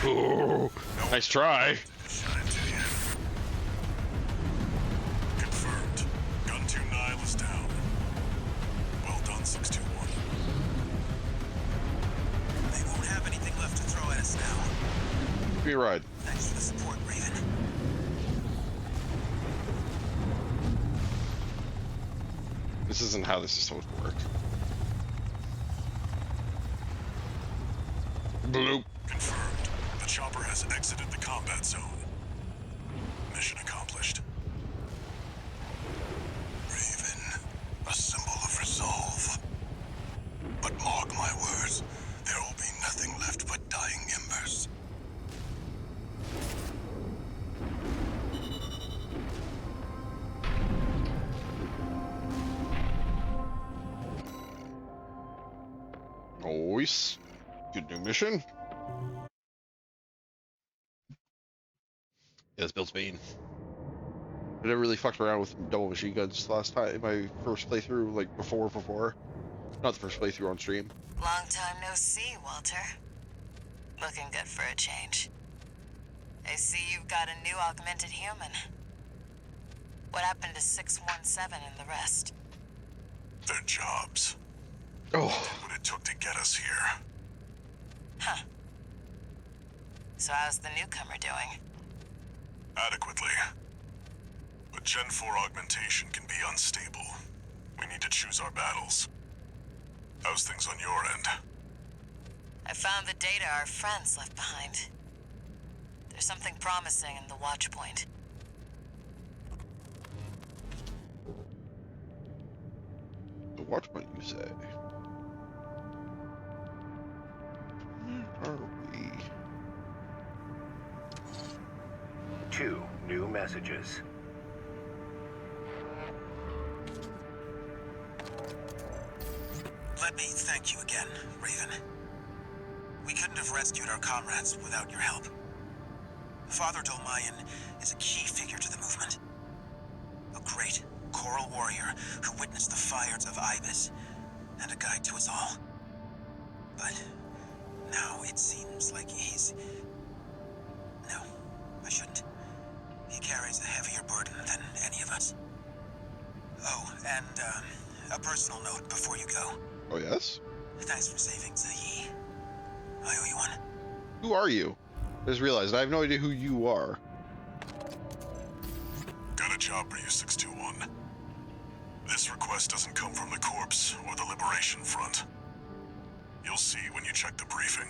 Ooh, nice try. Shine to you. Confirmed. Gun 2 Nile is down. Well done, 621. They won't have anything left to throw at us now. Give me a ride. Thanks for the support, Raven. This isn't how this is supposed to work. Bloop. Confirmed. The chopper has exited the combat zone. Mission accomplished. Raven, a symbol of resolve. But mark my words, there will be nothing left but dying embers. Nice. Good new mission. Yeah, this build's mean. I never really fucked around with double machine guns last time. My first playthrough, like before. Not the first playthrough on stream. Long time no see, Walter. Looking good for a change. I see you've got a new augmented human. What happened to 617 and the rest? Their jobs. Oh, What it took to get us here. Huh. So how's the newcomer doing? Adequately. But Gen 4 augmentation can be unstable. We need to choose our battles. How's things on your end? I found the data our friends left behind. There's something promising in the watch point. the watch point, you say? Where are we? 2 new messages. Let me thank you again, Raven. We couldn't have rescued our comrades without your help. Father Dolmayan is a key figure to the movement. A great choral warrior who witnessed the fires of Ibis, and a guide to us all. But now it seems like he's... No, I shouldn't. He carries a heavier burden than any of us. Oh, and a personal note before you go. Oh, yes? Thanks for saving Zayi. I owe you one. Who are you? I just realized I have no idea who you are. Got a job for you, 621. This request doesn't come from the Corps or the Liberation Front. You'll see when you check the briefing.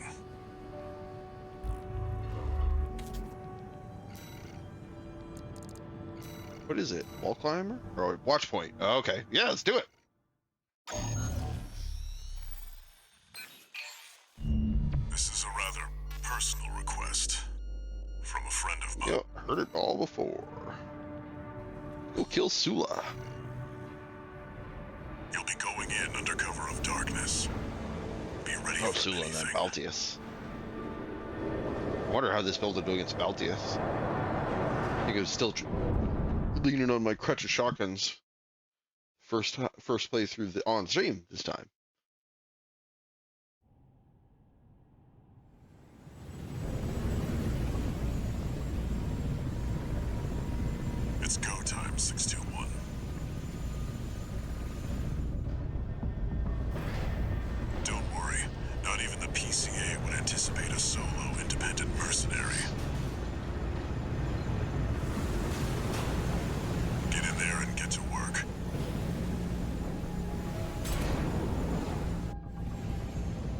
What is it? Wall climber? Or watch point? Oh, okay. Yeah, let's do it. This is a rather personal request from a friend of mine. Yep, heard it all before. Go kill Sula. You'll be going in under cover of darkness. Be ready Oh, for Sula and anything. then Baltius. I wonder how this build would do against Baltius. I think it was still leaning on my crutch of shotguns. First play through the on stream this time. It's go time, 621. Don't worry, not even the PCA would anticipate a solo independent mercenary. Get in there and get to work.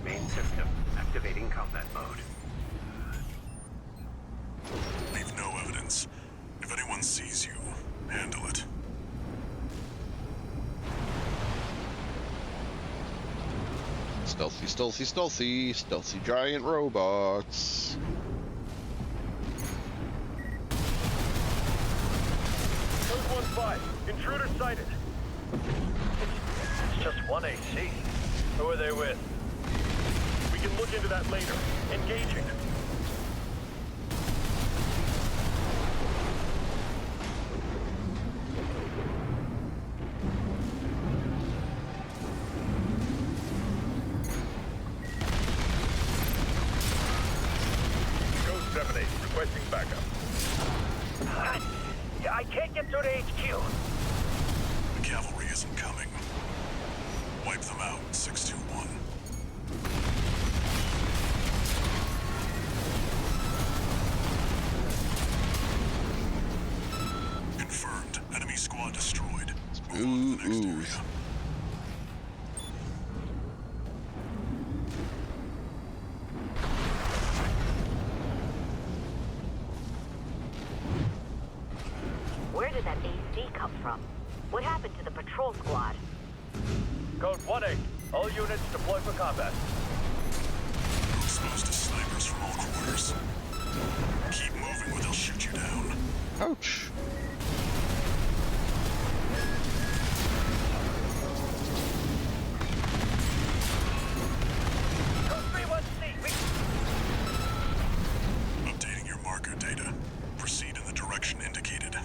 Main system one sees you, handle it. Stealthy, stealthy, stealthy, stealthy giant robots. Code 1-5. Intruder sighted. It's just one AC. Who are they with? We can look into that later. Engaging. Code 7-8. Requesting backup. I can't get through to HQ. The cavalry isn't coming. Wipe them out, 621. Confirmed. Enemy squad destroyed. Move on to the next area. Where did that AC come from? What happened to the patrol squad? Code 1-8. All units deploy for combat. We're exposed to snipers from all quarters. Keep moving or they'll shoot you down. Ouch. Code 3-1C. Updating your marker data. Proceed in the direction indicated.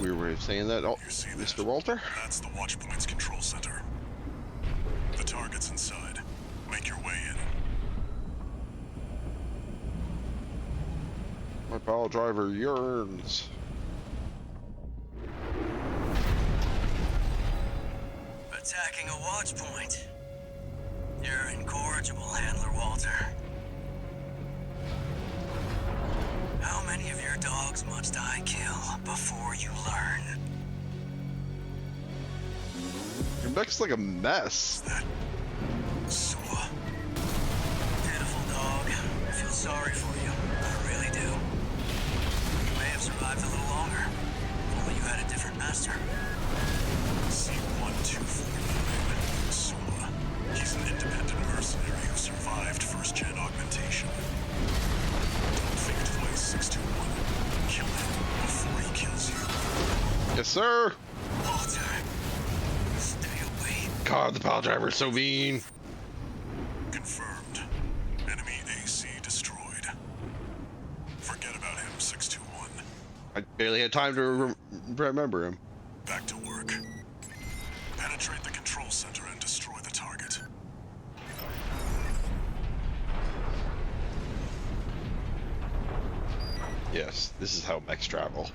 Weird way of saying that. Oh, You see Mr. that? Walter? That's the Watchpoint's control center. The target's inside. Make your way in. My pile driver yearns. Attacking a watch point. You're incorrigible, Handler Walter. How many of your dogs must I kill before you learn? Your mech's like a mess. That Sua. Pitiful dog. I feel sorry for you. I really do. You may have survived a little longer. If only you had a different master. C-1249. Sua. He's an independent mercenary who survived first-gen augmentation. Don't think twice, 621. Kill him before he kills you. Yes, sir. Walter, stay away. God, the pile driver's so mean. Confirmed. Enemy AC destroyed. Forget about him, 621. I barely had time to remember him. Back to work. Penetrate the control center and destroy the target. Yes, this is how mechs travel.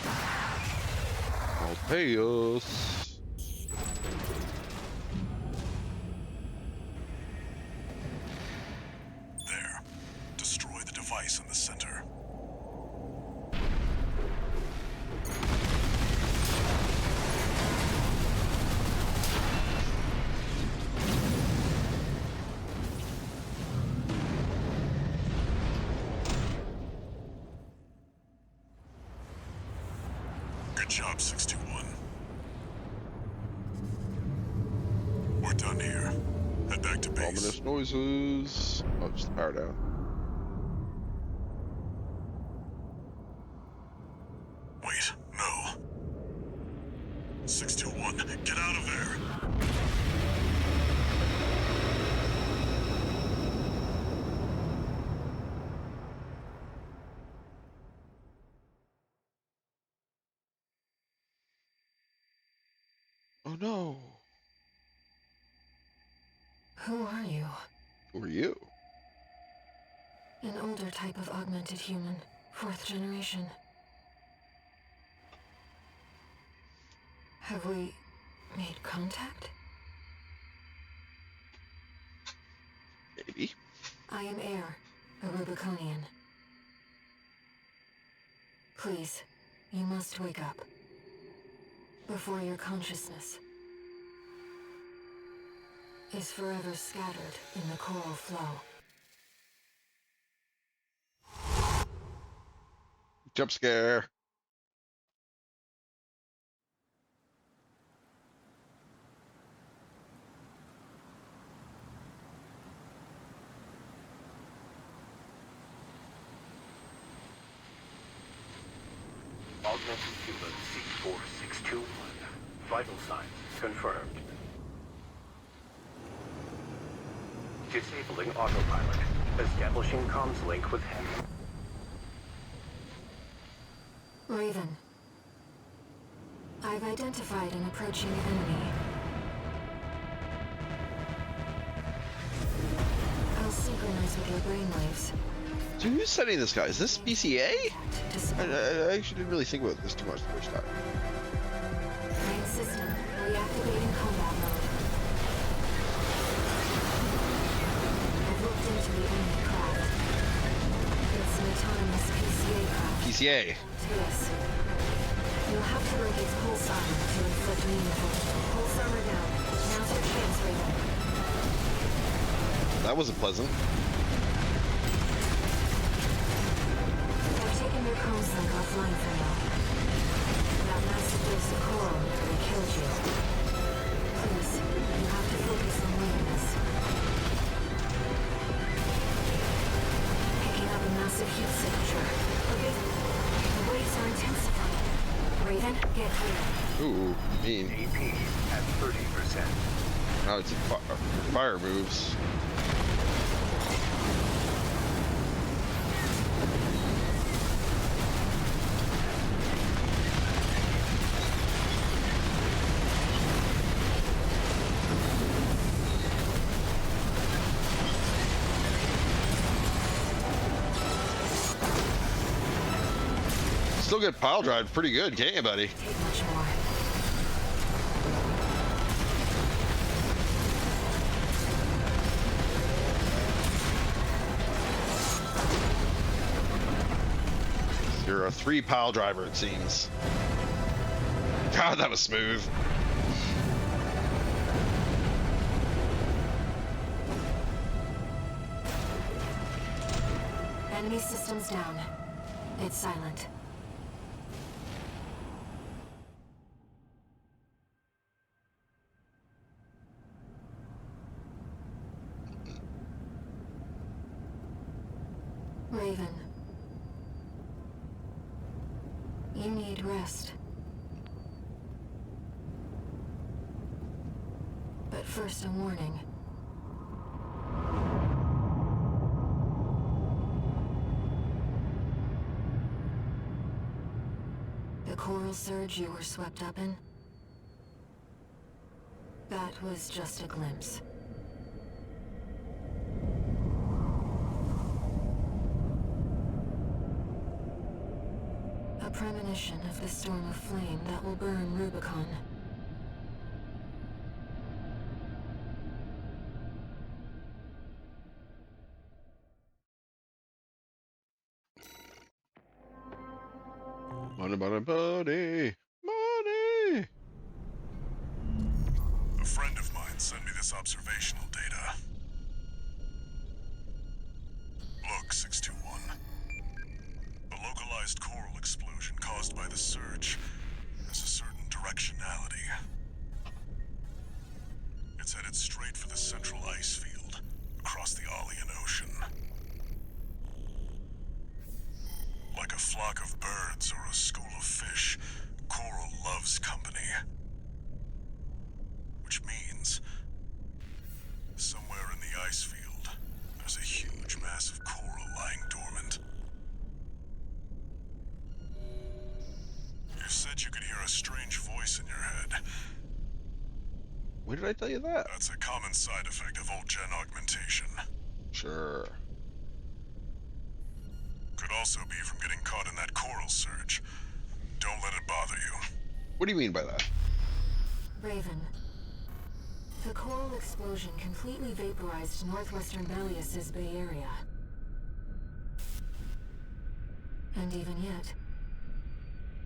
I'll pay us. There. Destroy the device in the center. Good job, 621. We're done here. Head back to base. Ominous noises. Oh, just the power down. Wait, no. 621, get out of there! Oh no. Who are you? Who are you? An older type of augmented human, 4th generation. Have we made contact? Maybe. I am Air, a Rubiconian. Please, you must wake up. Before your consciousness is forever scattered in the coral flow. Jump scare. Augmented human C4621. Vital signs confirmed. Disabling autopilot. Establishing comms link with him. Raven. I've identified an approaching enemy. I'll synchronize with your brainwaves. So who's sending this guy? Is this BCA? To support. I actually didn't really think about this too much the first time. Main system reactivating combat mode. I've looked into the enemy craft. It's an autonomous PCA craft. PCA. Yes. You'll have to break its pulse armor to inflict meaningful. Pulse armor down. Now's your chance, Raven. That wasn't pleasant. I've taken your comms link offline for now. That massive dose of coral nearly killed you. Please, you have to focus on winning this. Picking up a massive heat signature. Okay. The waves are intensifying. Raven, get here. Ooh, mean. AP at 30%. Now it's fire moves. Still get pile drive pretty good, can't you, buddy? Take much more. You're a 3 pile driver, it seems. God, that was smooth. Enemy systems down. It's silent. Raven. You need rest. But first, a warning. The coral surge you were swept up in? That was just a glimpse. A premonition of the storm of flame that will burn Rubicon. Money, money, money, money. A friend of mine sent me this observational data. Look, 621. The localized coral explosion caused by the surge has a certain directionality. It's headed straight for the central ice field across the Alian Ocean. Like a flock of birds or a school of fish, coral loves company. Which means, somewhere in the ice field, there's a huge mass of coral lying dormant. You said you could hear a strange voice in your head. When did I tell you that? That's a common side effect of old gen augmentation. Sure. Could also be from getting caught in that coral surge. Don't let it bother you. What do you mean by that? Raven. The coral explosion completely vaporized northwestern Belius's Bay Area. And even yet,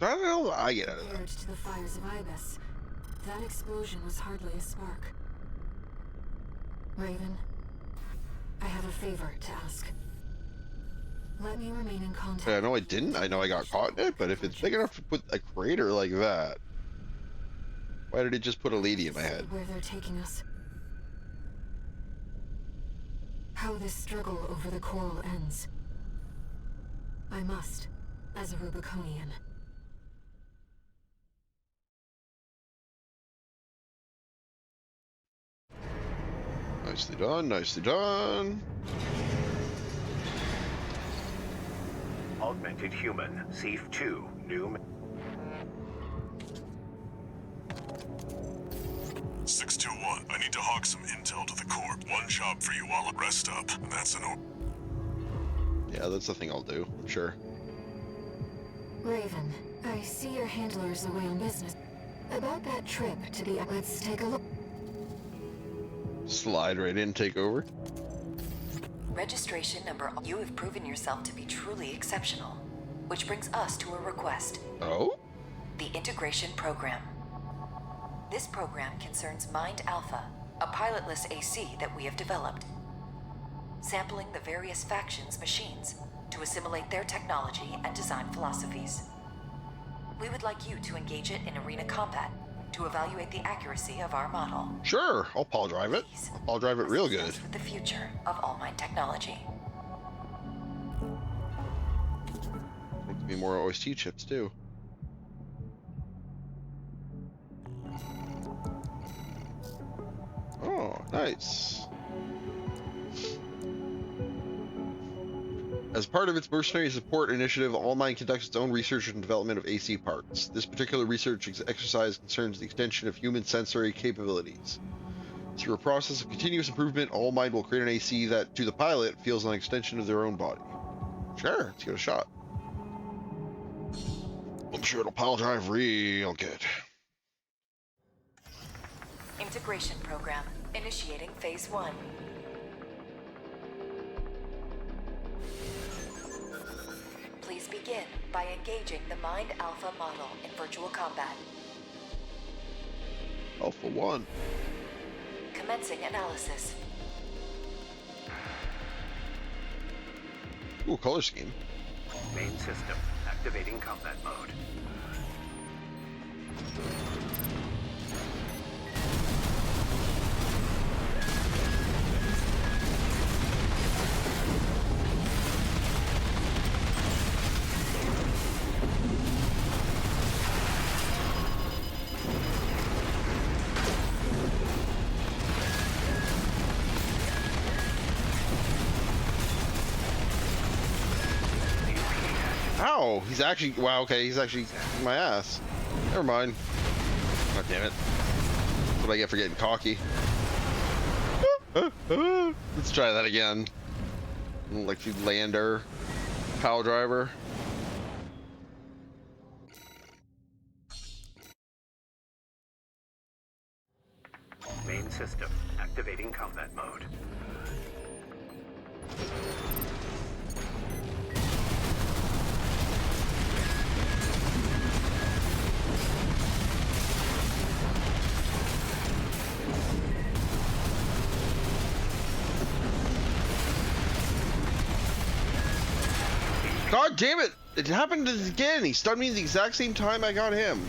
How the hell do I get out of that? compared to the fires of Ibis, that explosion was hardly a spark. Raven, I have a favor to ask. Let me remain in contact. I know I didn't. I know I got caught in it, but if it's big enough to put a crater like that, why did it just put a lady in my head? Where they're taking us. How this struggle over the coral ends. I must, as a Rubiconian. Nicely done, nicely done. Augmented human, CEF-2, new... 621, I need to hawk some intel to the Corp. One job for you while I rest up, and that's an order. Yeah, that's the thing I'll do, I'm sure. Raven, I see your handler's away on business. About that trip to the... Let's take a look. Slide right in, take over. Registration number. You have proven yourself to be truly exceptional. Which brings us to a request. Oh? The integration program. This program concerns Mind Alpha, a pilotless AC that we have developed. Sampling the various factions' machines to assimilate their technology and design philosophies. We would like you to engage it in arena combat to evaluate the accuracy of our model. Sure, I'll Paul drive it. I'll drive it real good. With the future of All Might technology. There's be more OST chips too. Oh, nice. As part of its mercenary support initiative, All Might conducts its own research and development of AC parts. This particular research exercise concerns the extension of human sensory capabilities. Through a process of continuous improvement, All Might will create an AC that, to the pilot, feels an extension of their own body. Sure, let's give it a shot. I'm sure it'll pile drive real good. Integration program initiating phase 1. Please begin by engaging the Mind Alpha model in virtual combat. Alpha 1. Commencing analysis. Ooh, color scheme. Main system, activating combat mode. Ow! He's actually... Wow, okay, he's actually kicking my ass. Never mind. God damn it. That's what I get for getting cocky. Let's try that again. Like the lander. Pile driver. Main system, activating combat mode. God damn it! It happened again! He stunned me the exact same time I got him.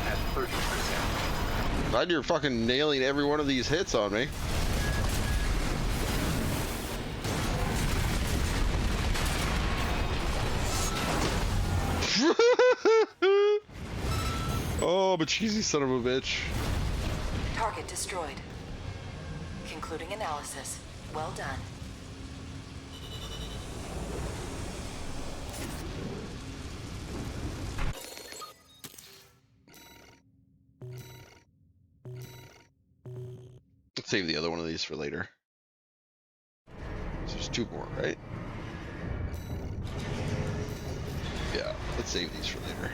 At 30%. Glad you're fucking nailing every one of these hits on me. Oh, but cheesy son of a bitch. Target destroyed. Concluding analysis. Well done. Let's save the other one of these for later. So there's 2 more, right? Yeah, let's save these for later.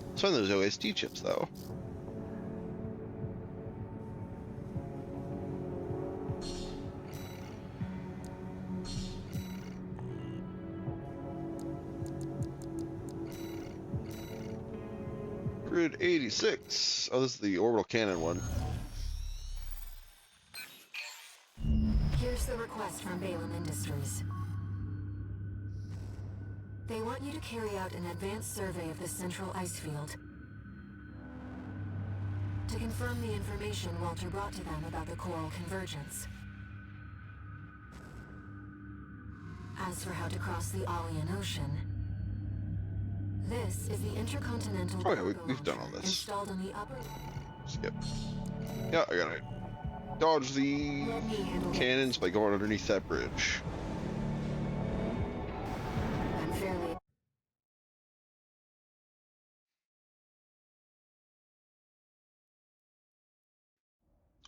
Let's find those OST chips, though. Grid 86. Oh, this is the orbital cannon one. Here's the request from Balaam Industries. They want you to carry out an advanced survey of the central ice field to confirm the information Walter brought to them about the coral convergence. As for how to cross the Aeolian Ocean, this is the intercontinental Oh yeah, cargo we've done all launcher this. installed on the upper. Skip. Yeah, I gotta dodge the Let me handle cannons by going underneath that bridge. I'm fairly. I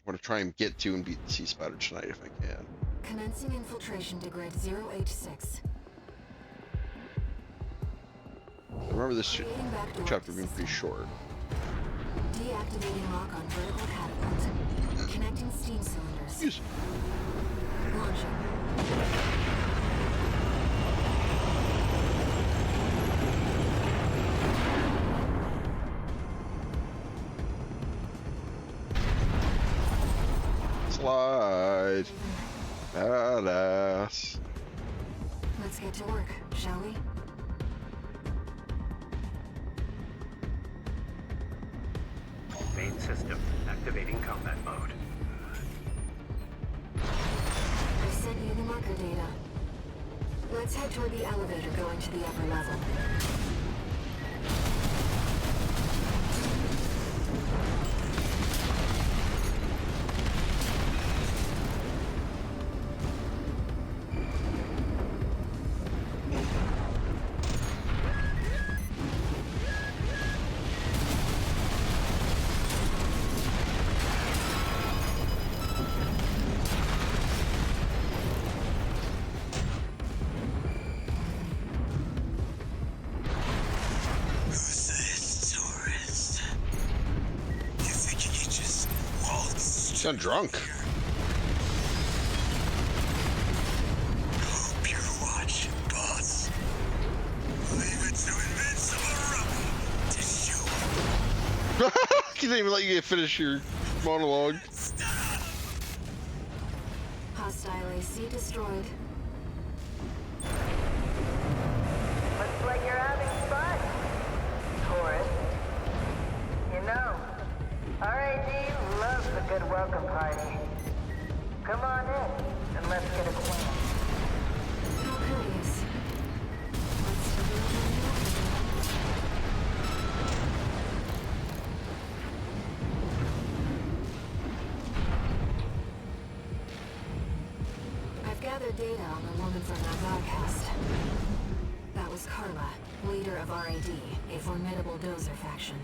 want to try and get to and beat the Sea Spider tonight if I can. Commencing infiltration to grid 086. I remember this Creating backdoor chapter being pretty short. Deactivating lock on vertical catapult. Connecting steam cylinders. Use. Launching. Slide. Badass. Let's get to work, shall we? Main system activating combat mode. I sent you the marker data. Let's head toward the elevator going to the upper level. Who's this tourist? You think you can just waltz? Sound drunk. Hope you're watching, boss. Leave it to Invincible Rummy to show up. He didn't even let you finish your monologue. Hostile AC destroyed. Looks like you're having fun, tourist. You know, RAD loves a good welcome party. Come on in, and let's get acquainted. How curious. Let's take a look at the I've gathered data on the woman from that broadcast. That was Carla, leader of RAD, a formidable dozer faction.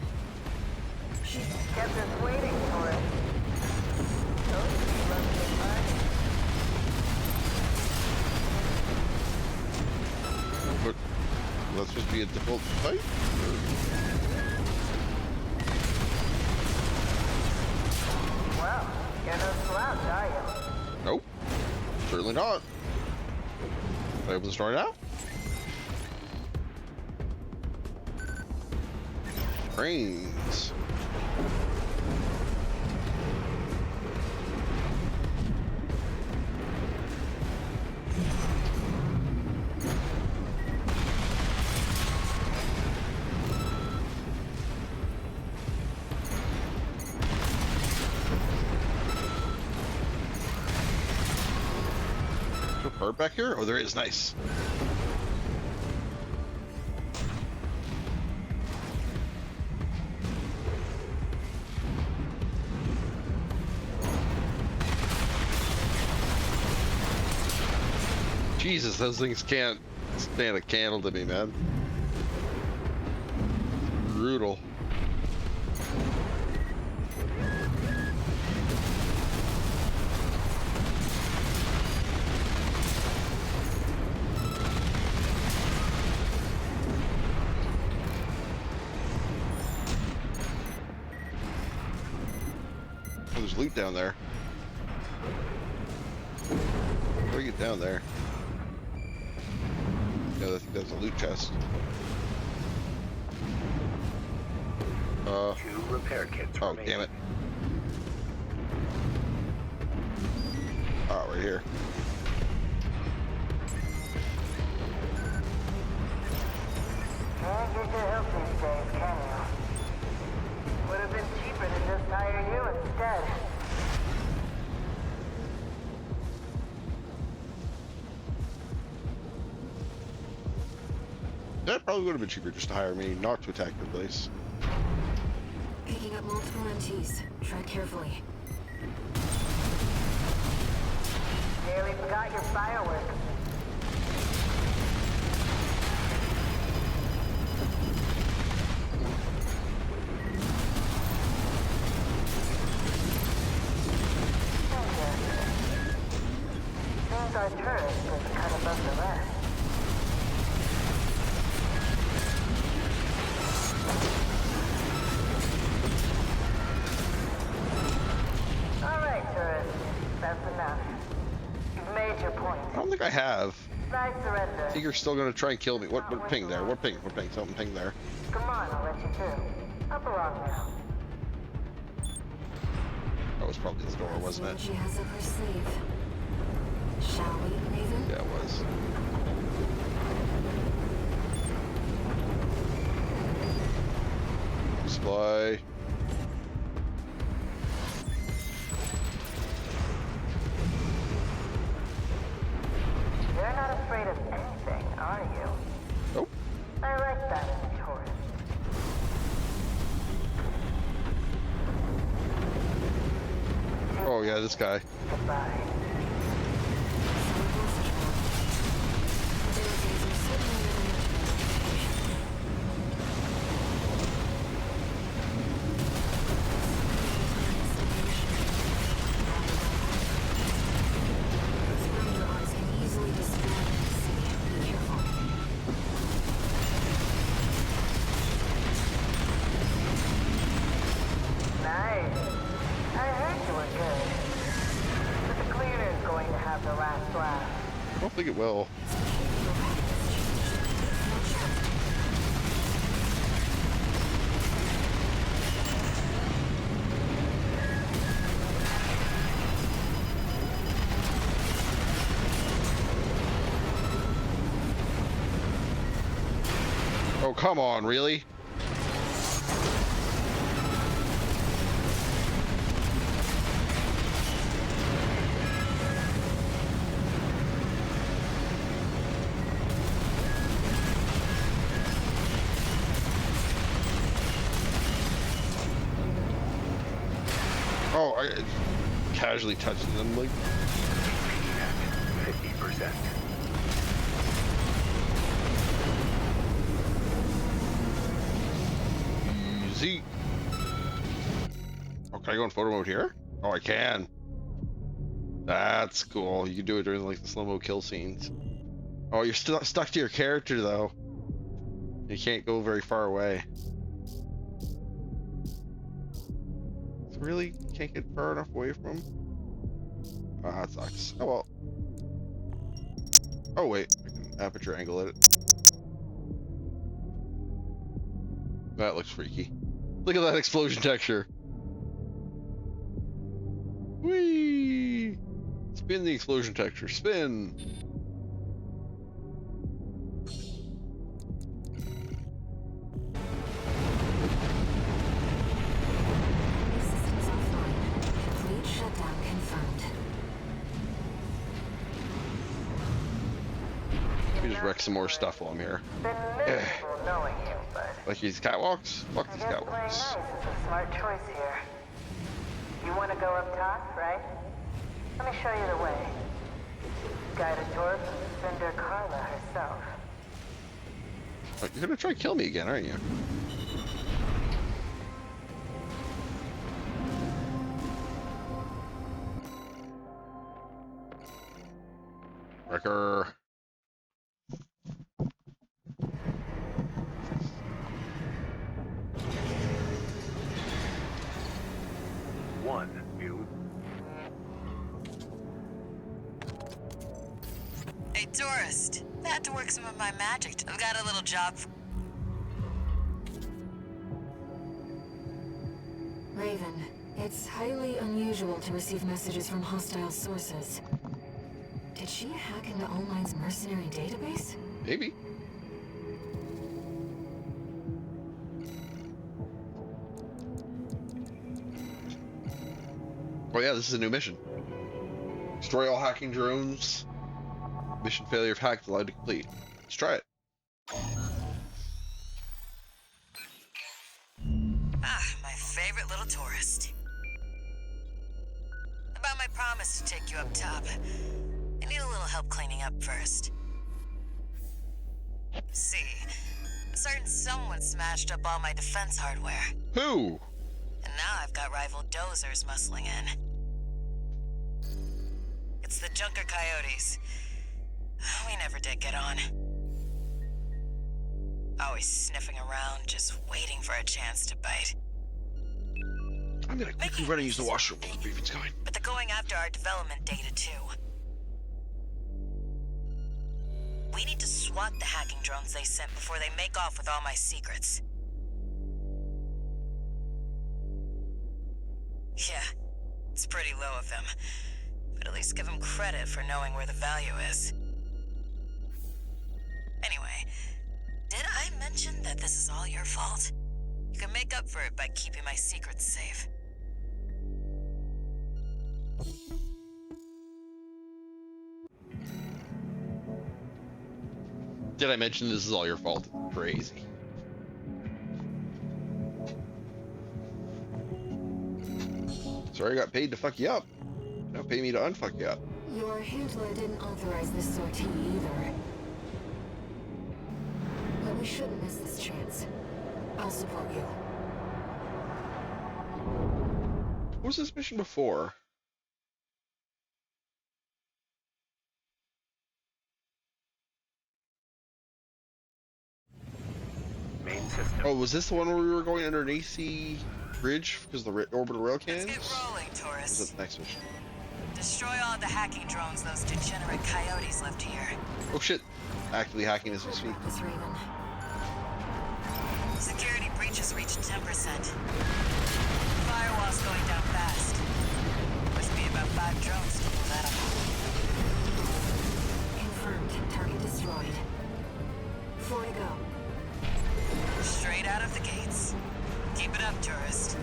She Kept us waiting for it. Told you she loves good party. But that's supposed to be a difficult fight? Well, you're no slouch, are you? Nope. Certainly not. Am I able to start now? Brains. No bird back here? Oh, there is. Nice. Jesus, those things can't stand a candle to me, man. Brutal. Oh, there's loot down there. How do we get down there? Yeah, I think that's a loot chest. Uh. 2 repair kits Oh, remain. damn it. Oh, right here. Can't get your help these days, can you? Would have been cheaper to just hire you instead. That probably would have been cheaper just to hire me, not to attack the place. Picking up multiple MTs. Tread carefully. Nearly forgot your fireworks. Seems our turret is cut above the rest. All right, tourist. That's enough. You've made your point. I don't think I have. I surrender. I think you're still gonna try and kill me. What ping there? What ping? What ping? Something ping there. Come on, I'll let you through. Up along now. That was probably the door, wasn't What it? she has up her sleeve. Shall we, Raven? Yeah, it was. Supply. You're not afraid of anything, are you? Nope. I like that in a tourist. Oh yeah, this guy. Goodbye. Nice. I heard you were good. But the cleaner's going to have the last laugh. I don't think it will. Oh, come on, really? Oh, I casually touching them like 50%. easy. Oh, can I go in photo mode here? Oh, I can. That's cool. You can do it during like the slow-mo kill scenes. Oh, you're still stuck to your character though. You can't go very far away. So really, can't get far enough away from him. Oh, that sucks. Oh well. Oh wait, I can aperture angle it. That looks freaky. Look at that explosion texture. Whee! Spin the explosion texture. Spin. Systems offline. Complete shutdown confirmed. Let me just wreck some more stuff while I'm here. Been miserable knowing you, but Like these catwalks? Fuck I these guess playing nice catwalks. is a smart choice here. You want to go up top, right? Let me show you the way. Guided tour from Cinder Carla herself. Oh, you're gonna try to kill me again, aren't you? Wrecker. One new. Hey, tourist. I had to work some of my magic. I've got a little job. Raven, it's highly unusual to receive messages from hostile sources. Did she hack into All Might's mercenary database? Maybe. Oh yeah, this is a new mission. Destroy all hacking drones. Mission failure of hack allowed to complete. Let's try it. Ah, my favorite little tourist. About my promise to take you up top. I need a little help cleaning up first. See, a certain someone smashed up all my defense hardware. Who? And now I've got rival dozers muscling in. It's the Junker Coyotes. We never did get on. Always sniffing around, just waiting for a chance to bite. I'm gonna quickly run and use the washroom while the briefing's going. But they're going after our development data too. We need to swat the hacking drones they sent before they make off with all my secrets. Yeah, it's pretty low of them. But at least give them credit for knowing where the value is. Anyway, did I mention that this is all your fault? You can make up for it by keeping my secrets safe. Did I mention this is all your fault? Crazy. Sorry I got paid to fuck you up. Don't pay me to unfuck you up. Your handler didn't authorize this sortie either. But we shouldn't miss this chance. I'll support you. What was this mission before? Main system. Oh, was this the one where we were going under an AC bridge because of the orbital rail Let's cannons? get rolling, Or was tourists. that the next mission? Destroy all the hacking drones those degenerate coyotes left here. Oh shit. Actively hacking as we speak. This Raven. Security breaches reached 10%. Firewall's going down fast. Must be about 5 drones to pull that up. Confirmed. Target destroyed. 4 to go. Straight out of the gates. Keep it up, tourist.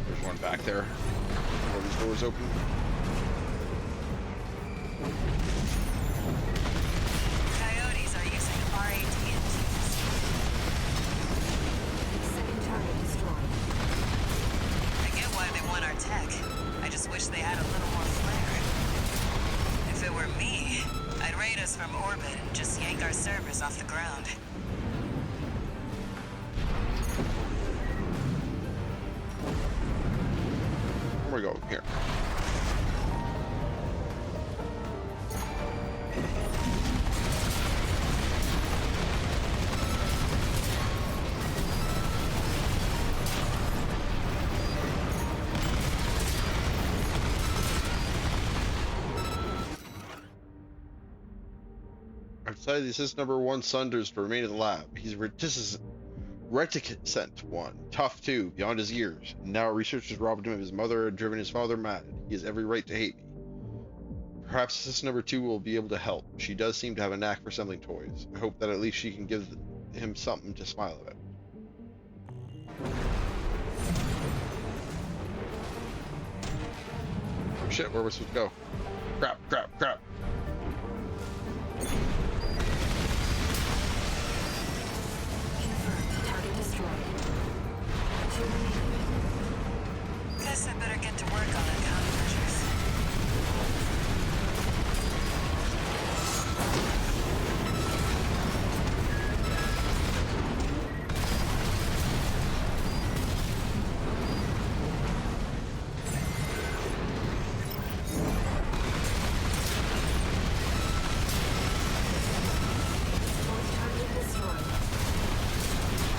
There's one back there. All these doors open. Coyotes are using RATNTs. Second target destroyed. I get why they want our tech. I just wish they had a little more flair. If it were me, I'd raid us from orbit and just yank our servers off the ground. Where we go? Here. Outside the assistant number 1 Sunders to remain in the lab. He's reticent one, tough too, beyond his years. And now researchers robbed him of his mother and driven his father mad. He has every right to hate me. Perhaps assistant number 2 will be able to help. She does seem to have a knack for assembling toys. I hope that at least she can give him something to smile about. Oh shit, where are we supposed to go? Crap, crap, crap. Confirmed. Target destroyed. 2 remaining. Guess I better get to work on our countermeasures. Fourth target destroyed.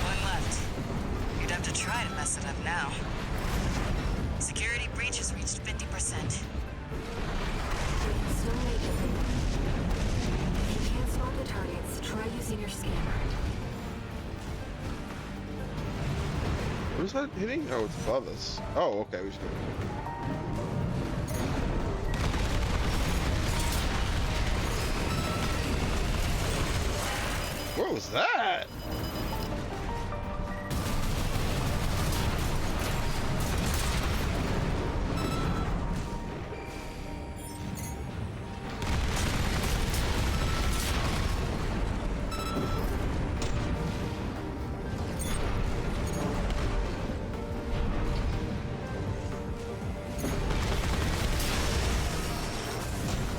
One left. You'd have to try to mess it up now. Security breach has reached 50%. Still make it. If you can't spot the targets, try using your scanner. Where's that hitting? Oh, it's above us. Oh, okay. We should. What was that?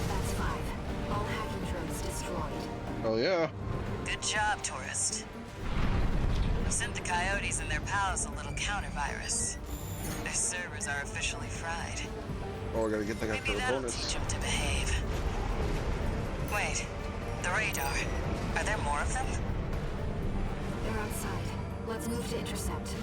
That's 5. All hacking drones destroyed. Oh yeah. Good job, tourist. I've sent the coyotes and their pals a little counter-virus. Their servers are officially fried. Oh, I gotta get that guy for Maybe the that'll bonus. teach them to behave. Wait, the radar. Are there more of them? They're outside. Let's move to intercept.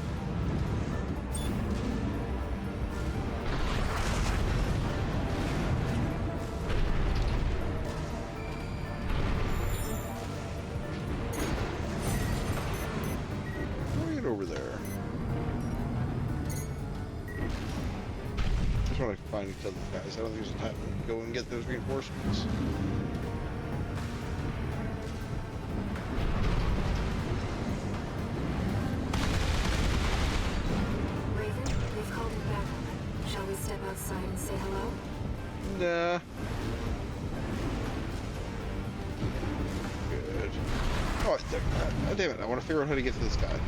Right over there. Just want to find each other guys. I don't think there's time to go and get those reinforcements. Raven, we've called in backup. Shall we step outside and say hello? Nah. Good. Oh, damn it. I want to figure out how to get to this guy.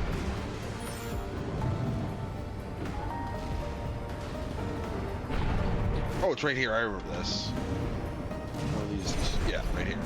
Oh, it's right here. I remember this. One of these. Yeah, right here.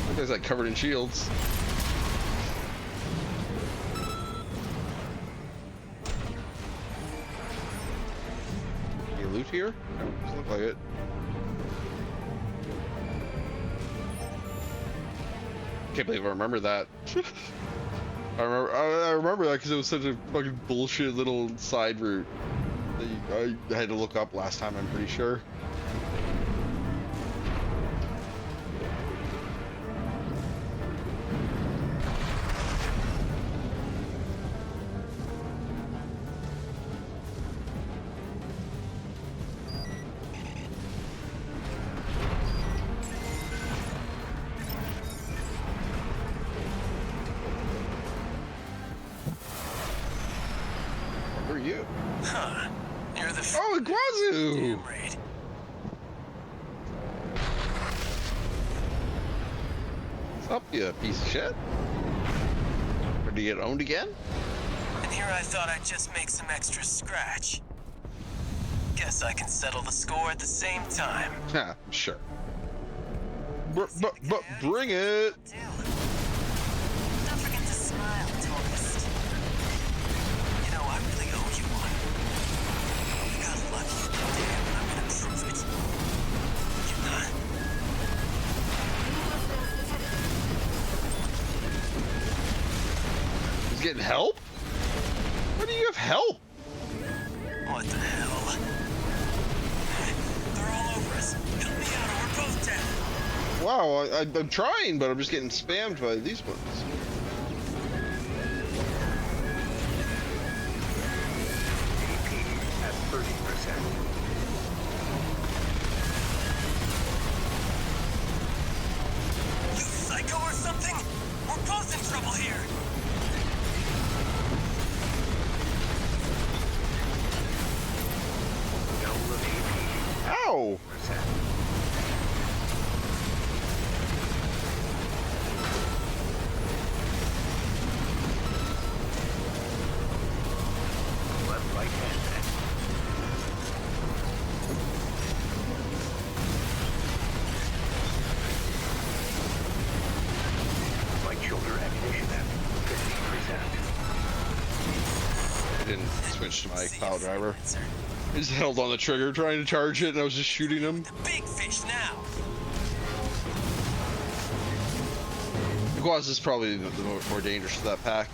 That guy's like covered in shields. Any loot here? No, doesn't look like it. Can't believe I remember that. I remember that because it was such a fucking bullshit little side route that I had to look up last time, I'm pretty sure. Who are you? Huh. You're the Oh, Iguazu! damn right. What's up, you piece of shit? Ready to get owned again? And here I thought I'd just make some extra scratch. Guess I can settle the score at the same time. Ha, sure. But bring it! Do. Don't forget to smile, tourist. You know, I really owe you one. You got lucky. Damn, I'm gonna prove it. You're not. He's getting help? Where do you have help? What the hell? They're all over us. Help me out or we're both dead. Wow, I'm trying, but I'm just getting spammed by these ones. AP at 30%. You psycho or something? We're both in trouble here. Double of AP. Ow! Percent. didn't switch to my pile driver. Freelancer. I just held on the trigger trying to charge it, and I was just shooting him. The big fish now. The Guaz is probably the more dangerous to that pack.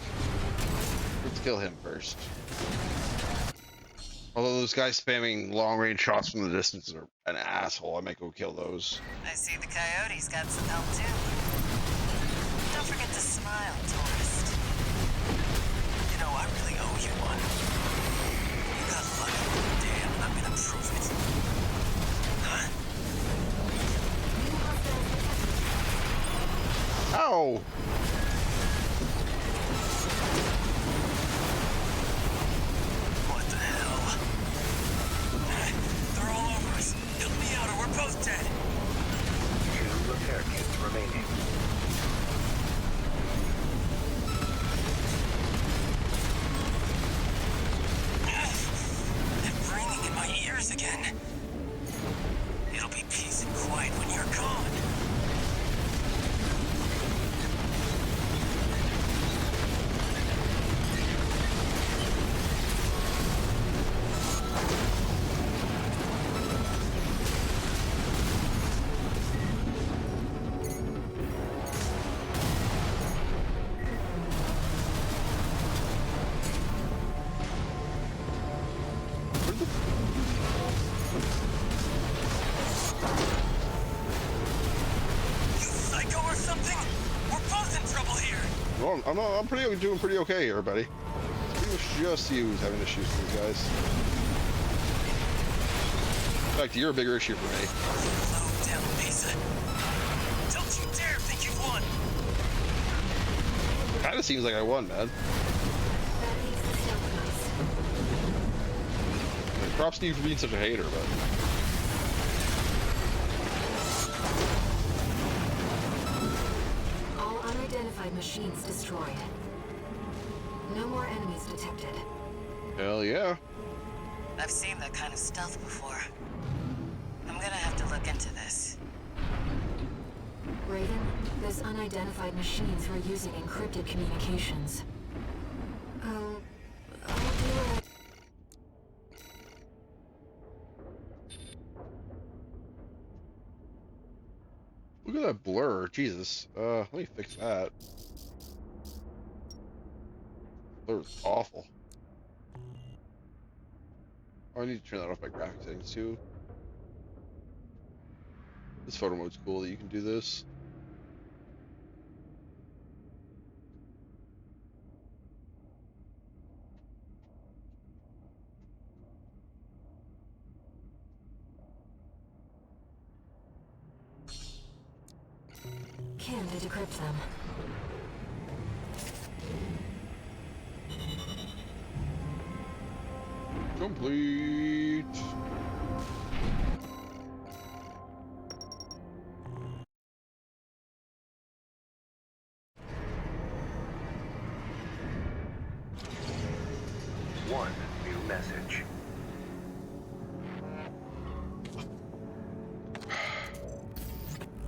Let's kill him first. Although those guys spamming long-range shots from the distance are an asshole, I might go kill those. I see the coyotes got some help too. Don't forget to smile, tourist. You know, I really owe you one. You got lucky. Damn, I'm gonna prove it. Huh? Ow! What the hell? They're all over us. Help me out or we're both dead. 2 repair kits remaining. They're ringing in my ears again. It'll be peace and quiet when you're gone. You psycho or something? We're both in trouble here. Well, I'm doing pretty okay here, buddy. It's pretty much just you who's having issues with these guys. In fact, you're a bigger issue for me. Slow down, Mesa. Don't you dare think you've won. Kinda seems like I won, man. That makes the stealth nice. Like, props to you for being such a hater, but... All unidentified machines destroyed. No more enemies detected. Hell yeah. I've seen that kind of stealth before. I'm gonna have to look into this. Raven, those unidentified machines were using encrypted communications. I'll do it. Look at that blur, Jesus. Let me fix that. Blur's awful. Oh, I need to turn that off my graphic settings too. This photo mode's cool that you can do this. Can to decrypt them. Complete. One new message.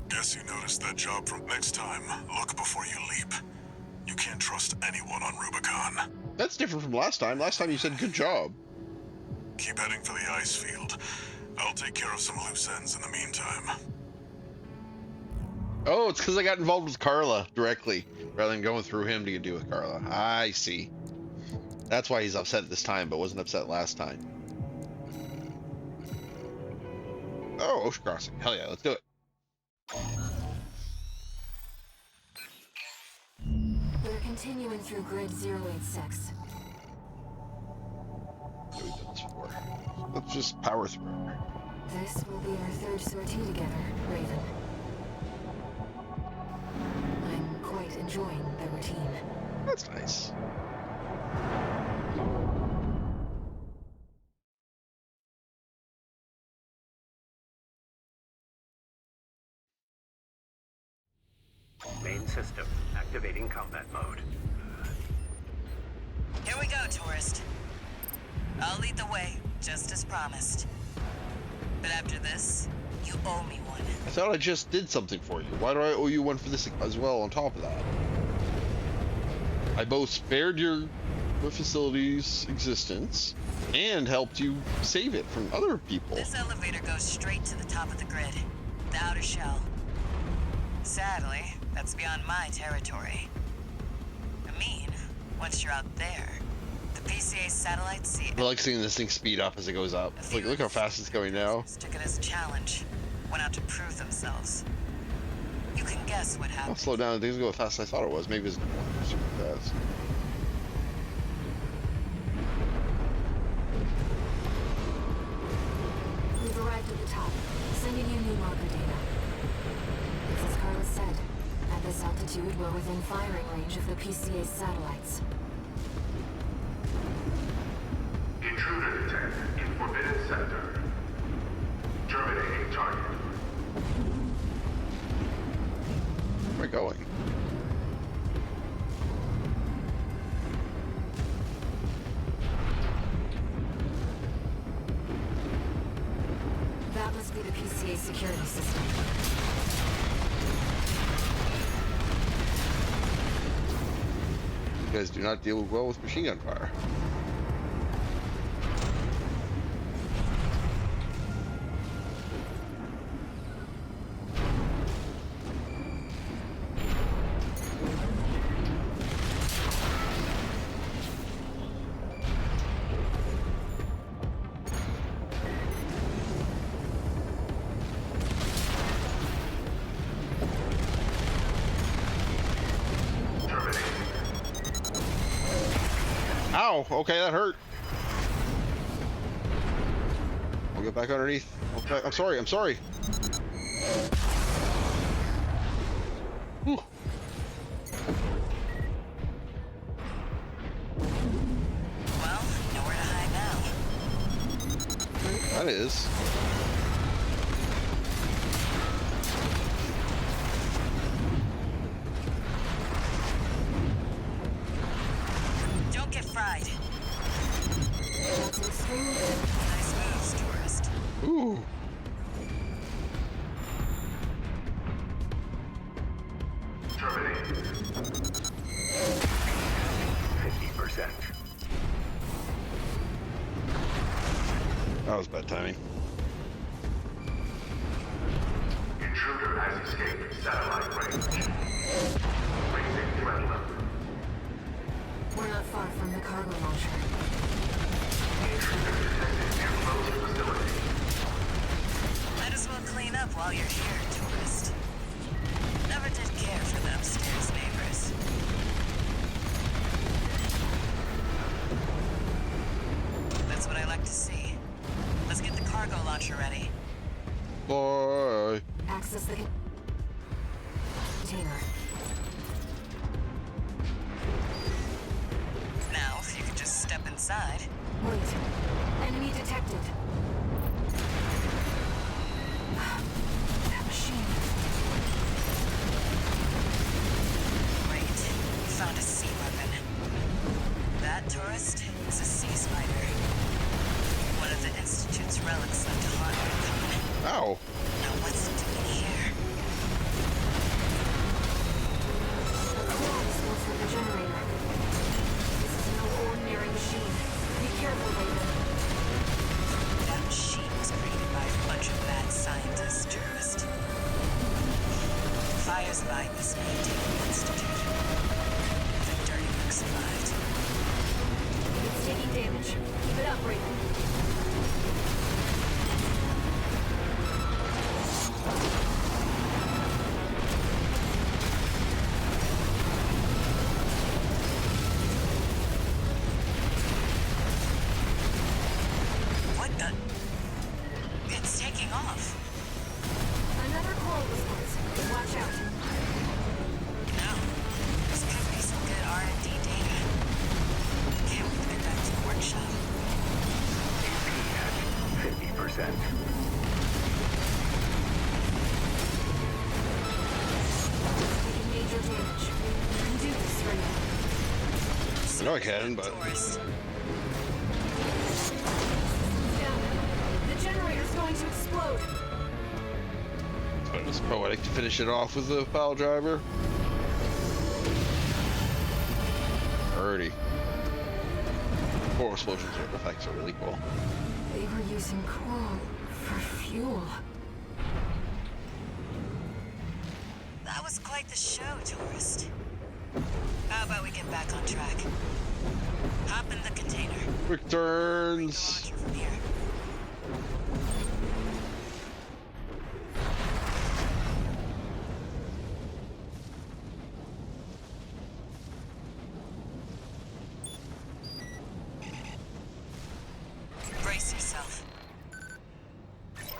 Guess you noticed that job from next time. Look before you leap. You can't trust anyone on Rubicon. That's different from last time. Last time you said good job. Keep heading for the ice field. I'll take care of some loose ends in the meantime. Oh, it's because I got involved with Carla directly, rather than going through him to deal with Carla. I see. That's why he's upset this time, but wasn't upset last time. Oh, ocean crossing. Hell yeah, let's do it. We're continuing through grid 086. Yeah, we've done this before. Let's just power through. This will be our third sortie together, Raven. I'm quite enjoying the routine. That's nice. Main system activating combat mode. Here we go, tourist. I'll lead the way, just as promised. But after this, you owe me one. I thought I just did something for you. Why do I owe you one for this as well on top of that? I both spared your the facility's existence and helped you save it from other people. This elevator goes straight to the top of the grid, the outer shell. Sadly, that's beyond my territory. I mean, once you're out there, the PCA satellites see I like seeing this thing speed up as it goes up. Like, look how fast it's going now. took it as a challenge, went out to prove themselves. You can guess what I'll happened. slow down. Things go as fast as I thought it was. Maybe it's super fast. We've arrived at the top, sending you new marker data. As Carla said, at this altitude, we're within firing range of the PCA's satellites. Intruder detected in forbidden sector. Terminating target. Where am I going? That must be the PCA security system. You guys do not deal well with machine gun fire. Ow! Okay, that hurt. I'll get back underneath. Okay, I'm sorry. I'm sorry. Whew. Well, nowhere to hide now. That is. Don't get fried. That's extremely good. Nice moves, tourist. Ooh. Terminating. 50%. That was bad timing. Intruder has escaped satellite range. Raising threat level. We're not far from the cargo launcher. Intruder detected near closed facility. Might as well clean up while you're here, tourist. Never did care for the upstairs neighbors. That's what I like to see. Let's get the cargo launcher ready. Bye. Access the container. Now, if you could just step inside. Wait. Enemy detected. That machine. Great. We found a sea weapon. That, tourist, is a sea spider. One of the Institute's relics left to haunt Recon. Ow. Now what's it doing here? The claw smells like a generator. This is no ordinary machine. Be careful, Raven. That machine was created by a bunch of mad scientists, tourist. Fires by this maintained institute. The dirty work survived. It's taking damage. Keep it up, Raven. What the? It's taking off. Another coral response. Watch out. Now, this could be some good R&D data. Can't wait to get back to the workshop. AP at 50%. Taking major damage. You can do this, Raven. I know I can, but Tourist. Down. The generator's going to explode. it was poetic to finish it off with the pile driver. Alrighty. explosions effects are really cool. They were using coral for fuel. That was quite the show, tourist. How about we get back on track? Hop in the container. Quick The turns. launcher from here. Brace yourself.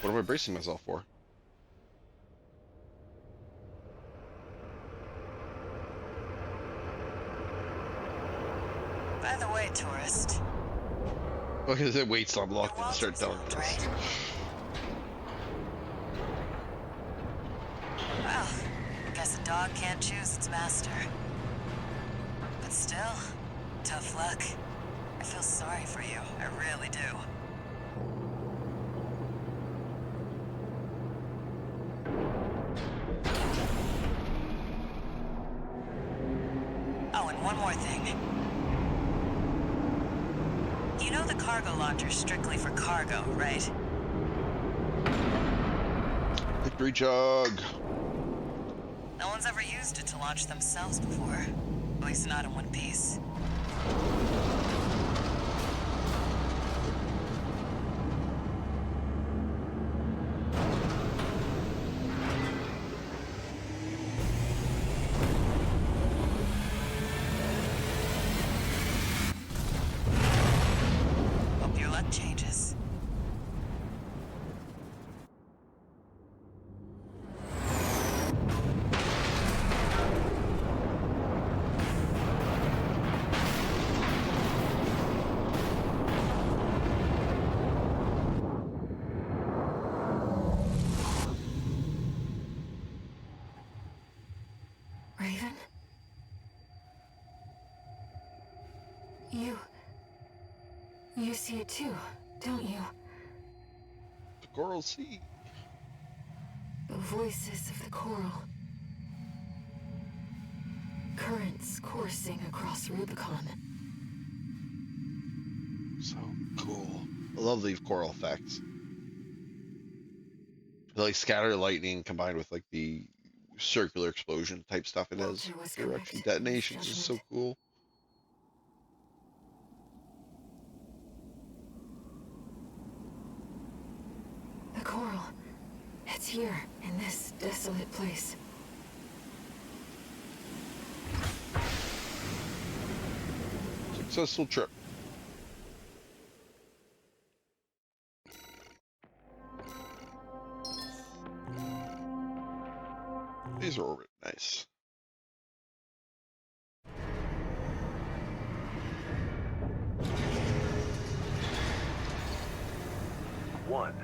What am I bracing myself for? By the way, tourist, Okay, the weight's your unlocked and start Walter's telling locked, us. right? Well, guess a dog can't choose its master. But still, tough luck. I feel sorry for you. I really do. Oh, and one more thing. You know the cargo launcher's strictly for cargo, right? Victory jug. No one's ever used it to launch themselves before. At least not in one piece. Hope your luck changes. Raven? You see it too, don't you? The Coral Sea. The voices of the coral. Currents coursing across Rubicon. So cool. I love these coral effects. Like scatter lightning combined with like the circular explosion type stuff it has. Walter was Direction correct in his detonations is so judgment. cool. The coral. It's here, in this desolate place. Successful trip. These are all really nice. One.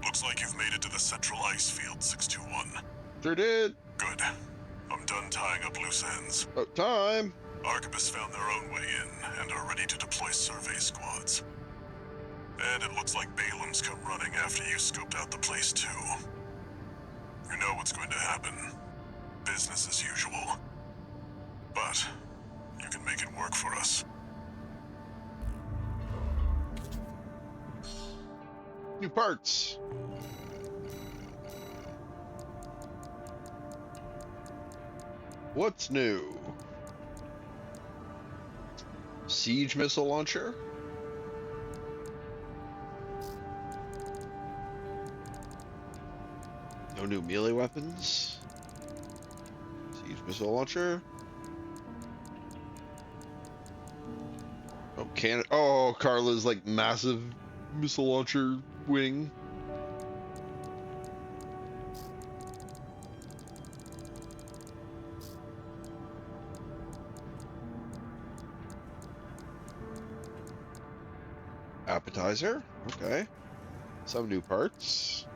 Looks like you've made it to the central ice field, 621. Sure did. Good. I'm done tying up loose ends. About time. Arquebus found their own way in and are ready to deploy survey squads. And it looks like Balam's come running after you scoped out the place too. You know what's going to happen. Business as usual. But you can make it work for us. New parts. What's new? Siege missile launcher. No new melee weapons. Siege missile launcher. Oh, cannon. Oh, Carla's like massive missile launcher wing. Appetizer. Okay. Some new parts.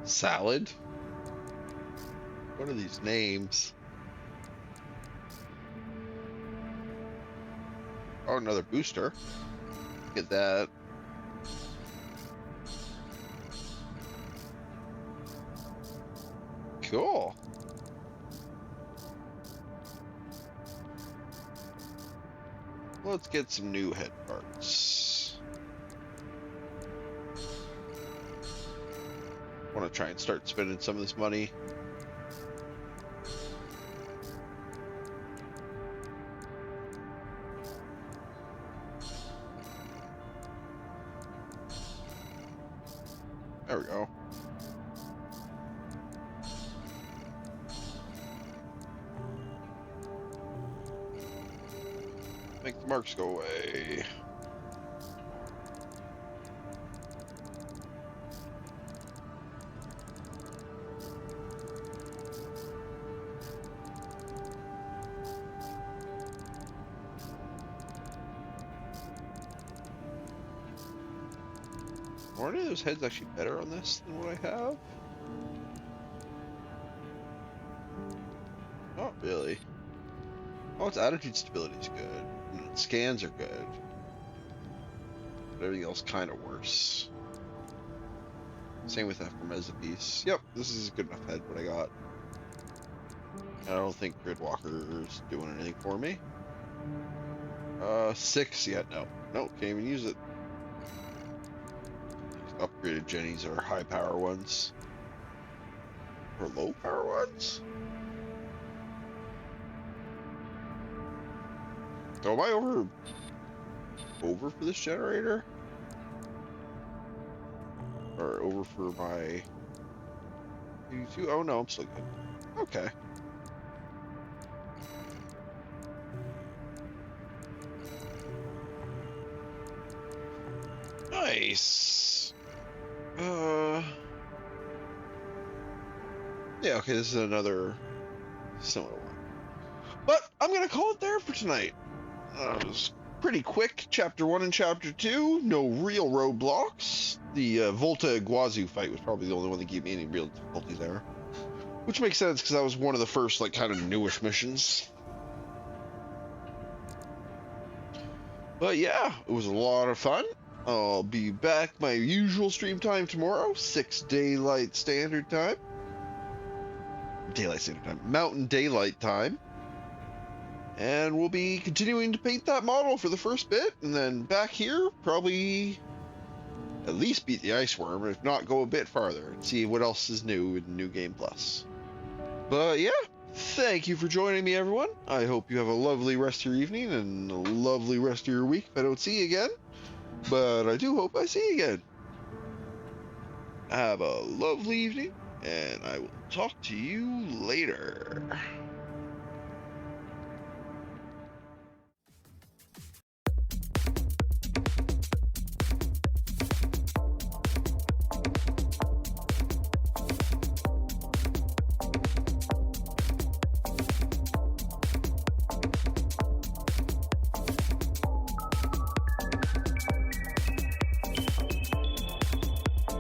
Salad. What are these names? Oh, another booster. Get that. Cool. Let's get some new head parts. Want to try and start spending some of this money. There we go. Make the marks go away. Are any of those heads actually better on this than what I have? Not really. Oh, its attitude stability is good. And its scans are good. But everything else kind of worse. Same with that Hermeza piece. Yep, this is a good enough head what I got. I don't think Gridwalker's doing anything for me. 6 yet? No. No, can't even use it. Upgraded Jennies are high power ones. Or low power ones? So am I over for this generator? Or over for my 82? Oh no, I'm still good. Okay. Nice. Yeah, okay, this is another similar one. But I'm gonna call it there for tonight. It was pretty quick, Chapter 1 and Chapter 2. No real roadblocks. The Volta Iguazu fight was probably the only one that gave me any real difficulty there. Which makes sense, because that was one of the first, like, kind of newish missions. But yeah, it was a lot of fun. I'll be back my usual stream time tomorrow, 6 Daylight Standard Time. Daylight Standard Time. Mountain Daylight Time. And we'll be continuing to paint that model for the first bit, and then back here, probably at least beat the Ice Worm, if not go a bit farther, and see what else is new in New Game Plus. But yeah, thank you for joining me, everyone. I hope you have a lovely rest of your evening, and a lovely rest of your week if I don't see you again. But I do hope I see you again. Have a lovely evening, and I will talk to you later.